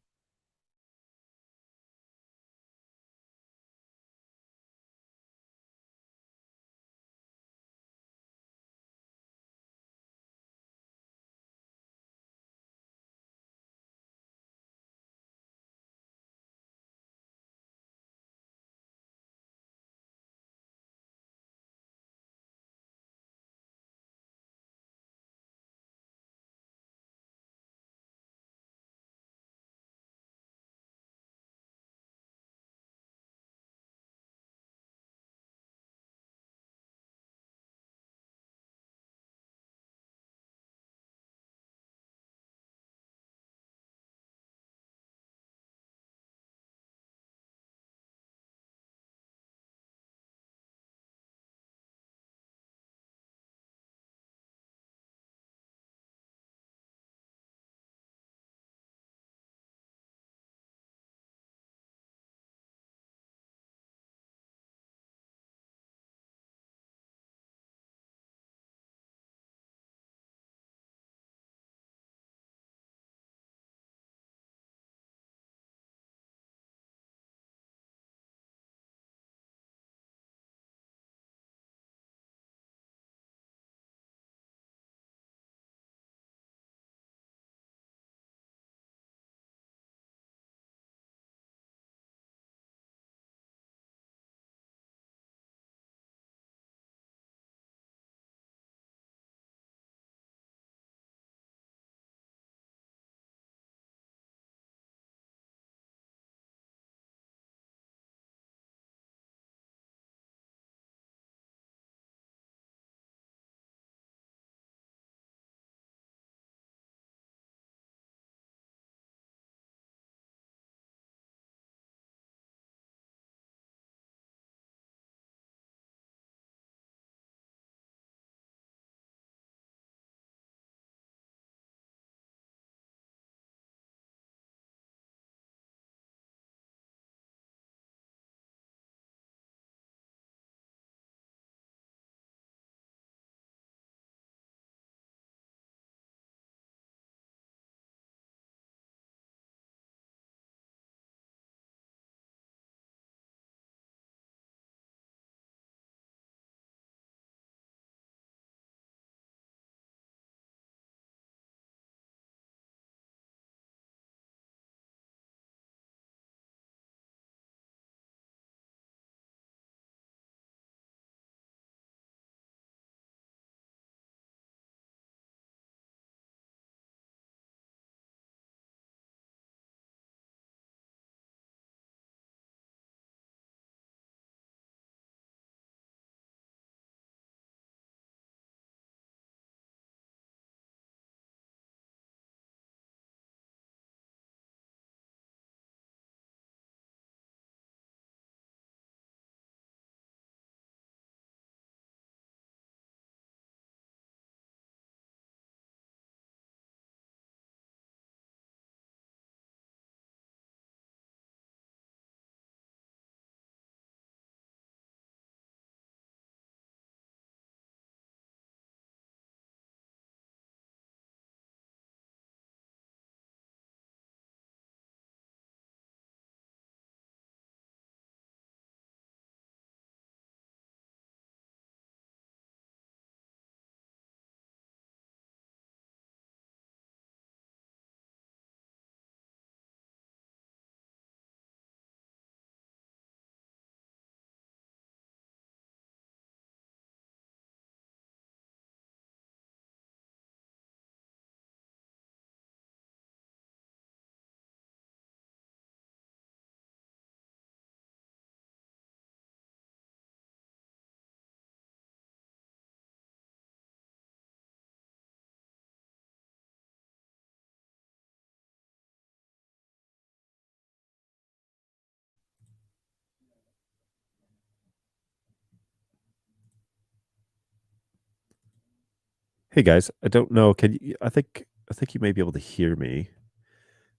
Hey guys, I don't know. Can you? I think you may be able to hear me.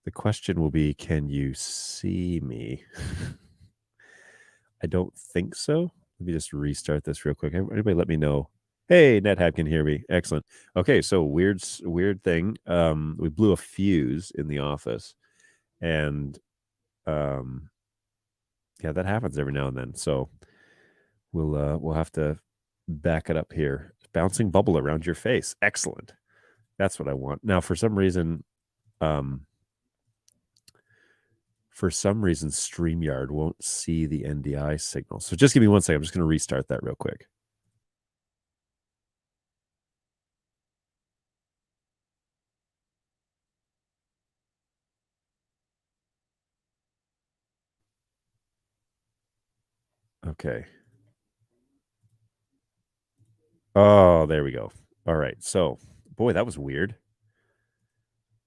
The question will be, can you see me? I don't think so. Let me just restart this real quick. Anybody let me know. Hey, NetHab can hear me. Excellent. Okay, so weird thing. We blew a fuse in the office, and yeah, that happens every now and then. So we'll have to back it up here. Bouncing bubble around your face. Excellent. That's what I want. Now, for some reason, StreamYard won't see the NDI signal. So just give me 1 second. I'm just going to restart that real quick. Okay. Oh, there we go. All right. So, boy, that was weird.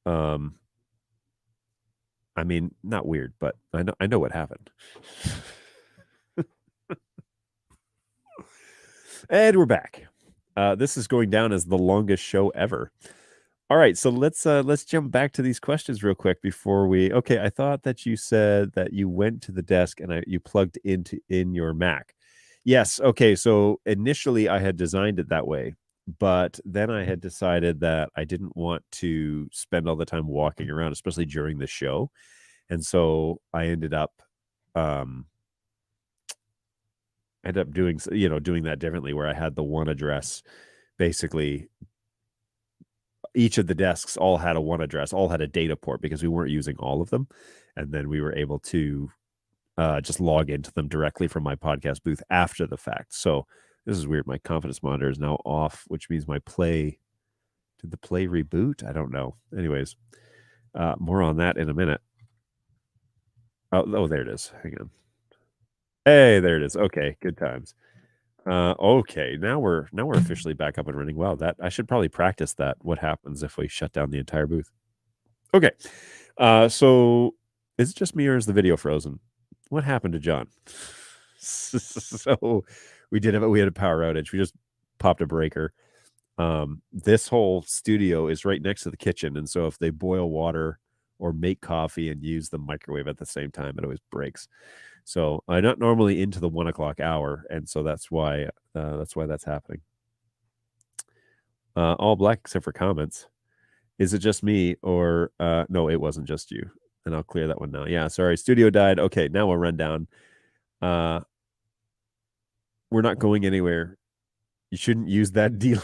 I mean, not weird, but I know what happened. And we're back. This is going down as the longest show ever. All right, so let's jump back to these questions real quick before we. Okay, I thought that you said that you went to the desk and you plugged in your Mac. Yes. Okay. So initially I had designed it that way, but then I had decided that I didn't want to spend all the time walking around, especially during the show, and so I ended up doing that differently, where I had the one address. Basically, each of the desks all had a one address, all had a data port, because we weren't using all of them, and then we were able to just log into them directly from my podcast booth after the fact. So this is weird. My confidence monitor is now off, which means my play. Did the play reboot? I don't know. Anyways, more on that in a minute. Oh, there it is. Hang on. Hey, there it is. Okay, good times. Okay, now we're officially back up and running. Wow, that I should probably practice that. What happens if we shut down the entire booth? Okay, so is it just me or is the video frozen? What happened to John? So we had a power outage. We just popped a breaker. This whole studio is right next to the kitchen, and so if they boil water or make coffee and use the microwave at the same time, it always breaks. So I'm not normally into the 1 o'clock hour, and so that's why that's happening. All black except for comments. Is it just me, or no? It wasn't just you. And I'll clear that one now. Yeah, sorry. Studio died. Okay, now we'll run down. We're not going anywhere. You shouldn't use that deal.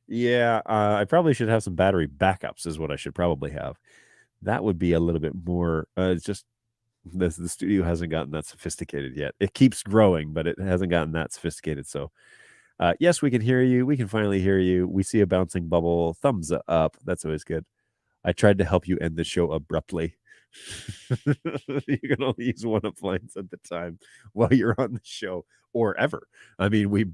Yeah, I probably should have some battery backups is what I should probably have. That would be a little bit more. It's just the studio hasn't gotten that sophisticated yet. It keeps growing, but it hasn't gotten that sophisticated. So yes, we can hear you. We can finally hear you. We see a bouncing bubble. Thumbs up. That's always good. I tried to help you end the show abruptly. You can only use one appliance at the time while you're on the show, or ever. I mean, we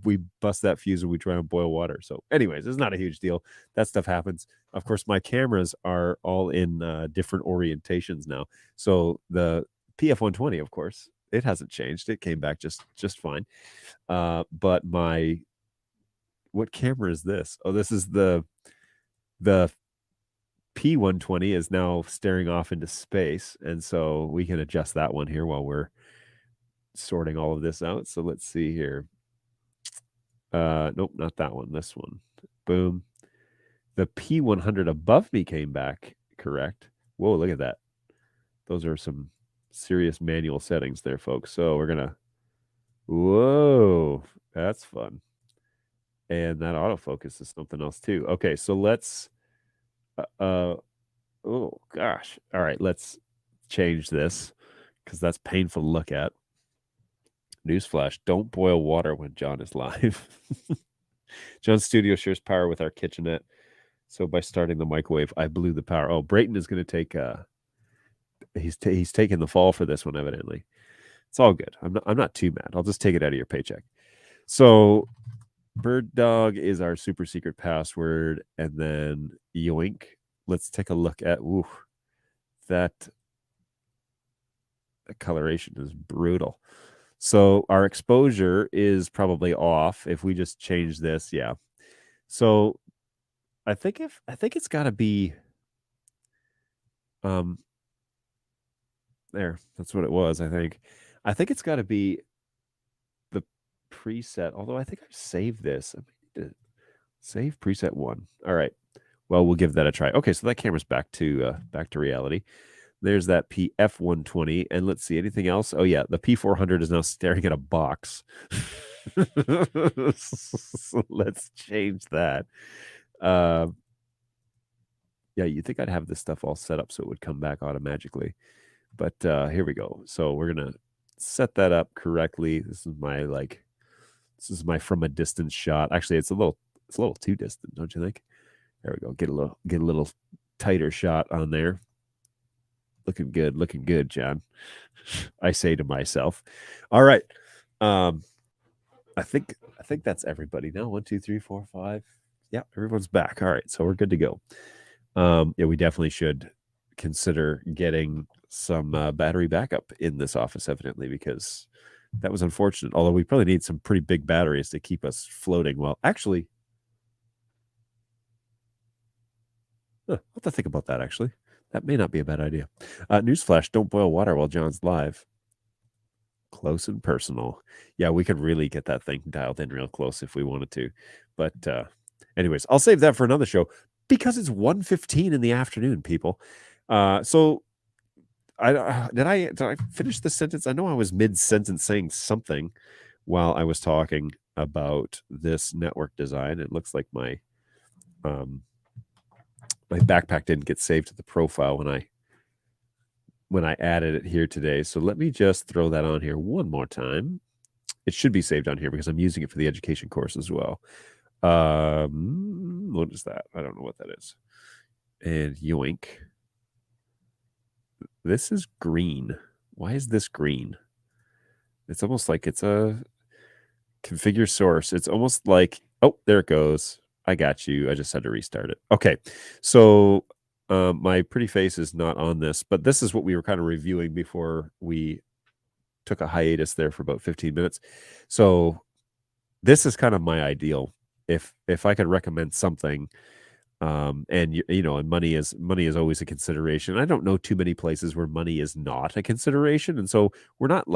bust that fuse when we try and boil water. So anyways, it's not a huge deal. That stuff happens. Of course, my cameras are all in different orientations now. So the PF120, of course, it hasn't changed. It came back just fine. But what camera is this? Oh, this is the P120 is now staring off into space, and so we can adjust that one here while we're sorting all of this out. So let's see here. Nope, not that one. This one. Boom. The P100 above me came back correct. Whoa, look at that. Those are some serious manual settings there, folks. So we're gonna. Whoa, that's fun. And that autofocus is something else too. Okay, so let's. Oh gosh. All right, let's change this because that's painful to look at. Newsflash, don't boil water when John is live. John's studio shares power with our kitchenette. So by starting the microwave, I blew the power. Oh, Brayton is going to take he's taking the fall for this one, evidently. It's all good. I'm not too mad. I'll just take it out of your paycheck. So Bird Dog is our super secret password, and then yoink. Let's take a look at that coloration is brutal. So our exposure is probably off if we just change this. Yeah. So I think it's got to be there. That's what it was, I think. I think it's got to be the preset, although I think I've saved this. I need to save preset 1. All right. Well, we'll give that a try. Okay, so that camera's back to reality. There's that PF120, and let's see anything else. Oh yeah, the P400 is now staring at a box. So let's change that. Yeah, you think I'd have this stuff all set up so it would come back automatically, but here we go. So we're gonna set that up correctly. This is my from a distance shot. Actually, it's a little too distant, don't you think? There we go. Get a little tighter shot on there. Looking good, John. I say to myself. All right. I think that's everybody now. 1, 2, 3, 4, 5. Yeah, everyone's back. All right, so we're good to go. Yeah, we definitely should consider getting some battery backup in this office, evidently, because that was unfortunate. Although we probably need some pretty big batteries to keep us floating. Well, actually, I'll have to think about that, actually. That may not be a bad idea. Newsflash, don't boil water while John's live. Close and personal. Yeah, we could really get that thing dialed in real close if we wanted to. But anyways, I'll save that for another show because it's 1:15 in the afternoon, people. So did I finish the sentence? I know I was mid-sentence saying something while I was talking about this network design. It looks like my backpack didn't get saved to the profile when I added it here today. So let me just throw that on here one more time. It should be saved on here because I'm using it for the education course as well. What is that? I don't know what that is. And yoink. This is green. Why is this green? It's almost like it's a configure source. It's almost like, oh, there it goes. I got you. I just had to restart it. Okay. So my pretty face is not on this, but this is what we were kind of reviewing before we took a hiatus there for about 15 minutes. So this is kind of my ideal. If I could recommend something, and and money is always a consideration. I don't know too many places where money is not a consideration, and so we're not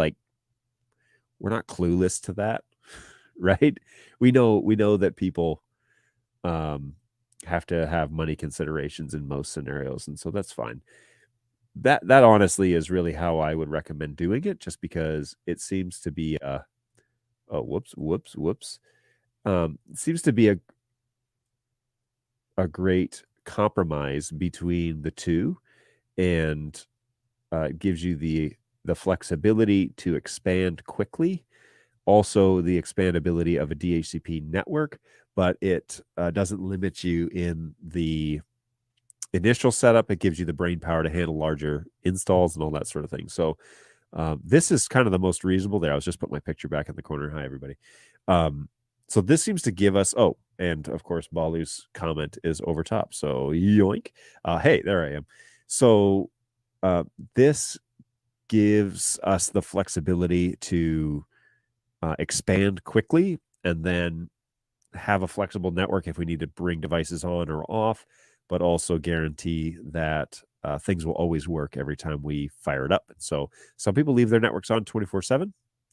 clueless to that, right? We know that people have to have money considerations in most scenarios, and so that's fine. That honestly is really how I would recommend doing it, just because it seems to be seems to be a great compromise between the two, and gives you the flexibility to expand quickly, also the expandability of a DHCP network, but it doesn't limit you in the initial setup. It gives you the brain power to handle larger installs and all that sort of thing. So this is kind of the most reasonable there. I was just putting my picture back in the corner. Hi, everybody. So this seems to give us, and of course, Balu's comment is over top. So yoink. Hey, there I am. So this gives us the flexibility to expand quickly and then have a flexible network if we need to bring devices on or off, but also guarantee that things will always work every time we fire it up. So some people leave their networks on 24/7,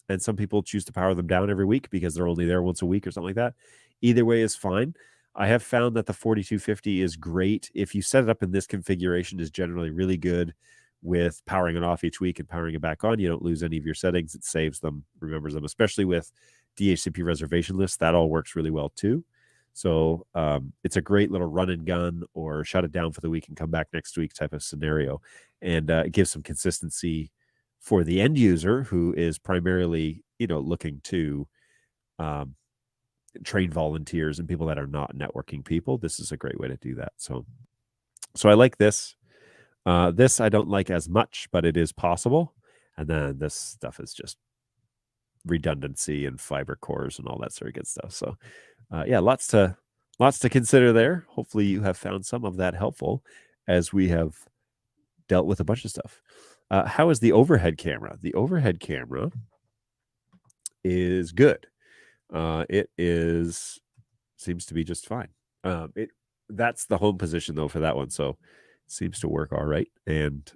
and some people choose to power them down every week because they're only there once a week or something like that. Either way is fine. I have found that the 4250 is great. If you set it up in this configuration, is generally really good with powering it off each week and powering it back on. You don't lose any of your settings. It saves them, remembers them, especially with DHCP reservation lists. That all works really well too. So it's a great little run and gun or shut it down for the week and come back next week type of scenario. And it gives some consistency for the end user who is primarily, looking to train volunteers and people that are not networking people. This is a great way to do that. So I like this. This I don't like as much, but it is possible. And then this stuff is just redundancy and fiber cores and all that sort of good stuff. So yeah, lots to consider there. Hopefully you have found some of that helpful as we have dealt with a bunch of stuff. How is the overhead camera? The overhead camera is good. It seems to be just fine. That's the home position though for that one, so it seems to work all right. And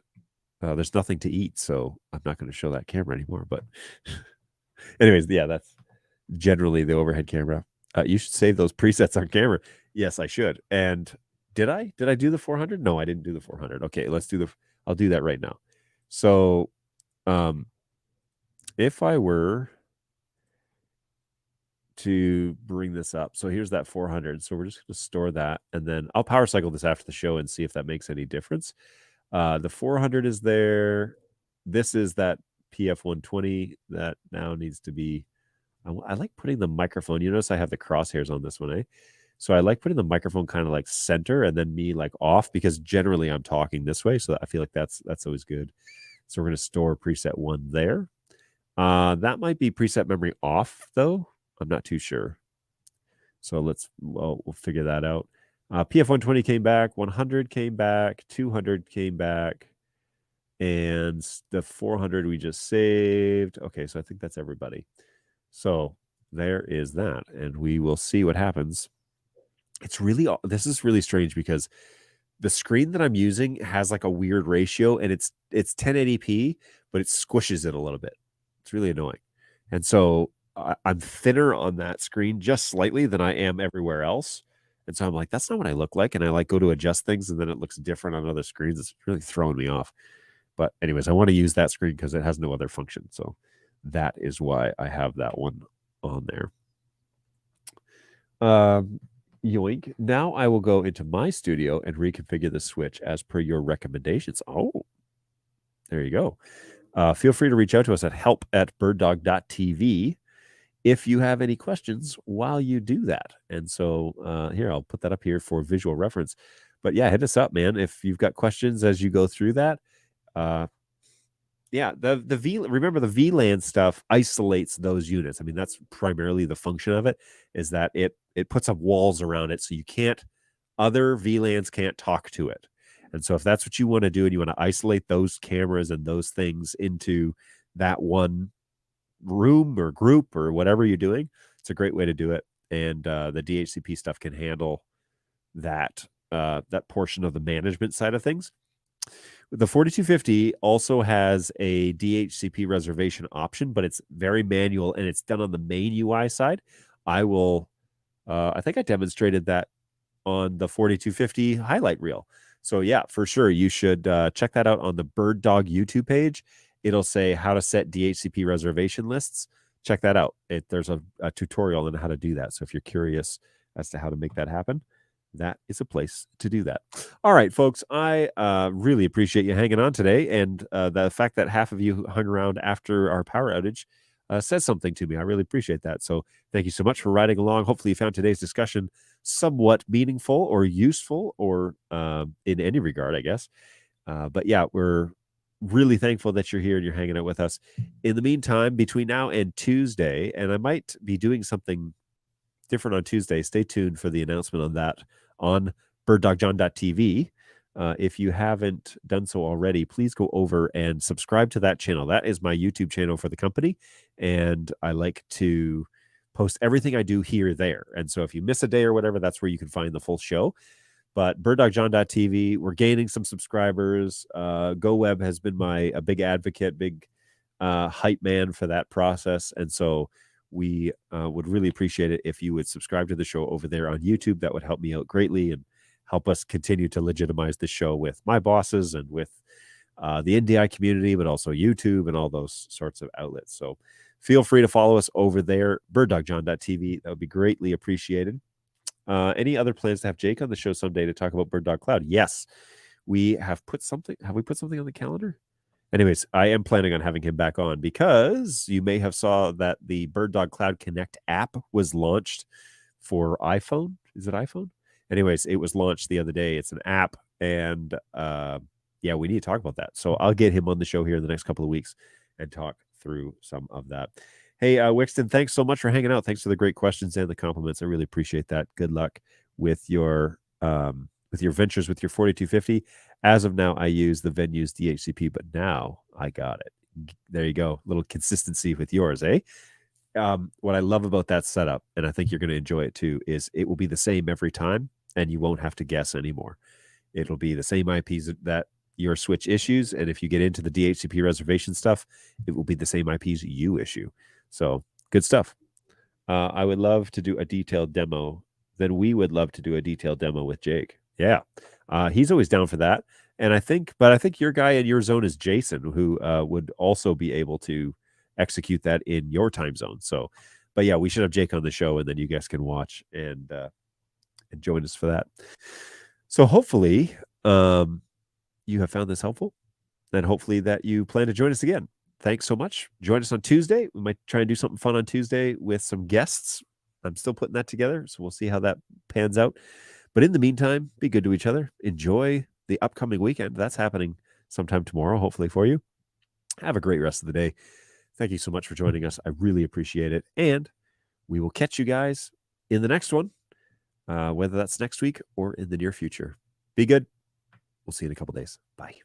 there's nothing to eat, so I'm not going to show that camera anymore. But anyways, yeah, that's generally the overhead camera. You should save those presets on camera. Yes, I should. And did I do the 400? No, I didn't do the 400. Okay, I'll do that right now. So if I were to bring this up, so here's that 400. So we're just going to store that, and then I'll power cycle this after the show and see if that makes any difference. The 400 is there. This is that PF120 that now needs to be. I like putting the microphone. You notice I have the crosshairs on this one, eh? So I like putting the microphone kind of like center and then me like off, because generally I'm talking this way. So I feel like that's always good. So we're going to store preset 1 there. That might be preset memory off though. I'm not too sure. So we'll figure that out. PF120 came back, 100 came back, 200 came back, and the 400 we just saved. Okay, so I think that's everybody. So there is that, and we will see what happens. This is really strange because the screen that I'm using has like a weird ratio, and it's 1080p, but it squishes it a little bit. It's really annoying. And so I'm thinner on that screen just slightly than I am everywhere else. And so I'm like, that's not what I look like. And I like go to adjust things, and then it looks different on other screens. It's really throwing me off. But anyways, I want to use that screen because it has no other function. So that is why I have that one on there. Yoink. Now I will go into my studio and reconfigure the switch as per your recommendations. Oh, there you go. Feel free to reach out to us at help@birddog.tv if you have any questions while you do that. And so here, I'll put that up here for visual reference. But yeah, hit us up, man, if you've got questions as you go through that. Yeah, remember the VLAN stuff isolates those units. I mean, that's primarily the function of it, is that it puts up walls around it, so other VLANs can't talk to it. And so if that's what you want to do, and you want to isolate those cameras and those things into that one room or group or whatever you're doing, it's a great way to do it. And the DHCP stuff can handle that portion of the management side of things. The 4250 also has a DHCP reservation option, but it's very manual, and it's done on the main UI side. I think I demonstrated that on the 4250 highlight reel. So yeah, for sure, you should check that out on the Bird Dog YouTube page. It'll say how to set DHCP reservation lists. Check that out. There's a tutorial on how to do that. So if you're curious as to how to make that happen, that is a place to do that. All right, folks, I really appreciate you hanging on today. And the fact that half of you hung around after our power outage says something to me. I really appreciate that. So thank you so much for riding along. Hopefully you found today's discussion somewhat meaningful or useful, or in any regard, I guess. But yeah, we're really thankful that you're here and you're hanging out with us. In the meantime, between now and Tuesday, and I might be doing something different on Tuesday, stay tuned for the announcement on that on birddogjohn.tv. If you haven't done so already, please go over and subscribe to that channel. That is my YouTube channel for the company, and I like to post everything I do here there. And so if you miss a day or whatever, that's where you can find the full show. But birddogjohn.tv, we're gaining some subscribers. GoWeb has been a big advocate, big hype man for that process. And so we would really appreciate it if you would subscribe to the show over there on YouTube. That would help me out greatly and help us continue to legitimize the show with my bosses and with the NDI community, but also YouTube and all those sorts of outlets. So feel free to follow us over there, birddogjohn.tv. That would be greatly appreciated. Any other plans to have Jake on the show someday to talk about Bird Dog Cloud? Yes, we have put something. Have we put something on the calendar? Anyways, I am planning on having him back on, because you may have saw that the Bird Dog Cloud Connect app was launched for iPhone. Is it iPhone? Anyways, it was launched the other day. It's an app, and yeah, we need to talk about that. So I'll get him on the show here in the next couple of weeks and talk through some of that. Hey, Wixton, thanks so much for hanging out. Thanks for the great questions and the compliments. I really appreciate that. Good luck with your ventures with your 4250. As of now, I use the Venues DHCP, but now I got it. There you go. A little consistency with yours, eh? what I love about that setup, and I think you're going to enjoy it too, is it will be the same every time, and you won't have to guess anymore. It'll be the same IPs that your Switch issues, and if you get into the DHCP reservation stuff, it will be the same IPs you issue. So good stuff. I would love to do a detailed demo. Then we would love to do a detailed demo with Jake. Yeah, he's always down for that. And I think your guy in your zone is Jason, who would also be able to execute that in your time zone. So, but yeah, we should have Jake on the show, and then you guys can watch and join us for that. So hopefully you have found this helpful, and hopefully that you plan to join us again. Thanks so much. Join us on Tuesday. We might try and do something fun on Tuesday with some guests. I'm still putting that together, so we'll see how that pans out. But in the meantime, be good to each other. Enjoy the upcoming weekend. That's happening sometime tomorrow, hopefully for you. Have a great rest of the day. Thank you so much for joining us. I really appreciate it. And we will catch you guys in the next one, whether that's next week or in the near future. Be good. We'll see you in a couple days. Bye.